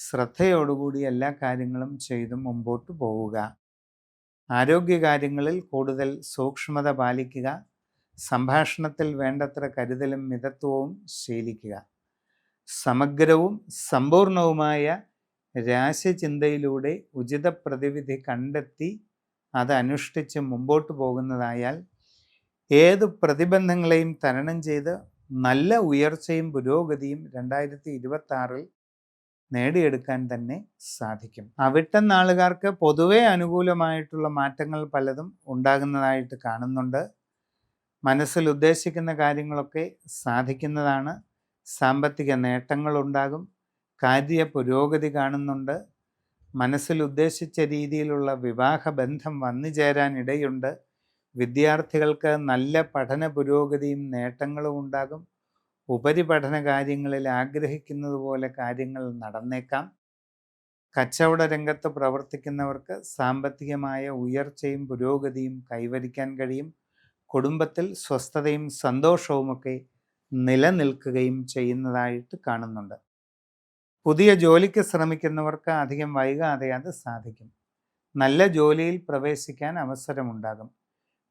ശ്രദ്ധയോടുകൂടി എല്ലാ കാര്യങ്ങളും ചെയ്ത് മുമ്പോട്ട് പോവുക. ആരോഗ്യകാര്യങ്ങളിൽ കൂടുതൽ സൂക്ഷ്മത പാലിക്കുക. സംഭാഷണത്തിൽ വേണ്ടത്ര കരുതലും മിതത്വവും ശീലിക്കുക. സമഗ്രവും സമ്പൂർണവുമായ രാശിചിന്തയിലൂടെ ഉചിത പ്രതിവിധി കണ്ടെത്തി അത് അനുഷ്ഠിച്ച് മുമ്പോട്ട് പോകുന്നതായാൽ ഏത് പ്രതിബന്ധങ്ങളെയും തരണം ചെയ്ത് നല്ല ഉയർച്ചയും പുരോഗതിയും 2026 നേടിയെടുക്കാൻ തന്നെ സാധിക്കും. അവിട്ടം നാളുകാർക്ക് പൊതുവെ അനുകൂലമായിട്ടുള്ള മാറ്റങ്ങൾ പലതും ഉണ്ടാകുന്നതായിട്ട് കാണുന്നുണ്ട്. മനസ്സിൽ ഉദ്ദേശിക്കുന്ന കാര്യങ്ങളൊക്കെ സാധിക്കുന്നതാണ്. സാമ്പത്തിക നേട്ടങ്ങളുണ്ടാകും. കാര്യ പുരോഗതി കാണുന്നുണ്ട്. മനസ്സിൽ ഉദ്ദേശിച്ച രീതിയിലുള്ള വിവാഹബന്ധം വന്നു ചേരാൻ ഇടയുണ്ട്. വിദ്യാർത്ഥികൾക്ക് നല്ല പഠന പുരോഗതിയും നേട്ടങ്ങളും ഉണ്ടാകും. ഉപരിപഠന കാര്യങ്ങളിൽ ആഗ്രഹിക്കുന്നത് പോലെ കാര്യങ്ങൾ നടന്നേക്കാം. കച്ചവട രംഗത്ത് പ്രവർത്തിക്കുന്നവർക്ക് സാമ്പത്തികമായ ഉയർച്ചയും പുരോഗതിയും കൈവരിക്കാൻ കഴിയും. കുടുംബത്തിൽ സ്വസ്ഥതയും സന്തോഷവുമൊക്കെ നിലനിൽക്കുകയും ചെയ്യുന്നതായിട്ട് കാണുന്നുണ്ട്. പുതിയ ജോലിക്ക് ശ്രമിക്കുന്നവർക്ക് അധികം വൈകാതെ അത് സാധിക്കും. നല്ല ജോലിയിൽ പ്രവേശിക്കാൻ അവസരമുണ്ടാകും.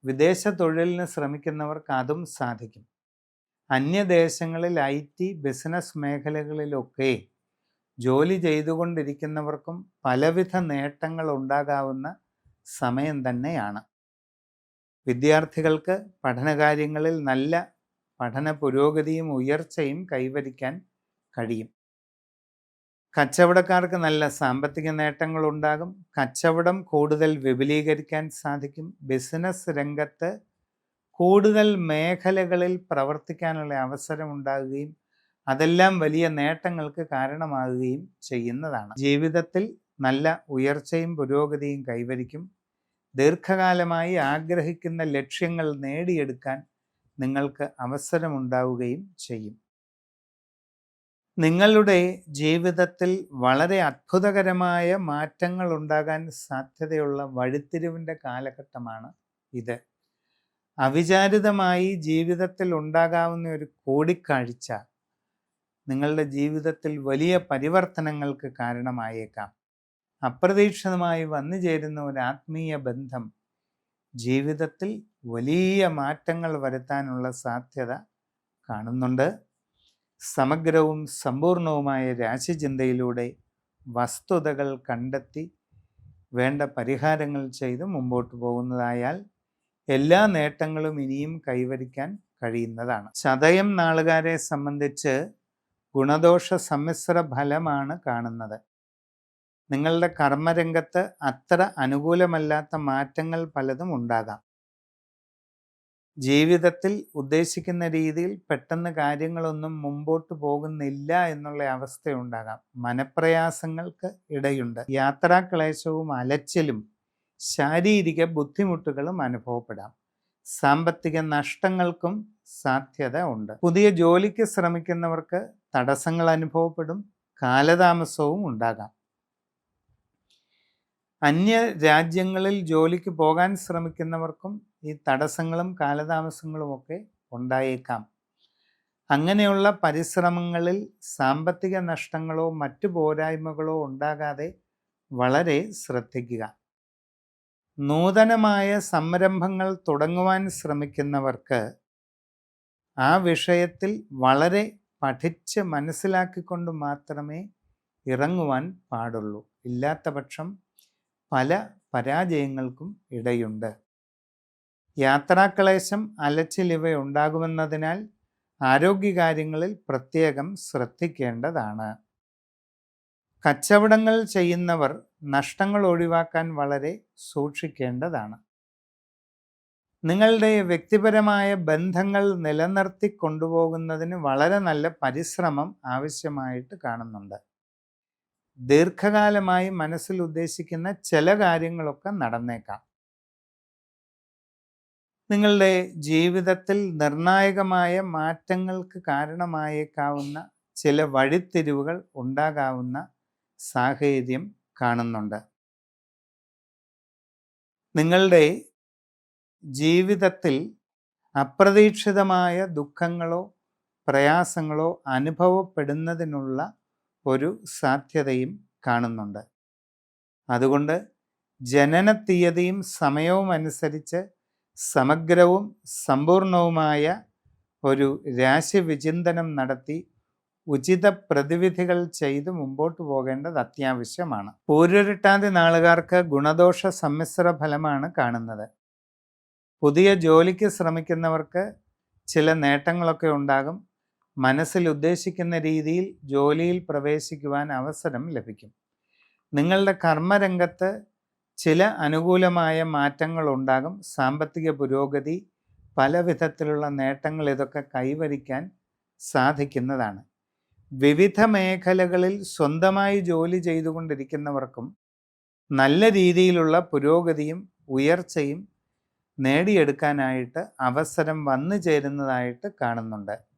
വിദേശ തൊഴിലിന് ശ്രമിക്കുന്നവർക്ക് അതും സാധിക്കും. അന്യദേശങ്ങളിൽ IT, ബിസിനസ് മേഖലകളിലൊക്കെ ജോലി ചെയ്തുകൊണ്ടിരിക്കുന്നവർക്കും പലവിധ നേട്ടങ്ങൾ ഉണ്ടാകാവുന്ന സമയം തന്നെയാണ്. വിദ്യാർത്ഥികൾക്ക് പഠനകാര്യങ്ങളിൽ നല്ല പഠന പുരോഗതിയും ഉയർച്ചയും കൈവരിക്കാൻ കഴിയും. കച്ചവടക്കാർക്ക് നല്ല സാമ്പത്തിക നേട്ടങ്ങളുണ്ടാകും. കച്ചവടം കൂടുതൽ വിപുലീകരിക്കാൻ സാധിക്കും. ബിസിനസ് രംഗത്ത് കൂടുതൽ മേഖലകളിൽ പ്രവർത്തിക്കാനുള്ള അവസരം ഉണ്ടാകുകയും അതെല്ലാം വലിയ നേട്ടങ്ങൾക്ക് കാരണമാകുകയും ചെയ്യുന്നതാണ്. ജീവിതത്തിൽ നല്ല ഉയർച്ചയും പുരോഗതിയും കൈവരിക്കും. ദീർഘകാലമായി ആഗ്രഹിക്കുന്ന ലക്ഷ്യങ്ങൾ നേടിയെടുക്കാൻ നിങ്ങൾക്ക് അവസരമുണ്ടാവുകയും ചെയ്യും. നിങ്ങളുടെ ജീവിതത്തിൽ വളരെ അത്ഭുതകരമായ മാറ്റങ്ങൾ ഉണ്ടാകാൻ സാധ്യതയുള്ള വഴിത്തിരിവിൻ്റെ കാലഘട്ടമാണ് ഇത്. അവിചാരിതമായി ജീവിതത്തിൽ ഉണ്ടാകാവുന്ന ഒരു കൂടിക്കാഴ്ച നിങ്ങളുടെ ജീവിതത്തിൽ വലിയ പരിവർത്തനങ്ങൾക്ക് കാരണമായേക്കാം. അപ്രതീക്ഷിതമായി വന്നു ചേരുന്ന ഒരു ആത്മീയ ബന്ധം ജീവിതത്തിൽ വലിയ മാറ്റങ്ങൾ വരുത്താനുള്ള സാധ്യത കാണുന്നുണ്ട്. സമഗ്രവും സമ്പൂർണവുമായ രാശിചിന്തയിലൂടെ വസ്തുതകൾ കണ്ടെത്തി വേണ്ട പരിഹാരങ്ങൾ ചെയ്ത് മുമ്പോട്ട് പോകുന്നതായാൽ എല്ലാ നേട്ടങ്ങളും ഇനിയും കൈവരിക്കാൻ കഴിയുന്നതാണ്. ചതയം നാളുകാരെ സംബന്ധിച്ച് ഗുണദോഷ സമ്മിശ്ര ഫലമാണ് കാണുന്നത്. നിങ്ങളുടെ കർമ്മരംഗത്ത് അത്ര അനുകൂലമല്ലാത്ത മാറ്റങ്ങൾ പലതും ഉണ്ടാകാം. ജീവിതത്തിൽ ഉദ്ദേശിക്കുന്ന രീതിയിൽ പെട്ടെന്ന് കാര്യങ്ങളൊന്നും മുമ്പോട്ട് പോകുന്നില്ല എന്നുള്ള അവസ്ഥയുണ്ടാകാം. മനപ്രയാസങ്ങൾക്ക് ഇടയുണ്ട്. യാത്രാക്ലേശവും അലച്ചിലും ശാരീരിക ബുദ്ധിമുട്ടുകളും അനുഭവപ്പെടാം. സാമ്പത്തിക നഷ്ടങ്ങൾക്കും സാധ്യത ഉണ്ട്. പുതിയ ജോലിക്ക് ശ്രമിക്കുന്നവർക്ക് തടസ്സങ്ങൾ അനുഭവപ്പെടും. കാലതാമസവും ഉണ്ടാകാം. അന്യ രാജ്യങ്ങളിൽ ജോലിക്ക് പോകാൻ ശ്രമിക്കുന്നവർക്കും ഈ തടസ്സങ്ങളും കാലതാമസങ്ങളും ഒക്കെ ഉണ്ടായേക്കാം. അങ്ങനെയുള്ള പരിശ്രമങ്ങളിൽ സാമ്പത്തിക നഷ്ടങ്ങളോ മറ്റു പോരായ്മകളോ ഉണ്ടാകാതെ വളരെ ശ്രദ്ധിക്കുക. നൂതനമായ സംരംഭങ്ങൾ തുടങ്ങുവാൻ ശ്രമിക്കുന്നവർക്ക് ആ വിഷയത്തിൽ വളരെ പഠിച്ച് മനസ്സിലാക്കിക്കൊണ്ട് മാത്രമേ ഇറങ്ങുവാൻ പാടുള്ളൂ. ഇല്ലാത്ത പക്ഷം പല പരാജയങ്ങൾക്കും ഇടയുണ്ട്. യാത്രാക്ലേശം അലച്ചിലിവ ഉണ്ടാകുമെന്നതിനാൽ ആരോഗ്യകാര്യങ്ങളിൽ പ്രത്യേകം ശ്രദ്ധിക്കേണ്ടതാണ്. കച്ചവടങ്ങൾ ചെയ്യുന്നവർ നഷ്ടങ്ങൾ ഒഴിവാക്കാൻ വളരെ സൂക്ഷിക്കേണ്ടതാണ്. നിങ്ങളുടെ വ്യക്തിപരമായ ബന്ധങ്ങൾ നിലനിർത്തി കൊണ്ടുപോകുന്നതിന് വളരെ നല്ല പരിശ്രമം ആവശ്യമായിട്ട് കാണുന്നുണ്ട്. ദീർഘകാലമായി മനസ്സിൽ ഉദ്ദേശിക്കുന്ന ചില കാര്യങ്ങളൊക്കെ നടന്നേക്കാം. നിങ്ങളുടെ ജീവിതത്തിൽ നിർണായകമായ മാറ്റങ്ങൾക്ക് കാരണമായേക്കാവുന്ന ചില വഴിത്തിരിവുകൾ ഉണ്ടാകാവുന്ന സാഹചര്യം കാണുന്നുണ്ട്. നിങ്ങളുടെ ജീവിതത്തിൽ അപ്രതീക്ഷിതമായ ദുഃഖങ്ങളോ പ്രയാസങ്ങളോ അനുഭവപ്പെടുന്നതിനുള്ള ഒരു സാധ്യതയും കാണുന്നുണ്ട്. അതുകൊണ്ട് ജനന തീയതിയും സമയവും അനുസരിച്ച് സമഗ്രവും സമ്പൂർണവുമായ ഒരു രാശിവിചിന്തനം നടത്തി ഉചിത പ്രതിവിധികൾ ചെയ്ത് മുമ്പോട്ട് പോകേണ്ടത് അത്യാവശ്യമാണ്. പൂരുരുട്ടാതി നാളുകാർക്ക് ഗുണദോഷ സമ്മിശ്ര ഫലമാണ് കാണുന്നത്. പുതിയ ജോലിക്ക് ശ്രമിക്കുന്നവർക്ക് ചില നേട്ടങ്ങളൊക്കെ ഉണ്ടാകും. മനസ്സിൽ ഉദ്ദേശിക്കുന്ന രീതിയിൽ ജോലിയിൽ പ്രവേശിക്കുവാൻ അവസരം ലഭിക്കും. നിങ്ങളുടെ കർമ്മരംഗത്ത് ചില അനുകൂലമായ മാറ്റങ്ങൾ ഉണ്ടാകും. സാമ്പത്തിക പുരോഗതി, പല വിധത്തിലുള്ള നേട്ടങ്ങൾ ഇതൊക്കെ കൈവരിക്കാൻ സാധിക്കുന്നതാണ്. വിവിധ മേഖലകളിൽ സ്വന്തമായി ജോലി ചെയ്തുകൊണ്ടിരിക്കുന്നവർക്കും നല്ല രീതിയിലുള്ള പുരോഗതിയും ഉയർച്ചയും നേടിയെടുക്കാനായിട്ട് അവസരം വന്നു ചേരുന്നതായിട്ട് കാണുന്നുണ്ട്.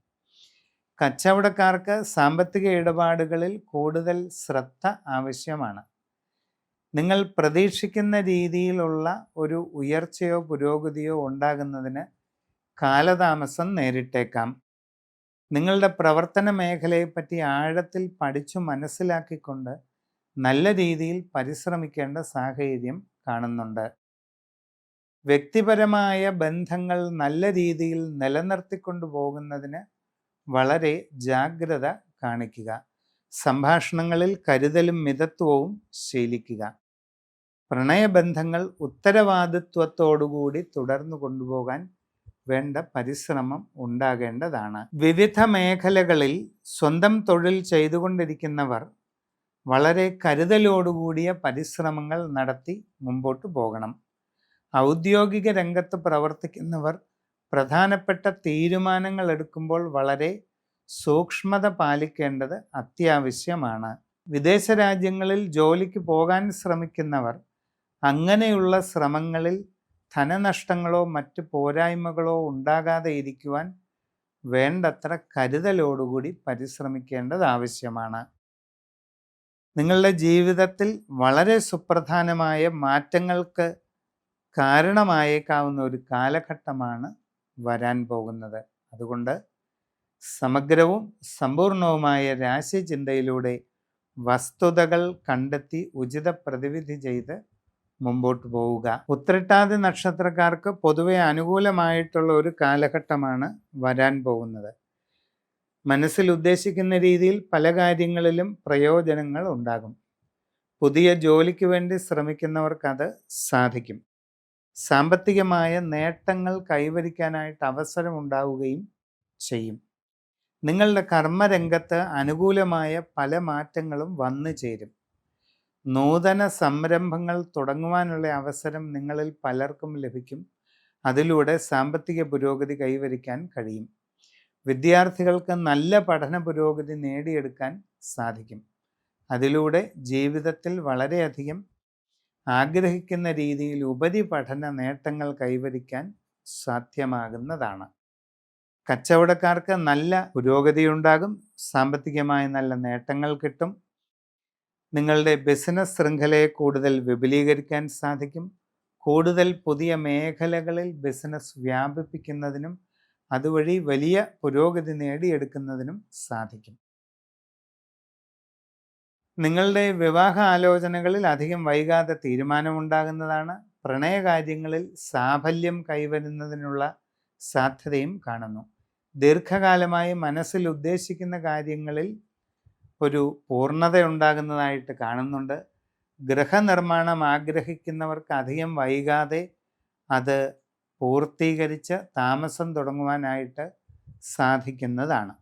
കച്ചവടക്കാർക്ക് സാമ്പത്തിക ഇടപാടുകളിൽ കൂടുതൽ ശ്രദ്ധ ആവശ്യമാണ്. നിങ്ങൾ പ്രതീക്ഷിക്കുന്ന രീതിയിലുള്ള ഒരു ഉയർച്ചയോ പുരോഗതിയോ ഉണ്ടാകുന്നതിന് കാലതാമസം നേരിട്ടേക്കാം. നിങ്ങളുടെ പ്രവർത്തന മേഖലയെപ്പറ്റി ആഴത്തിൽ പഠിച്ചു മനസ്സിലാക്കിക്കൊണ്ട് നല്ല രീതിയിൽ പരിശ്രമിക്കേണ്ട സാഹചര്യം കാണുന്നുണ്ട്. വ്യക്തിപരമായ ബന്ധങ്ങൾ നല്ല രീതിയിൽ നിലനിർത്തിക്കൊണ്ടു പോകുന്നതിന് വളരെ ജാഗ്രത കാണിക്കുക. സംഭാഷണങ്ങളിൽ കരുതലും മിതത്വവും ശീലിക്കുക. പ്രണയബന്ധങ്ങൾ ഉത്തരവാദിത്വത്തോടുകൂടി തുടർന്നു കൊണ്ടുപോകാൻ വേണ്ട പരിശ്രമം ഉണ്ടാകേണ്ടതാണ്. വിവിധ മേഖലകളിൽ സ്വന്തം തൊഴിൽ ചെയ്തുകൊണ്ടിരിക്കുന്നവർ വളരെ കരുതലോടുകൂടിയ പരിശ്രമങ്ങൾ നടത്തി മുമ്പോട്ട് പോകണം. ഔദ്യോഗിക രംഗത്ത് പ്രവർത്തിക്കുന്നവർ പ്രധാനപ്പെട്ട തീരുമാനങ്ങൾ എടുക്കുമ്പോൾ വളരെ സൂക്ഷ്മത പാലിക്കേണ്ടത് അത്യാവശ്യമാണ്. വിദേശ രാജ്യങ്ങളിൽ ജോലിക്ക് പോകാൻ ശ്രമിക്കുന്നവർ അങ്ങനെയുള്ള ശ്രമങ്ങളിൽ ധനനഷ്ടങ്ങളോ മറ്റ് പോരായ്മകളോ ഉണ്ടാകാതെ ഇരിക്കുവാൻ വേണ്ടത്ര കരുതലോടുകൂടി പരിശ്രമിക്കേണ്ടത് ആവശ്യമാണ്. നിങ്ങളുടെ ജീവിതത്തിൽ വളരെ സുപ്രധാനമായ മാറ്റങ്ങൾക്ക് കാരണമായേക്കാവുന്ന ഒരു കാലഘട്ടമാണ് വരാൻ പോകുന്നത്. അതുകൊണ്ട് സമഗ്രവും സമ്പൂർണവുമായ രാശിചിന്തയിലൂടെ വസ്തുതകൾ കണ്ടെത്തി ഉചിത പ്രതിവിധി ചെയ്ത് മുമ്പോട്ട് പോവുക. ഉത്രട്ടാതി നക്ഷത്രക്കാർക്ക് പൊതുവെ അനുകൂലമായിട്ടുള്ള ഒരു കാലഘട്ടമാണ് വരാൻ പോകുന്നത്. മനസ്സിൽ ഉദ്ദേശിക്കുന്ന രീതിയിൽ പല കാര്യങ്ങളിലും പ്രയോജനങ്ങൾ ഉണ്ടാകും. പുതിയ ജോലിക്ക് വേണ്ടി ശ്രമിക്കുന്നവർക്കത് സാധിക്കും. സാമ്പത്തികമായ നേട്ടങ്ങൾ കൈവരിക്കാനായിട്ട് അവസരം ഉണ്ടാവുകയും ചെയ്യും. നിങ്ങളുടെ കർമ്മരംഗത്ത് അനുകൂലമായ പല മാറ്റങ്ങളും വന്നു ചേരും. നൂതന സംരംഭങ്ങൾ തുടങ്ങുവാനുള്ള അവസരം നിങ്ങളിൽ പലർക്കും ലഭിക്കും. അതിലൂടെ സാമ്പത്തിക പുരോഗതി കൈവരിക്കാൻ കഴിയും. വിദ്യാർത്ഥികൾക്ക് നല്ല പഠന പുരോഗതി നേടിയെടുക്കാൻ സാധിക്കും. അതിലൂടെ ജീവിതത്തിൽ വളരെയധികം ആഗ്രഹിക്കുന്ന രീതിയിൽ ഉപരിപഠന നേട്ടങ്ങൾ കൈവരിക്കാൻ സാധ്യമാകുന്നതാണ്. കച്ചവടക്കാർക്ക് നല്ല പുരോഗതി ഉണ്ടാകും. സാമ്പത്തികമായി നല്ല നേട്ടങ്ങൾ കിട്ടും. നിങ്ങളുടെ ബിസിനസ് ശൃംഖലയെ കൂടുതൽ വിപുലീകരിക്കാൻ സാധിക്കും. കൂടുതൽ പുതിയ മേഖലകളിൽ ബിസിനസ് വ്യാപിപ്പിക്കുന്നതിനും അതുവഴി വലിയ പുരോഗതി നേടിയെടുക്കുന്നതിനും സാധിക്കും. നിങ്ങളുടെ വിവാഹ ആലോചനകളിൽ അധികം വൈകാതെ തീരുമാനമുണ്ടാകുന്നതാണ്. പ്രണയകാര്യങ്ങളിൽ സാഫല്യം കൈവരുന്നതിനുള്ള സാധ്യതയും കാണുന്നു. ദീർഘകാലമായി മനസ്സിൽ ഉദ്ദേശിക്കുന്ന കാര്യങ്ങളിൽ ഒരു പൂർണ്ണത ഉണ്ടാകുന്നതായിട്ട് കാണുന്നുണ്ട്. ഗൃഹനിർമ്മാണം ആഗ്രഹിക്കുന്നവർക്ക് അധികം വൈകാതെ അത് പൂർത്തീകരിച്ച് താമസം തുടങ്ങുവാനായിട്ട് സാധിക്കുന്നതാണ്.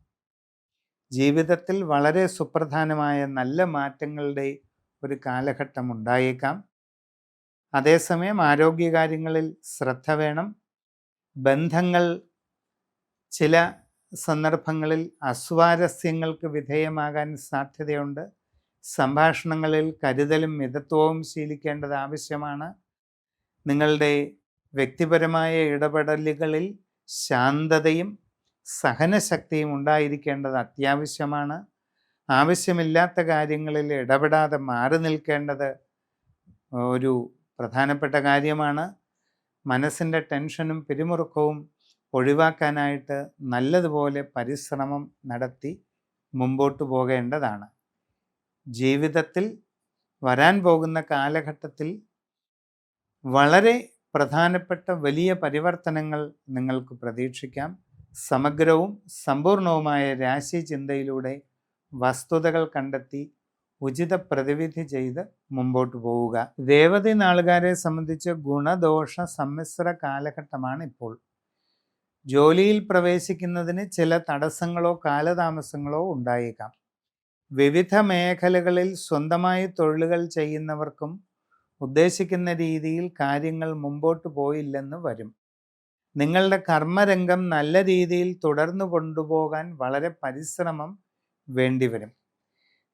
ജീവിതത്തിൽ വളരെ സുപ്രധാനമായ നല്ല മാറ്റങ്ങളുടെ ഒരു കാലഘട്ടം ഉണ്ടായേക്കാം. അതേസമയം ആരോഗ്യകാര്യങ്ങളിൽ ശ്രദ്ധ വേണം. ബന്ധങ്ങൾ ചില സന്ദർഭങ്ങളിൽ അസ്വാരസ്യങ്ങൾക്ക് വിധേയമാകാൻ സാധ്യതയുണ്ട്. സംഭാഷണങ്ങളിൽ കരുതലും മിതത്വവും ശീലിക്കേണ്ടത് ആവശ്യമാണ്. നിങ്ങളുടെ വ്യക്തിപരമായ ഇടപെടലുകളിൽ ശാന്തതയും സഹനശക്തിയും ഉണ്ടായിരിക്കേണ്ടത് അത്യാവശ്യമാണ്. ആവശ്യമില്ലാത്ത കാര്യങ്ങളിൽ ഇടപെടാതെ മാറി നിൽക്കേണ്ടത് ഒരു പ്രധാനപ്പെട്ട കാര്യമാണ്. മനസ്സിൻ്റെ ടെൻഷനും പിരിമുറുക്കവും ഒഴിവാക്കാനായിട്ട് നല്ലതുപോലെ പരിശ്രമം നടത്തി മുമ്പോട്ട് പോകേണ്ടതാണ്. ജീവിതത്തിൽ വരാൻ പോകുന്ന കാലഘട്ടത്തിൽ വളരെ പ്രധാനപ്പെട്ട വലിയ പരിവർത്തനങ്ങൾ നിങ്ങൾക്ക് പ്രതീക്ഷിക്കാം. സമഗ്രവും സമ്പൂർണവുമായ രാശിചിന്തയിലൂടെ വസ്തുതകൾ കണ്ടെത്തി ഉചിത പ്രതിവിധി ചെയ്ത് മുമ്പോട്ട് പോവുക. രേവതി നാളുകാരെ സംബന്ധിച്ച് ഗുണദോഷ സമ്മിശ്ര കാലഘട്ടമാണ് ഇപ്പോൾ. ജോലിയിൽ പ്രവേശിക്കുന്നതിന് ചില തടസ്സങ്ങളോ കാലതാമസങ്ങളോ ഉണ്ടായേക്കാം. വിവിധ മേഖലകളിൽ സ്വന്തമായി തൊഴിലുകൾ ചെയ്യുന്നവർക്കും ഉദ്ദേശിക്കുന്ന രീതിയിൽ കാര്യങ്ങൾ മുമ്പോട്ട് പോയില്ലെന്ന് വരും. നിങ്ങളുടെ കർമ്മരംഗം നല്ല രീതിയിൽ തുടർന്നു കൊണ്ടുപോകാൻ വളരെ പരിശ്രമം വേണ്ടിവരും.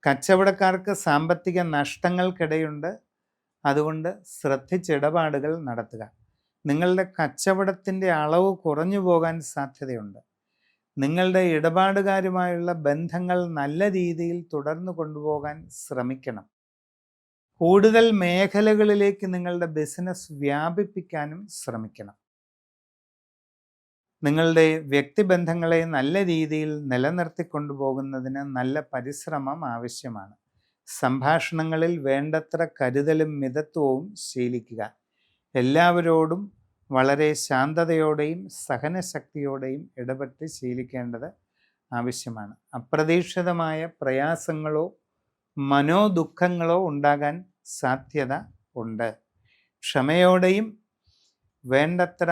കച്ചവടക്കാർക്ക് സാമ്പത്തിക നഷ്ടങ്ങൾക്കിടയുണ്ട്. അതുകൊണ്ട് ശ്രദ്ധിച്ചിടപാടുകൾ നടത്തുക. നിങ്ങളുടെ കച്ചവടത്തിൻ്റെ അളവ് കുറഞ്ഞു പോകാൻ സാധ്യതയുണ്ട്. നിങ്ങളുടെ ഇടപാടുകാരുമായുള്ള ബന്ധങ്ങൾ നല്ല രീതിയിൽ തുടർന്നു കൊണ്ടുപോകാൻ ശ്രമിക്കണം. കൂടുതൽ മേഖലകളിലേക്ക് നിങ്ങളുടെ ബിസിനസ് വ്യാപിപ്പിക്കാനും ശ്രമിക്കണം. നിങ്ങളുടെ വ്യക്തിബന്ധങ്ങളെ നല്ല രീതിയിൽ നിലനിർത്തിക്കൊണ്ടുപോകുന്നതിന് നല്ല പരിശ്രമം ആവശ്യമാണ്. സംഭാഷണങ്ങളിൽ വേണ്ടത്ര കരുതലും മിതത്വവും ശീലിക്കുക. എല്ലാവരോടും വളരെ ശാന്തതയോടെയും സഹനശക്തിയോടെയും ഇടപെട്ട് ശീലിക്കേണ്ടത് ആവശ്യമാണ്. അപ്രതീക്ഷിതമായ പ്രയാസങ്ങളോ മനോദുഃഖങ്ങളോ ഉണ്ടാകാൻ സാധ്യത ഉണ്ട്. ക്ഷമയോടെയും വേണ്ടത്ര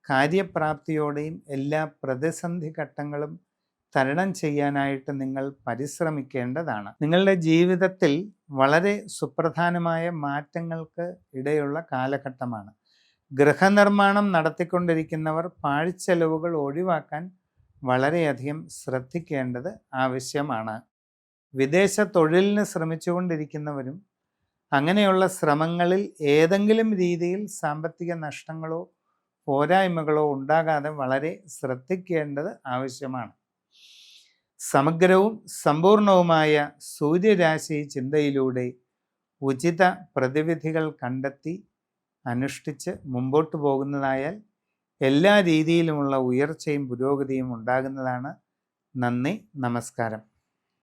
കാര്യപ്രാപ്തിയോടെയും എല്ലാ പ്രതിസന്ധി ഘട്ടങ്ങളും തരണം ചെയ്യാനായിട്ട് നിങ്ങൾ പരിശ്രമിക്കേണ്ടതാണ്. നിങ്ങളുടെ ജീവിതത്തിൽ വളരെ സുപ്രധാനമായ മാറ്റങ്ങൾക്ക് ഇടയുള്ള കാലഘട്ടമാണ്. ഗൃഹനിർമ്മാണം നടത്തിക്കൊണ്ടിരിക്കുന്നവർ പാഴ്ചെലവുകൾ ഒഴിവാക്കാൻ വളരെയധികം ശ്രദ്ധിക്കേണ്ടത് ആവശ്യമാണ്. വിദേശ തൊഴിലിന് ശ്രമിച്ചുകൊണ്ടിരിക്കുന്നവരും അങ്ങനെയുള്ള ശ്രമങ്ങളിൽ ഏതെങ്കിലും രീതിയിൽ സാമ്പത്തിക നഷ്ടങ്ങളോ പോരായ്മകളോ ഉണ്ടാകാതെ വളരെ ശ്രദ്ധിക്കേണ്ടത് ആവശ്യമാണ്. സമഗ്രവും സമ്പൂർണവുമായ സൂര്യരാശി ചിന്തയിലൂടെ ഉചിത പ്രതിവിധികൾ കണ്ടെത്തി അനുഷ്ഠിച്ച് മുമ്പോട്ട് പോകുന്നതായാൽ എല്ലാ രീതിയിലുമുള്ള ഉയർച്ചയും പുരോഗതിയും ഉണ്ടാകുന്നതാണ്. നന്ദി, നമസ്കാരം.